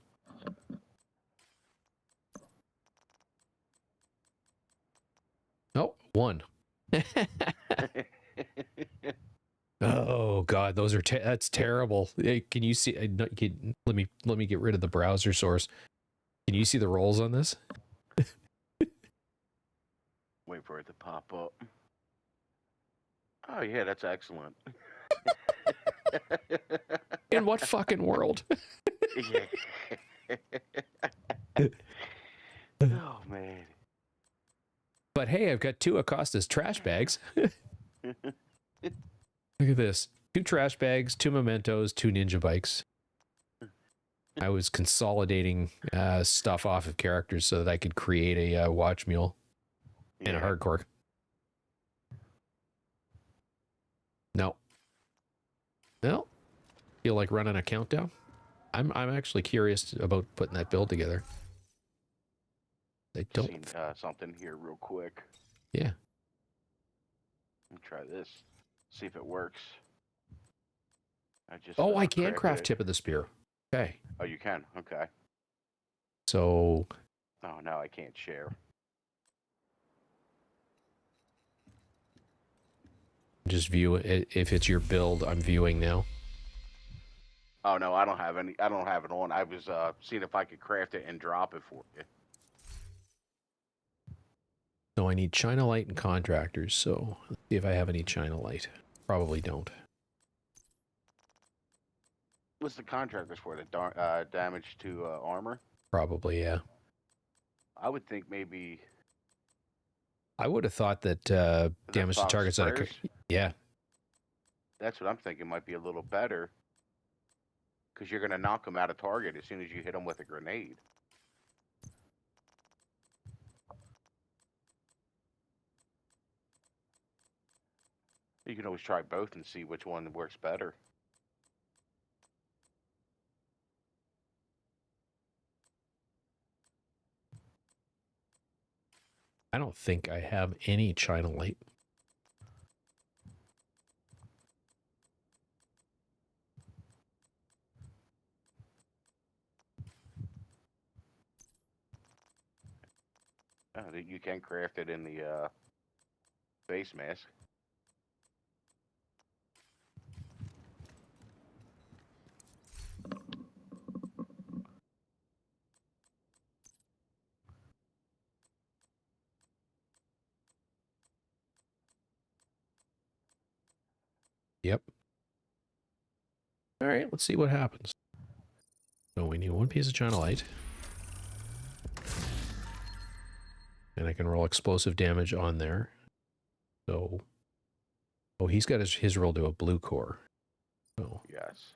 Oh, 1. Oh God, those are that's terrible. Hey, can you see? Let me get rid of the browser source. Can you see the rolls on this? Wait for it to pop up. Oh yeah, that's excellent. In what fucking world? Oh man. But hey, I've got 2 Acosta's trash bags. Look at this. 2 trash bags, 2 mementos, 2 ninja bikes. I was consolidating stuff off of characters so that I could create a watch mule and a hardcore. No. Feel like running a countdown? I'm actually curious about putting that build together. I don't seen something here real quick. Yeah. Let me try this. See if it works. I can craft tip of the spear. Okay. Oh, you can. Okay. So. Oh no, I can't share. Just view it. If it's your build, I'm viewing now. Oh no, I don't have any. I don't have it on. I was seeing if I could craft it and drop it for you. So I need China Light and contractors. So let's see if I have any China Light. Probably don't. What's the contractors for? The damage to armor? Probably, yeah. I would think maybe I would have thought that damage to Fox targets that sprayers? yeah. That's what I'm thinking might be a little better. Because you're going to knock them out of target as soon as you hit them with a grenade. You can always try both and see which one works better. I don't think I have any China Light. You can craft it in the face mask. Yep. All right, let's see what happens. So we need one piece of China Light. And I can roll explosive damage on there. So, oh, he's got his roll to a blue core. So, Yes.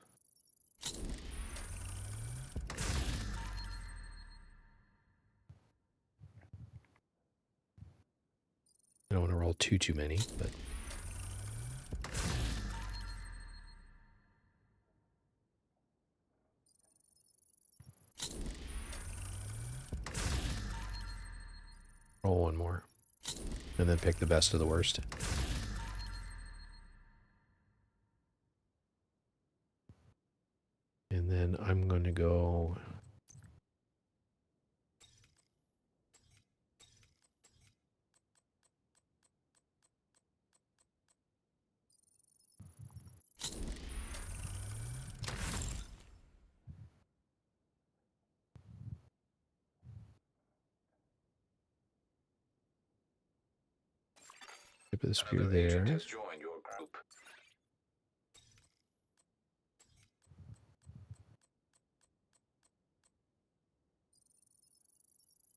I don't want to roll too many, but roll one more. And then pick the best of the worst. And then I'm going to go... Tip of the spear Another agent there. has joined your group.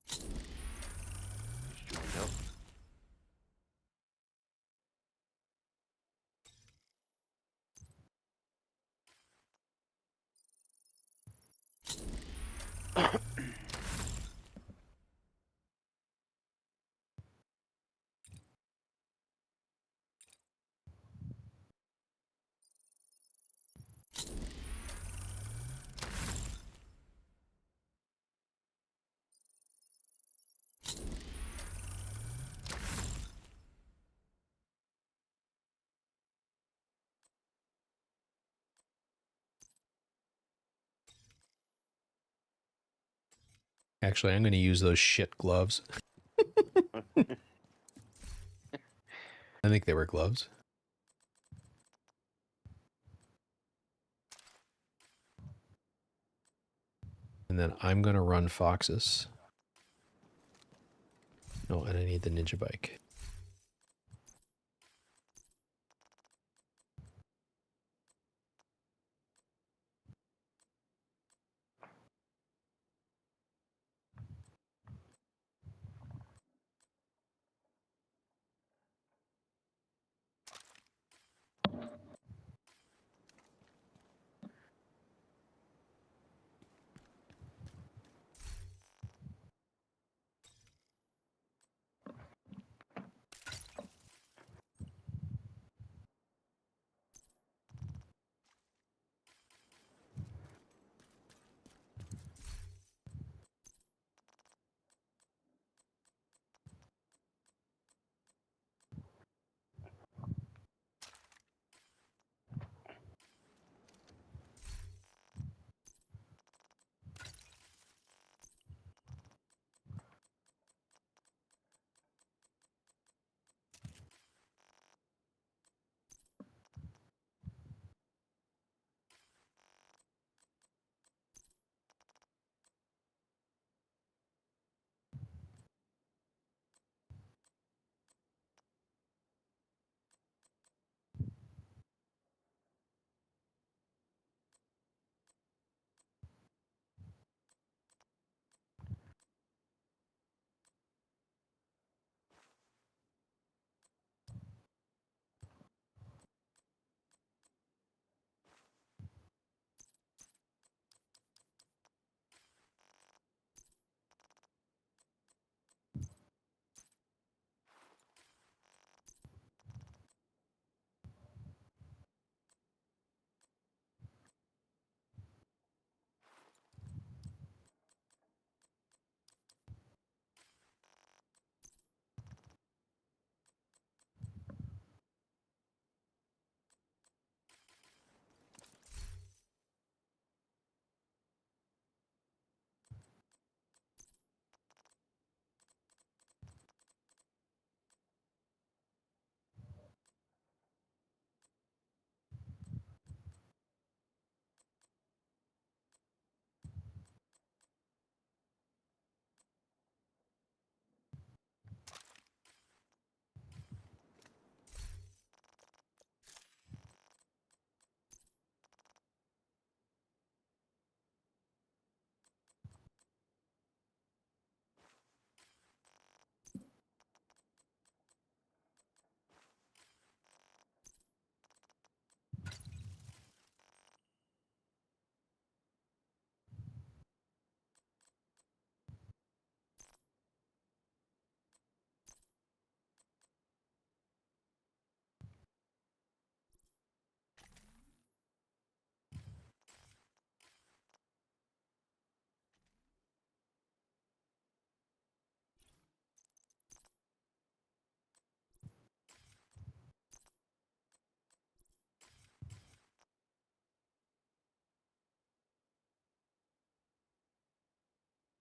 He's joined up. Actually, I'm going to use those shit gloves. I think they were gloves. And then I'm going to run Foxes. Oh, and I need the ninja bike.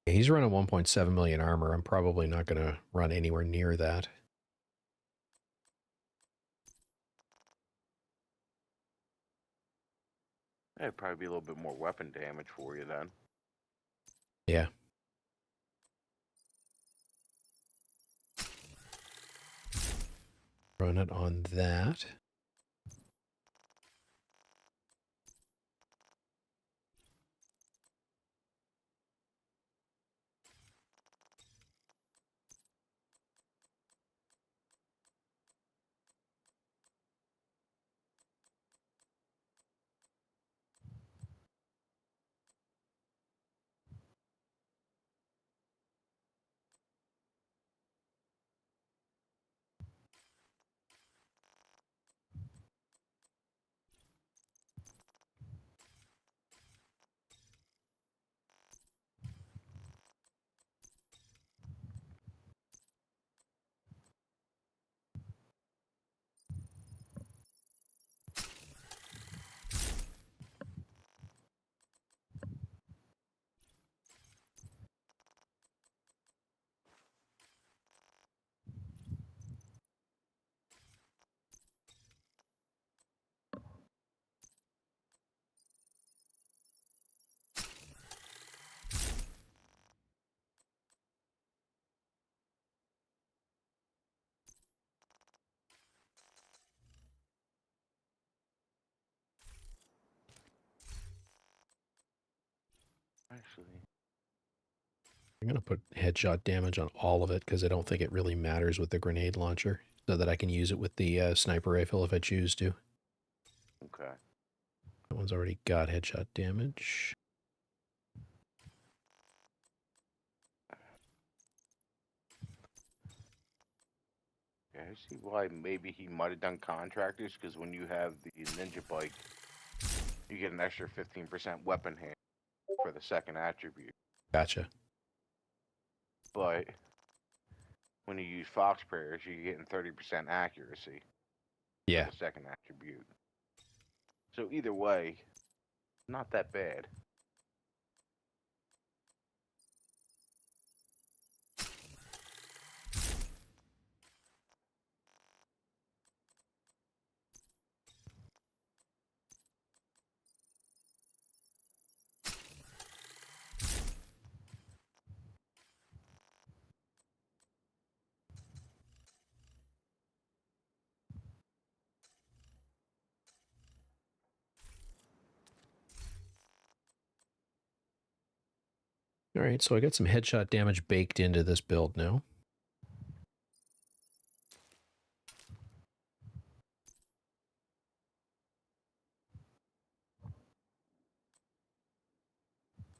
He's running 1.7 million armor. I'm probably not going to run anywhere near that. That'd probably be a little bit more weapon damage for you then. Yeah. Run it on that. Actually, I'm going to put headshot damage on all of it because I don't think it really matters with the grenade launcher, so that I can use it with the sniper rifle if I choose to. okay. That one's already got headshot damage. Yeah, I see why maybe he might have done contractors, because when you have the ninja bike, you get an extra 15% weapon hand for the second attribute. Gotcha. But when you use fox prayers, you're getting 30% accuracy Yeah. for the second attribute. So either way, not that bad. All right, so I got some headshot damage baked into this build now.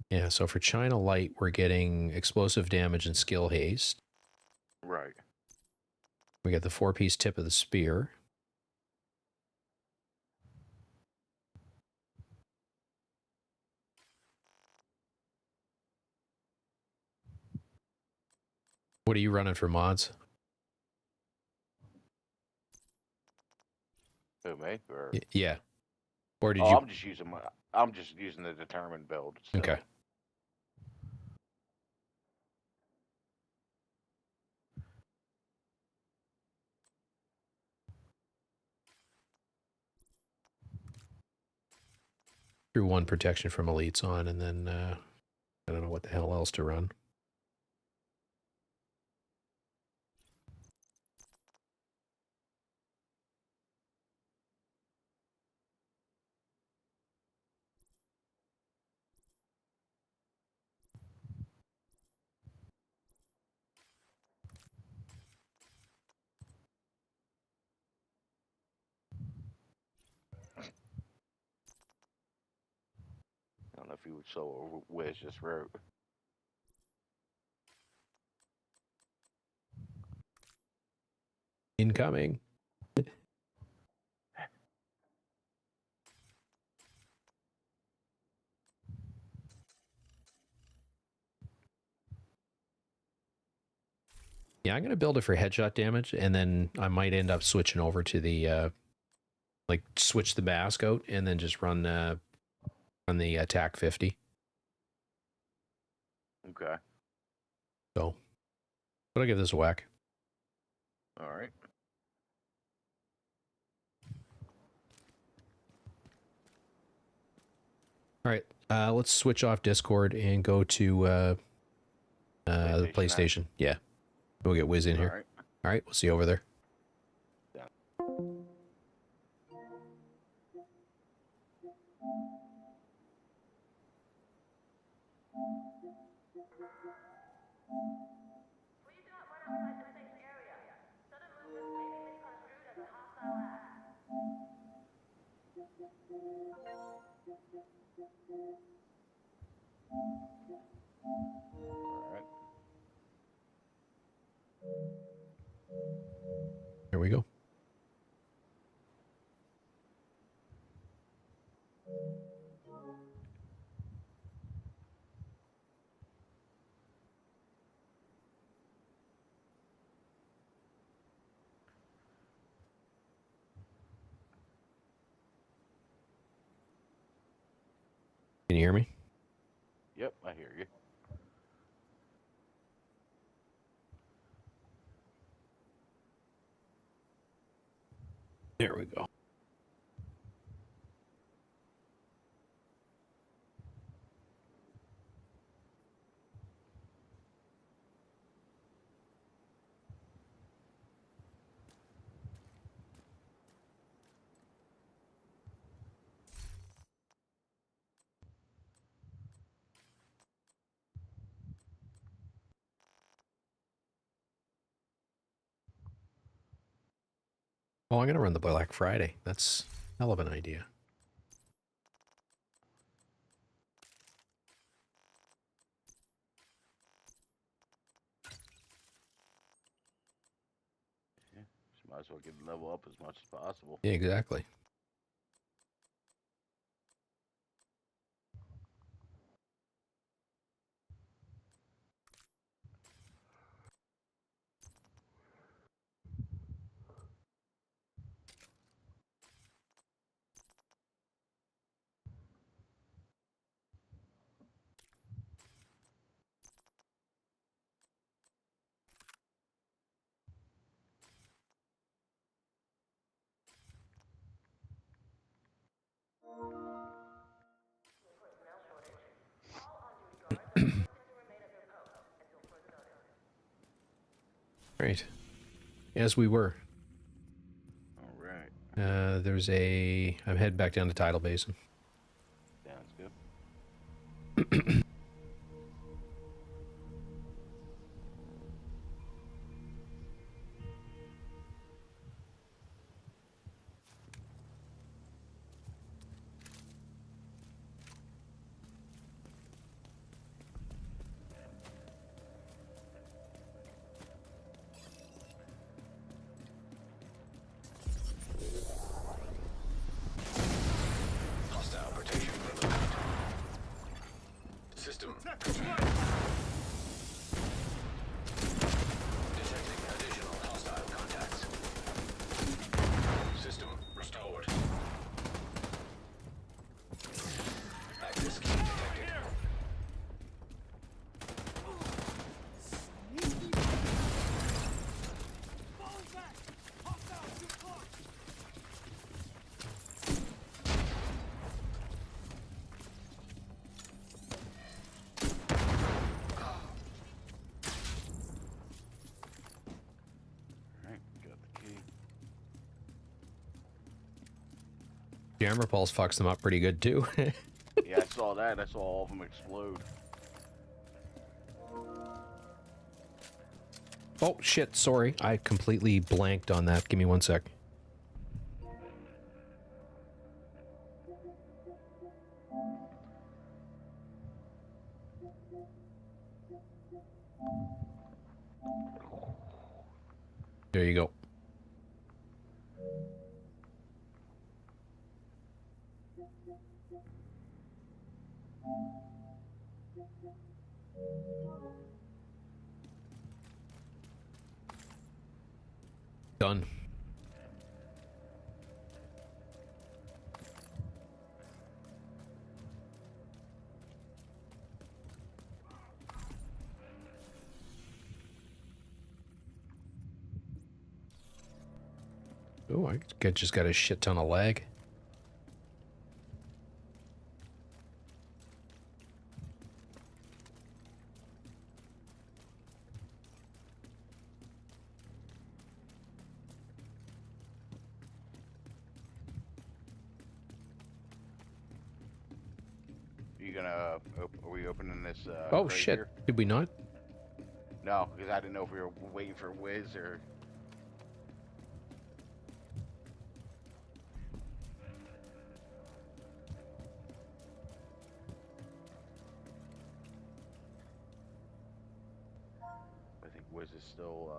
Yeah, so for China Light, we're getting explosive damage and skill haste. Right. We got the 4-piece tip of the spear. What are you running for mods? Who, me? Or... Yeah. Or did oh, you... I'm just using the determined build. Still. Okay. Threw one protection from elites on, and then I don't know what the hell else to run. I don't know if you saw what Wiz just wrote. Incoming. Yeah, I'm going to build it for headshot damage, and then I might end up switching over to the, like, switch the mask out, and then just run the attack 50. Okay. So, but I'll give this a whack. All right. All right, let's switch off Discord and go to the PlayStation. Yeah, we'll get Wiz in here. Right. All right, we'll see you over there. Yeah. Please do not run outside the safe area. Sudden movements may be misconstrued as a hostile act. All right. Here we go. Can you hear me? Yep, I hear you. There we go. Oh, I'm gonna run the Black Friday. That's a hell of an idea. Yeah, just might as well get the level up as much as possible. Yeah, exactly. Right. As we were. All right. There's a... I'm heading back down to Tidal Basin. Sounds good. Hostile protection removed. System detecting additional hostile contacts. System restored. Access key detected. Falling back! Hostile too close! All right, got the key. Jammer Pulse fucks them up pretty good too. Yeah, I saw that. I saw all of them explode. Oh shit, sorry. I completely blanked on that. Give me 1 sec. There you go. Done. Oh, I just got a shit ton of lag. You gonna? Are we opening this? Oh crate shit! here? Did we not? No, because I didn't know if we were waiting for Wiz or. I think Wiz is still.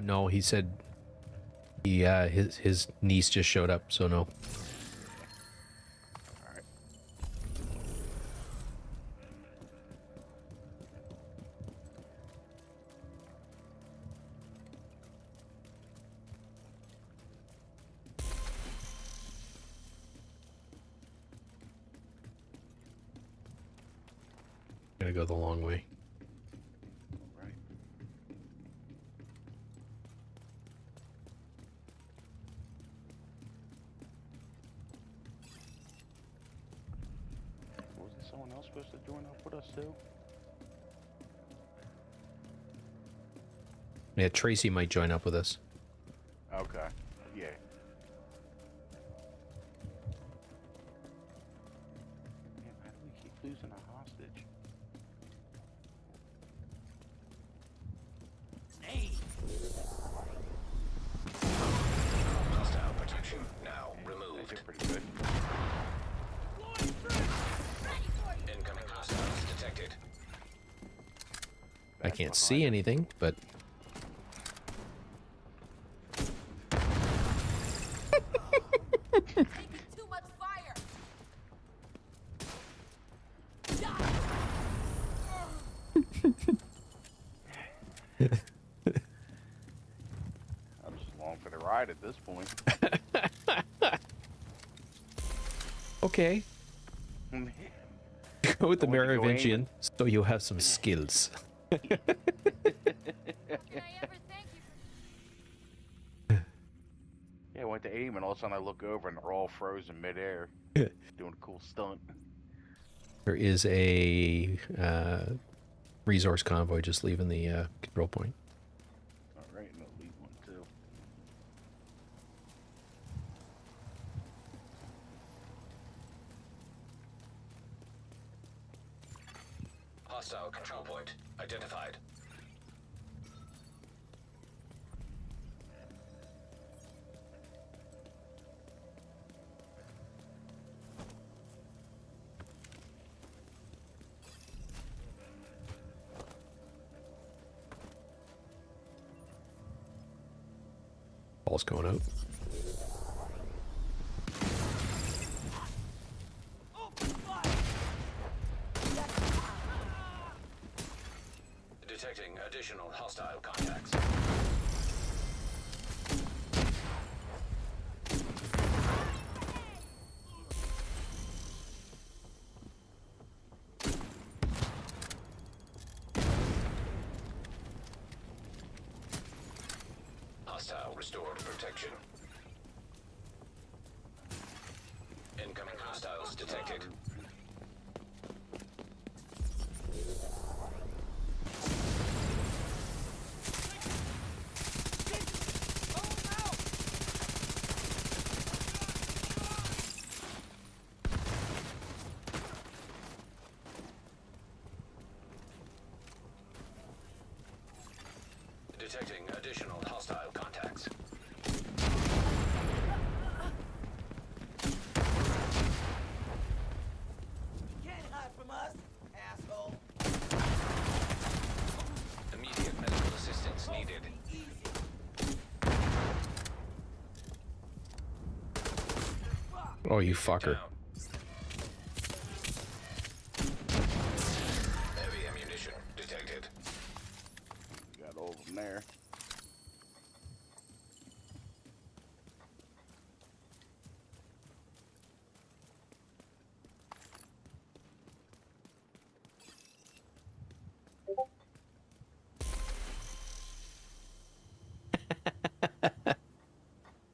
No, he said he his niece just showed up, so no. Alright. Gotta go the long way. Right. Wasn't someone else supposed to join up with us too? Yeah, Tracy might join up with us. Okay. Yeah. Man, how do we keep losing a hostage? Hostile protection now removed. They're pretty good. Incoming hostiles detected. I can't see anything, but Taking too much fire. I'm just along for the ride at this point. okay. Go with the I want to go Merovingian, so you'll have some skills. Can I ever thank you for... Yeah, I went to aim and all of a sudden I look over and they're all frozen midair. Doing a cool stunt. There is a resource convoy just leaving the control point. Alright, and I'll leave one too. Hostile control point identified. Ball's going out. Detecting additional hostile contacts. Hostile restored protection. Incoming hostiles detected. Detecting additional hostile contacts. Can't hide from us, asshole. Immediate medical assistance needed. Oh, you fucker. Down. Heavy ammunition detected. Got all of them there.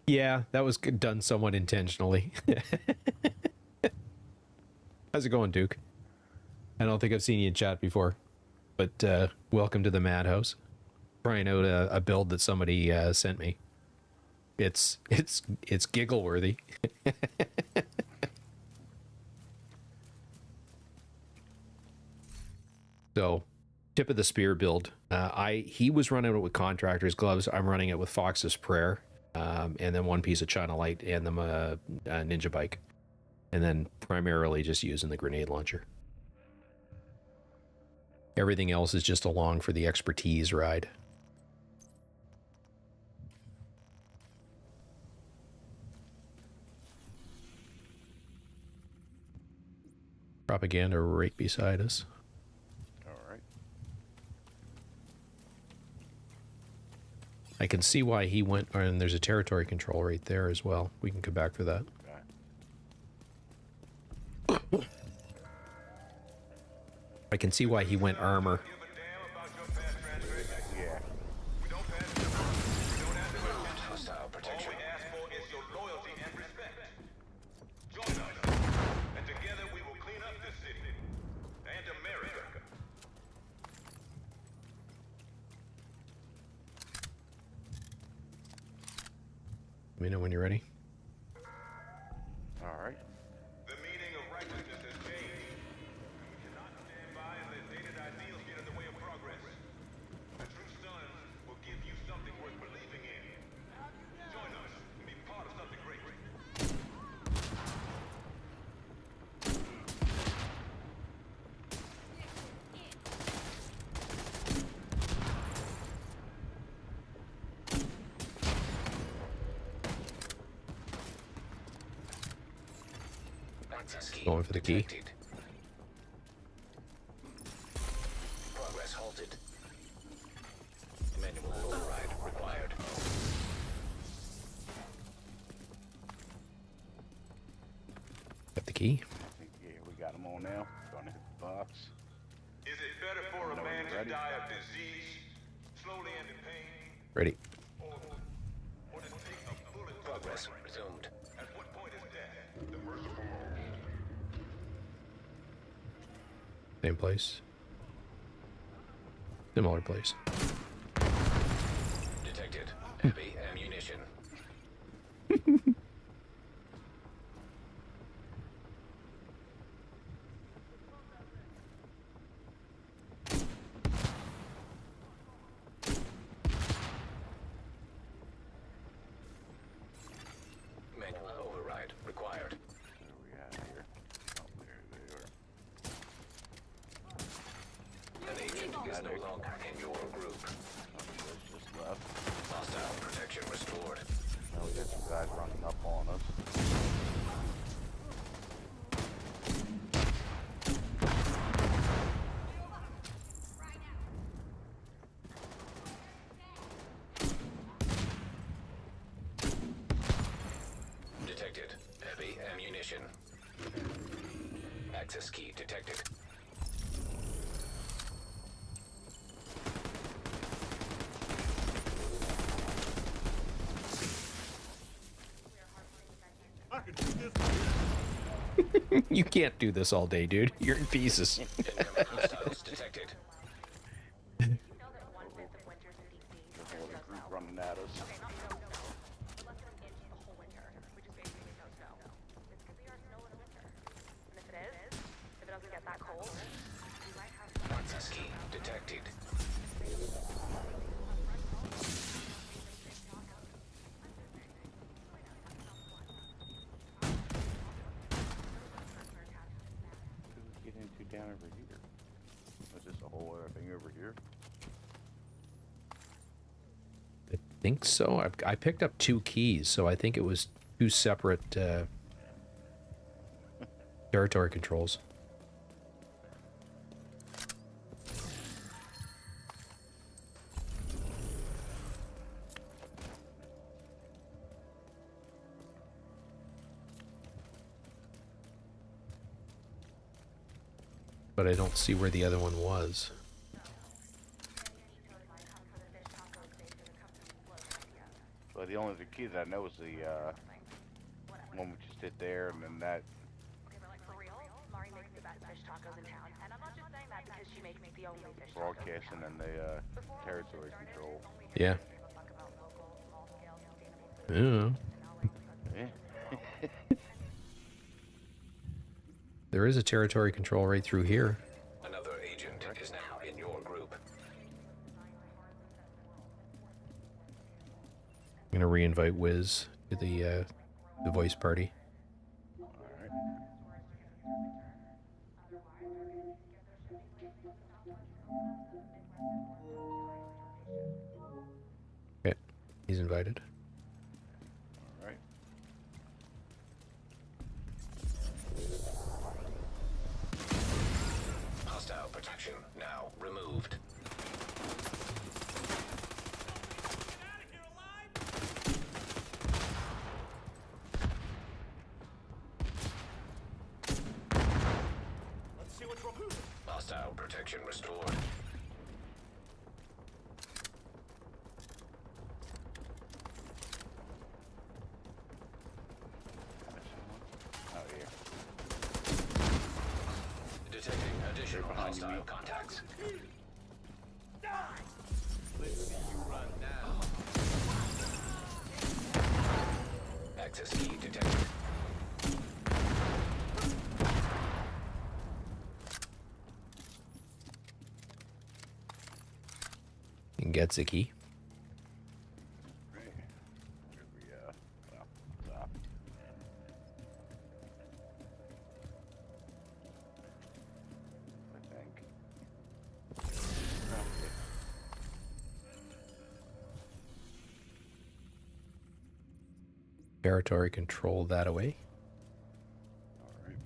Yeah, that was done somewhat intentionally. How's it going, Duke? I don't think I've seen you in chat before, but welcome to the Madhouse. Trying out a build that somebody sent me. It's giggle worthy. So, tip of the spear build. He was running it with contractor's gloves. I'm running it with Fox's Prayer, and then one piece of China Light and the ninja bike, and then primarily just using the grenade launcher. Everything else is just along for the expertise ride. Propaganda right beside us. I can see why he went, and there's a territory control right there as well. We can come back for that. Okay. I can see why he went armor. Yeah. Hostile protection. All we ask for is your loyalty and respect. Join us, and together we will clean up this city and America. Let me know when you're ready. All right. The meaning of righteousness has changed. We cannot stand by and let dated ideals get in the way of progress. The true sons will give you something worth believing in. Join us and be part of something great. Going for the key. Progress halted. Manual override required. Got the key. Yeah, we got them on now. Gonna hit the box. Is it better for a man to die of disease, slowly and in pain, Ready. or to take a bullet? Progress resumed. At what point is death the merciful moment? Same place. Similar place. Detected. Heavy ammunition. Manual override required. Where we at here? Oh, there they are. An agent is no longer in your group. There's just left. Hostile protection restored. Now we got some guys running up on us. Detected. Heavy ammunition. Access key detected. I could do this. You can't do this all day, dude. You're in pieces. Incoming hostiles detected. You know that 1/5 of winters in DC The whole snow. group running at us. Okay, not no snow. Less than an inch the whole winter, which is basically no snow. It's because we are snow in the winter. And if it doesn't get that cold, we might have some Access key detected. What do we get into down over here? Is this a whole other thing over here? I think so. I picked up 2 keys, so I think it was 2 separate territory controls. But I don't see where the other one was. Well, the only ones with key that I know is the one we just did there, and then that. Okay, but like for real, Mari makes the best fish tacos in town. And I'm not just saying that because she makes the only fish tacos in Broadcasting town. and the territory control. Yeah. Yeah. Yeah. There is a territory control right through here. Another agent is now in your group. I'm gonna re-invite Wiz to the voice party. Okay, he's invited. All right. Hostile protection now removed. Let's see what's wrong. Hostile protection restored. Oh yeah. Detecting additional hostile contacts. Let's see you run now. Access key detected. And gets a key. Right. Should we well, stop. I think. Okay. Territory control that away. All right.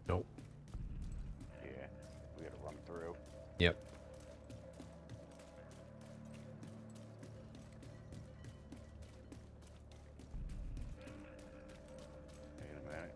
Nope. Yeah, we gotta run through. Yep. Wait a minute.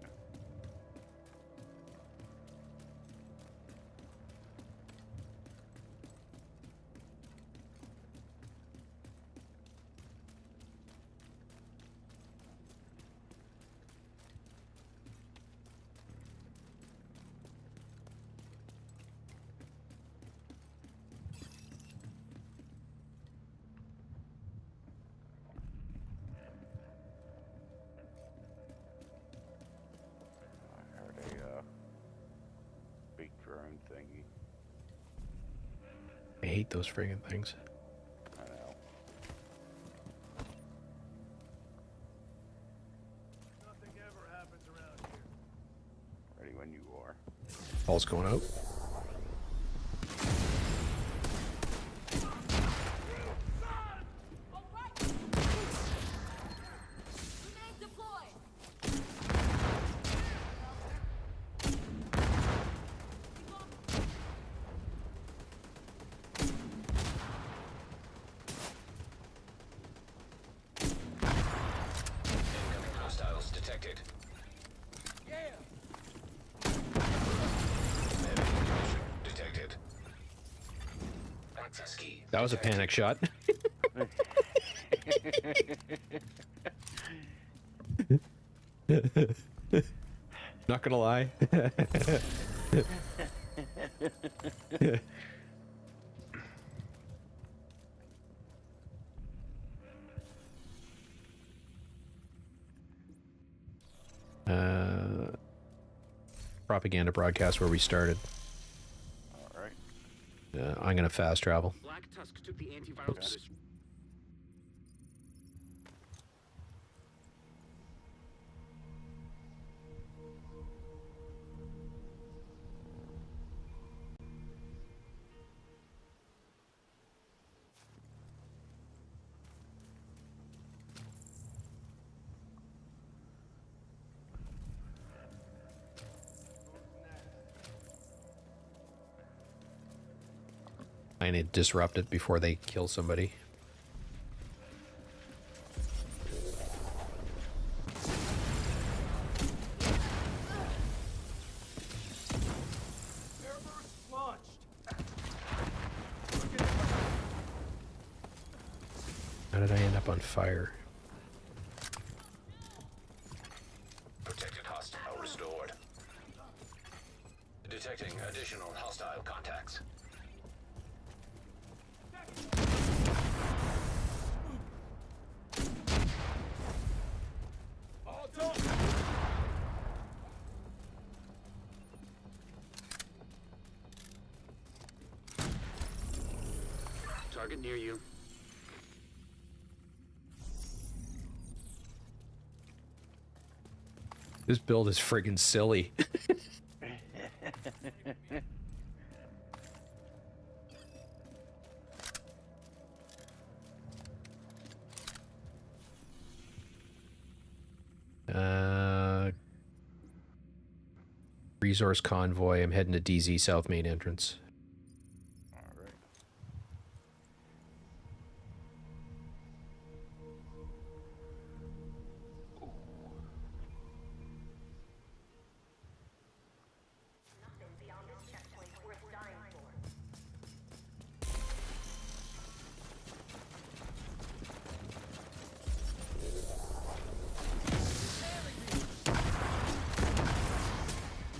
I heard a big drone thingy. I hate those friggin' things. I know. Nothing ever happens around here. Ready when you are. Ball's going out. All right. Grenade deployed. Incoming hostiles detected. Heavy ammunition detected. Access key. That was a panic shot. Not gonna lie. Propaganda broadcast where we started. All right. I'm gonna fast travel. Black Tusk took the antiviral Oops. boost. I need to disrupt it before they kill somebody. Airburst launched. How did I end up on fire? Protected hostile restored. Detecting additional hostile contacts. All done. Target near you. This build is friggin' silly. Resource convoy. I'm heading to DZ South Main entrance. Alright. Nothing beyond this checkpoint worth dying for.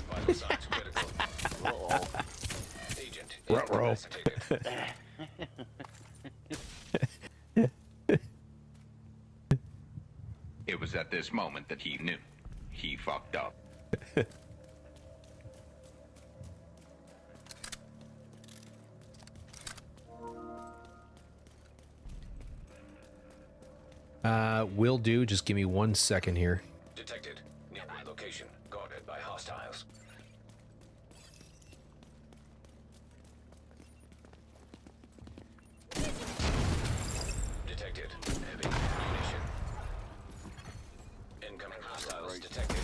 Vital signs critical. Uh-oh. Agent Ruh-roh. incapacitated. It was at this moment that he knew. He fucked up. Will do. Just give me 1 second here. Detected. Nearby location. Guarded by hostiles. Detected. Heavy ammunition. Incoming hostiles detected.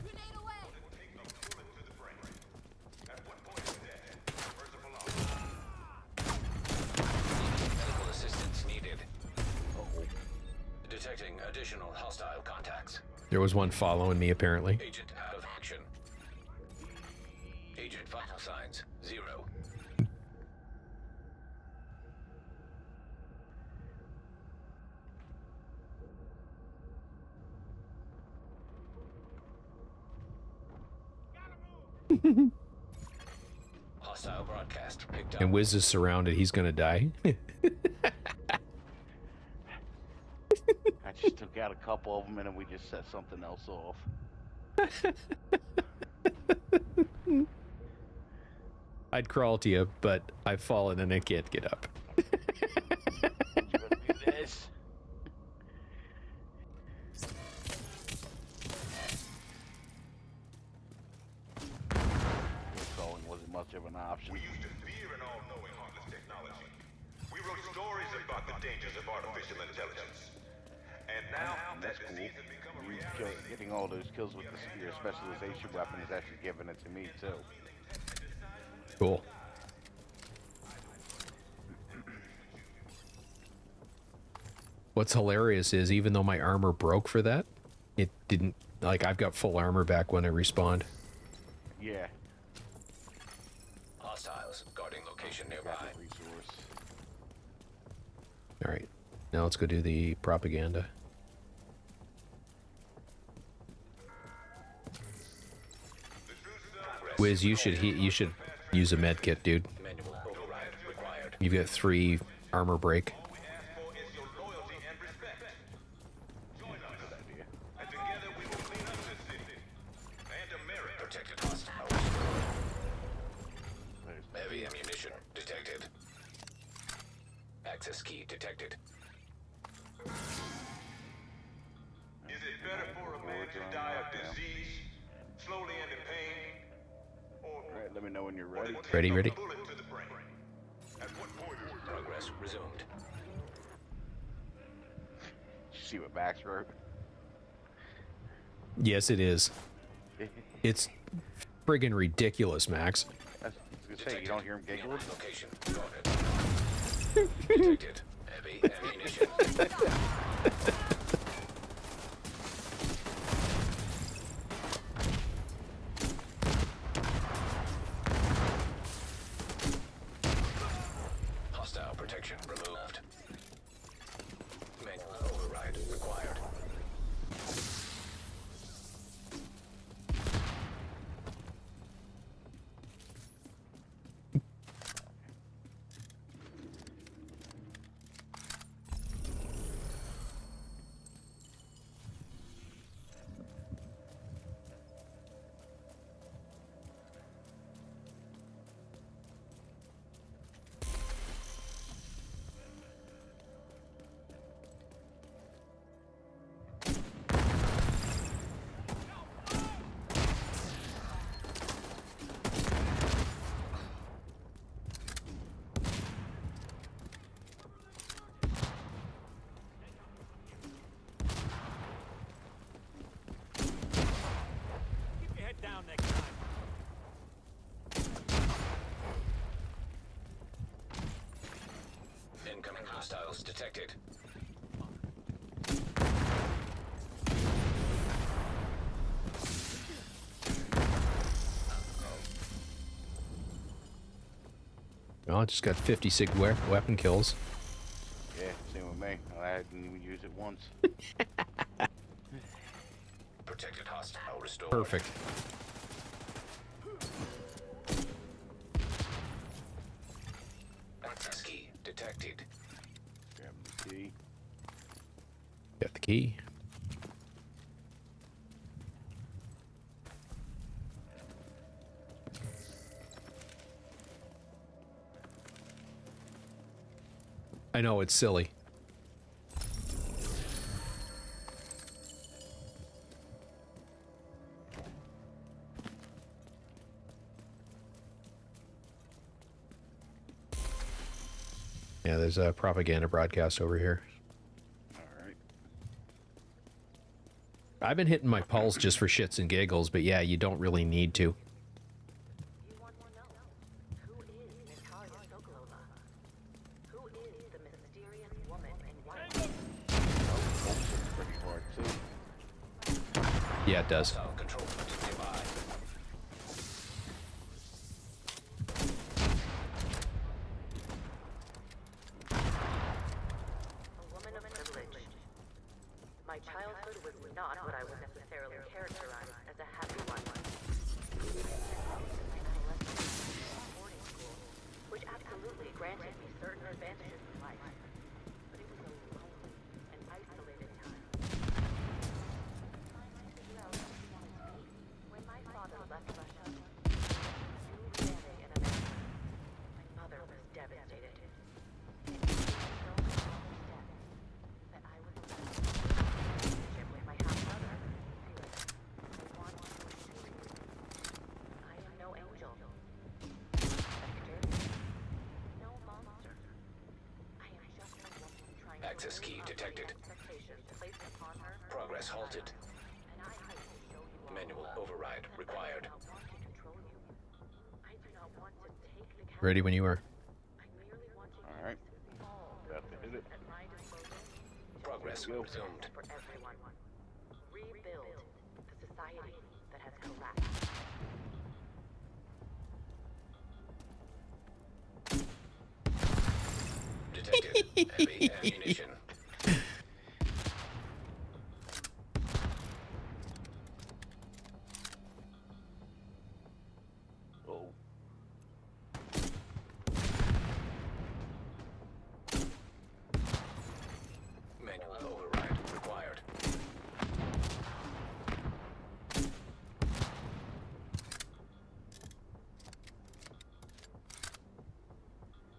Grenade away! Medical assistance needed. Detecting additional hostile contacts. There was one following me, apparently. Agent out of action. Agent vital signs 0. Hostile broadcast picked up. And Wiz is surrounded. He's gonna die. I just took out a couple of them and then we just set something else off. I'd crawl to you, but I've fallen and I can't get up. You gonna do this? Crawling wasn't much of an option. We used to fear an all-knowing heartless technology. We wrote stories about the dangers of artificial intelligence. And now That's that cool. disease has become a You reality. getting all those kills with your specialization weapon is actually giving it to me too. Cool. What's hilarious is even though my armor broke for that, it didn't, like, I've got full armor back when I respawned. Yeah. Hostiles guarding location nearby. Resource. All right, now let's go do the propaganda. Wiz, you should use a med kit, dude. Manual override required. You've got 3 armor break. All we ask for is your loyalty and respect. Join us. And together we will clean up this city. And America. Protected hostile. Heavy ammunition detected. Access key detected. Is it better for a man to die of disease, slowly and in pain, or Alright, let me know when you're ready. Ready, ready? a bullet to the brain? At what point is it Progress resumed. Did you see what Max wrote? Yes, it is. It's friggin' ridiculous, Max. I was gonna say, you don't hear him giggling? Location spotted. Detected. Heavy ammunition. Hostile protection removed. Manual override required. Keep your head down next time. Incoming hostiles detected. Well, I just got 56 weapon kills. Yeah, same with me. I didn't even use it once. Protected hostile restored. Perfect. Access key detected. Grab the key. Got the key. I know, it's silly. Yeah, there's a propaganda broadcast over here. Alright. I've been hitting my pulse just for shits and giggles, but yeah, you don't really need to. You want to know who is Natalia Sokolova? Who is the mysterious woman in white? It's pretty hard too. Yeah, it does. Hostile control point nearby. A woman of privilege. My childhood was not what I would necessarily characterize as a happy one. Boarding school, which absolutely granted me certain advantages in life, but it was a lonely and isolated time. When my father left Russia, new family in America, my mother was devastated. That I was in a relationship with my half-brother, Felix. I want to assure you, I am no angel. Spectre. No monster. I am just a woman trying to Access key live up to the detected. expectations placed upon her. Progress halted. And I hope to show you all Manual override required. I do not want to control you. I do not want to take the count. Ready when you are. I merely want to Alright. use all About to hit it. at my disposal Progress resumed. for everyone. Rebuild the society that has collapsed. Detected. Heavy ammunition. Oh. Manual override required.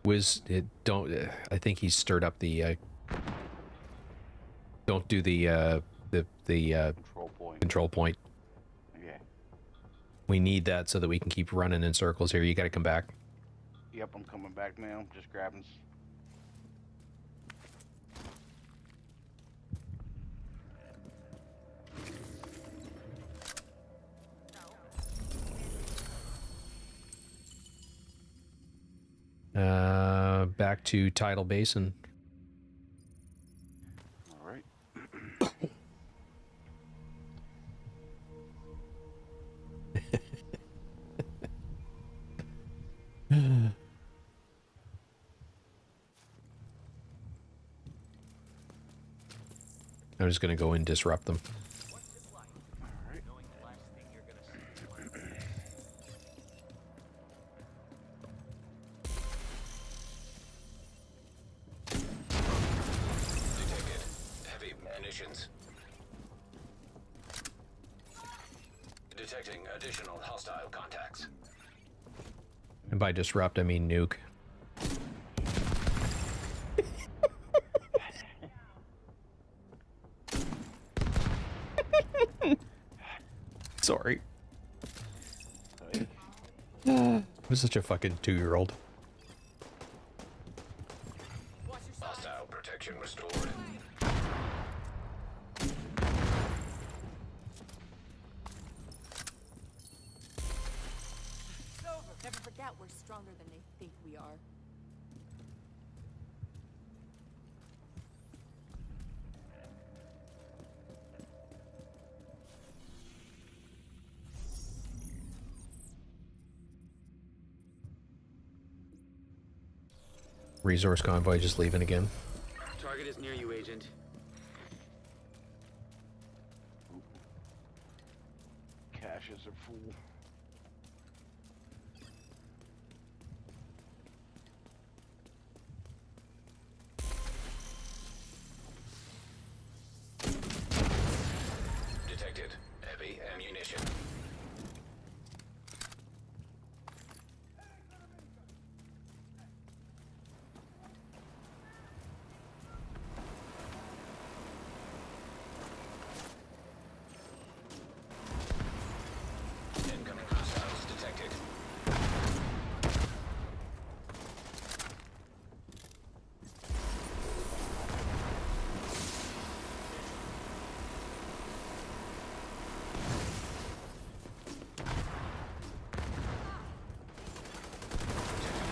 Wiz, don't. I think he's stirred up the. Don't do the Control point. control point. Yeah. We need that so that we can keep running in circles here. You got to come back. Yep, I'm coming back now. Just grabbing. Back to Tidal Basin. All right. I'm just gonna go and disrupt them. Detected. Heavy munitions. Detecting additional hostile contacts. And by disrupt, I mean nuke. Sorry. I was such a fucking 2-year-old. Hostile protection restored. Never forget we're stronger than they think we are. Resource convoy just leaving again. Target is near you, Agent. Caches are full. Detected. Heavy ammunition. Incoming hostiles detected.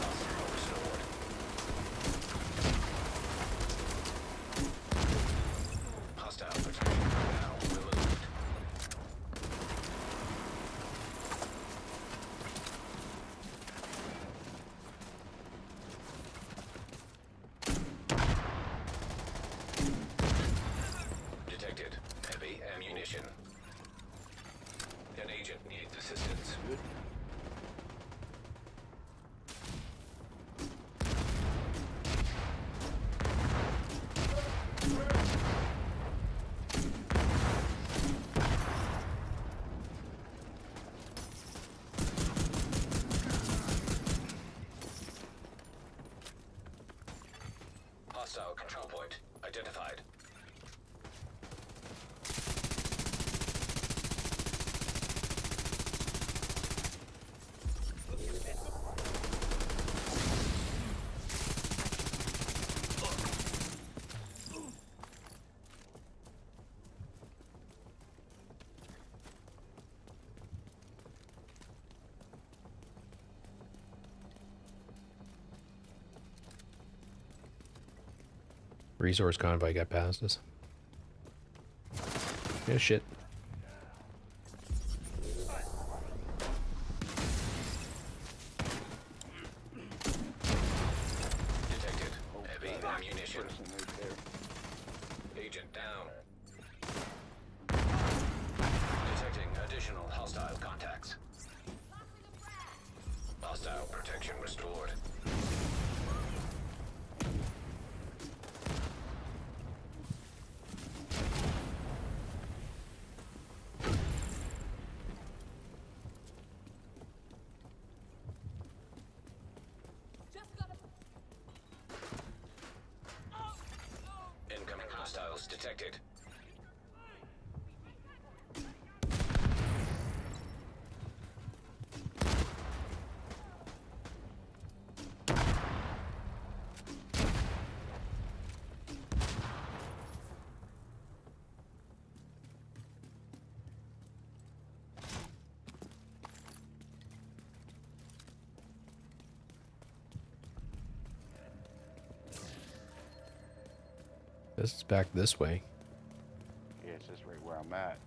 Hostile restored. Hostile protection now removed. Detected. Heavy ammunition. An agent needs assistance. Hostile control point identified. Resource convoy got past us. Yeah, shit. Detected. Heavy ammunition. Agent down. Detecting additional hostile contacts. Hostile protection restored. Incoming hostiles detected. This is back this way. Yeah, it's just right where I'm at.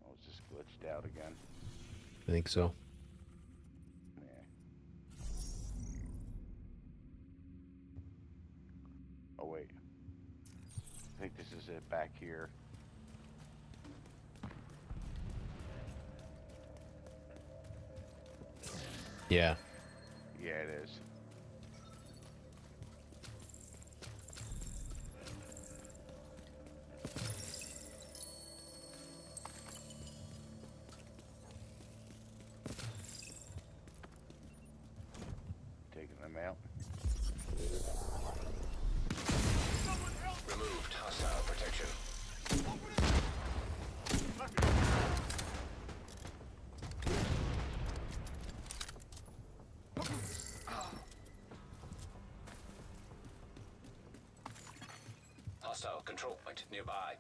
Oh, it's just glitched out again. I think so. Yeah. Oh wait. I think this is it back here. Yeah. Yeah, it is. Taking them out. Removed hostile protection. Hostile control point nearby.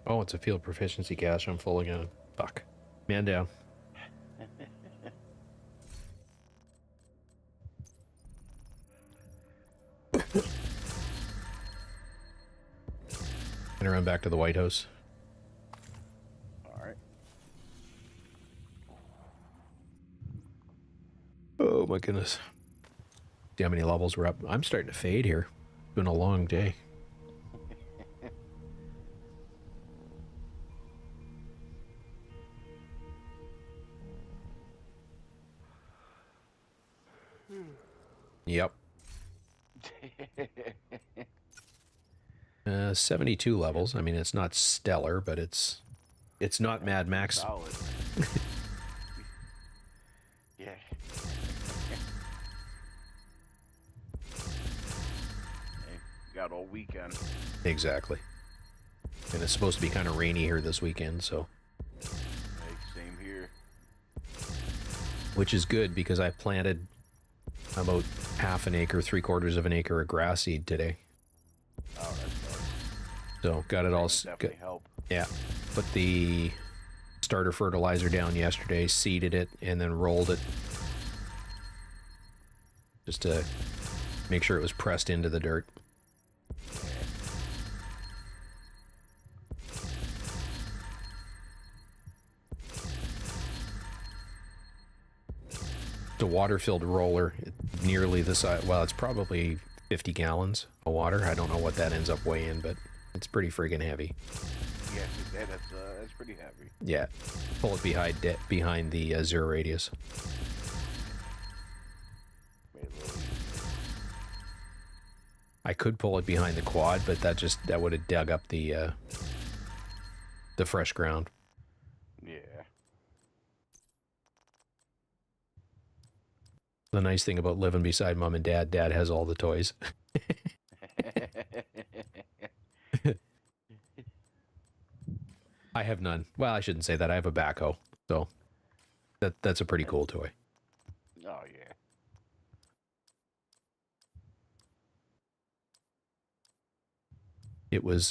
Oh, it's a field proficiency cache. I'm full again. Fuck. Man down. Gonna run back to the White House. Alright. Oh my goodness. See how many levels we're up. I'm starting to fade here. It's been a long day. Yep. 72 levels. I mean, it's not stellar, but it's not Mad Max. Solid. Yeah. Hey, got all weekend. Exactly. And it's supposed to be kind of rainy here this weekend, so. Hey, same here. Which is good because I planted about half an acre, 3/4 of an acre of grass seed today. Oh, that's nice. So got it all. Definitely help. Yeah. Put the starter fertilizer down yesterday, seeded it, and then rolled it. Just to make sure it was pressed into the dirt. The water-filled roller, nearly the size. Well, it's probably 50 gallons of water. I don't know what that ends up weighing, but it's pretty friggin' heavy. Yeah, that's pretty heavy. Yeah, pull it behind the zero radius. Made it a little easier. I could pull it behind the quad, but that would have dug up the fresh ground. Yeah. The nice thing about living beside mom and dad has all the toys. I have none. Well, I shouldn't say that. I have a backhoe, so that's a pretty cool toy. Oh yeah. It was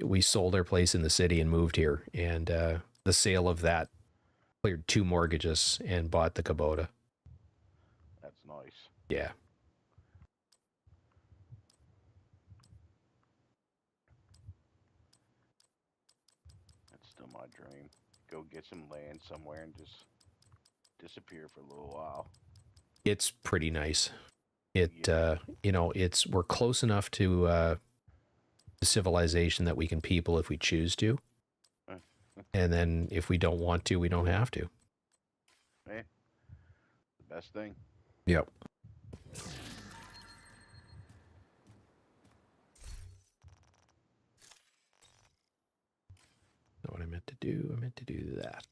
we sold our place in the city and moved here, and the sale of that cleared 2 mortgages and bought the Kubota. That's nice. Yeah. That's still my dream. Go get some land somewhere and just disappear for a little while. It's pretty nice. It you know, we're close enough to civilization that we can people if we choose to. And then if we don't want to, we don't have to. Yeah. The best thing. Yep. Not what I meant to do. I meant to do that.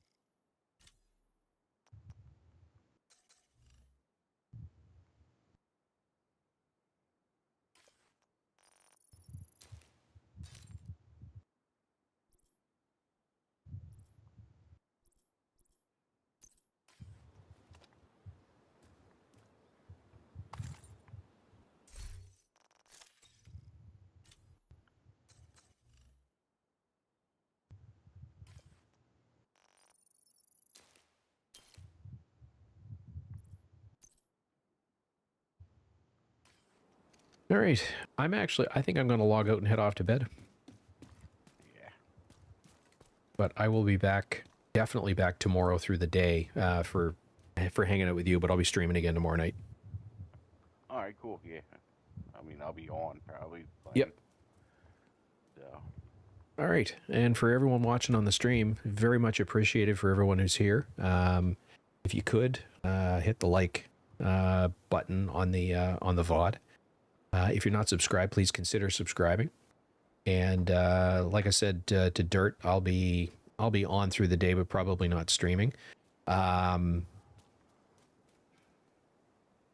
All right. I think I'm going to log out and head off to bed. Yeah. But I will be back, definitely back tomorrow through the day for hanging out with you, but I'll be streaming again tomorrow night. All right, cool. Yeah. I mean, I'll be on probably. Yep. So. All right. And for everyone watching on the stream, very much appreciated for everyone who's here. If you could, hit the like button on the VOD. If you're not subscribed, please consider subscribing. And like I said to Dirt, I'll be on through the day, but probably not streaming.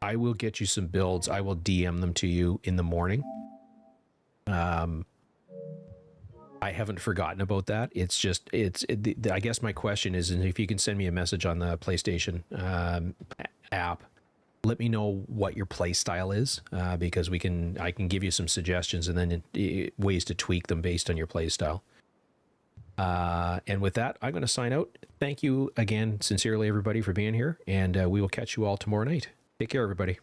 I will get you some builds. I will DM them to you in the morning. I haven't forgotten about that. It's just, I guess my question is, if you can send me a message on the PlayStation app, let me know what your play style is, because I can give you some suggestions and then ways to tweak them based on your play style. And with that, I'm going to sign out. Thank you again, sincerely, everybody, for being here, and we will catch you all tomorrow night. Take care, everybody.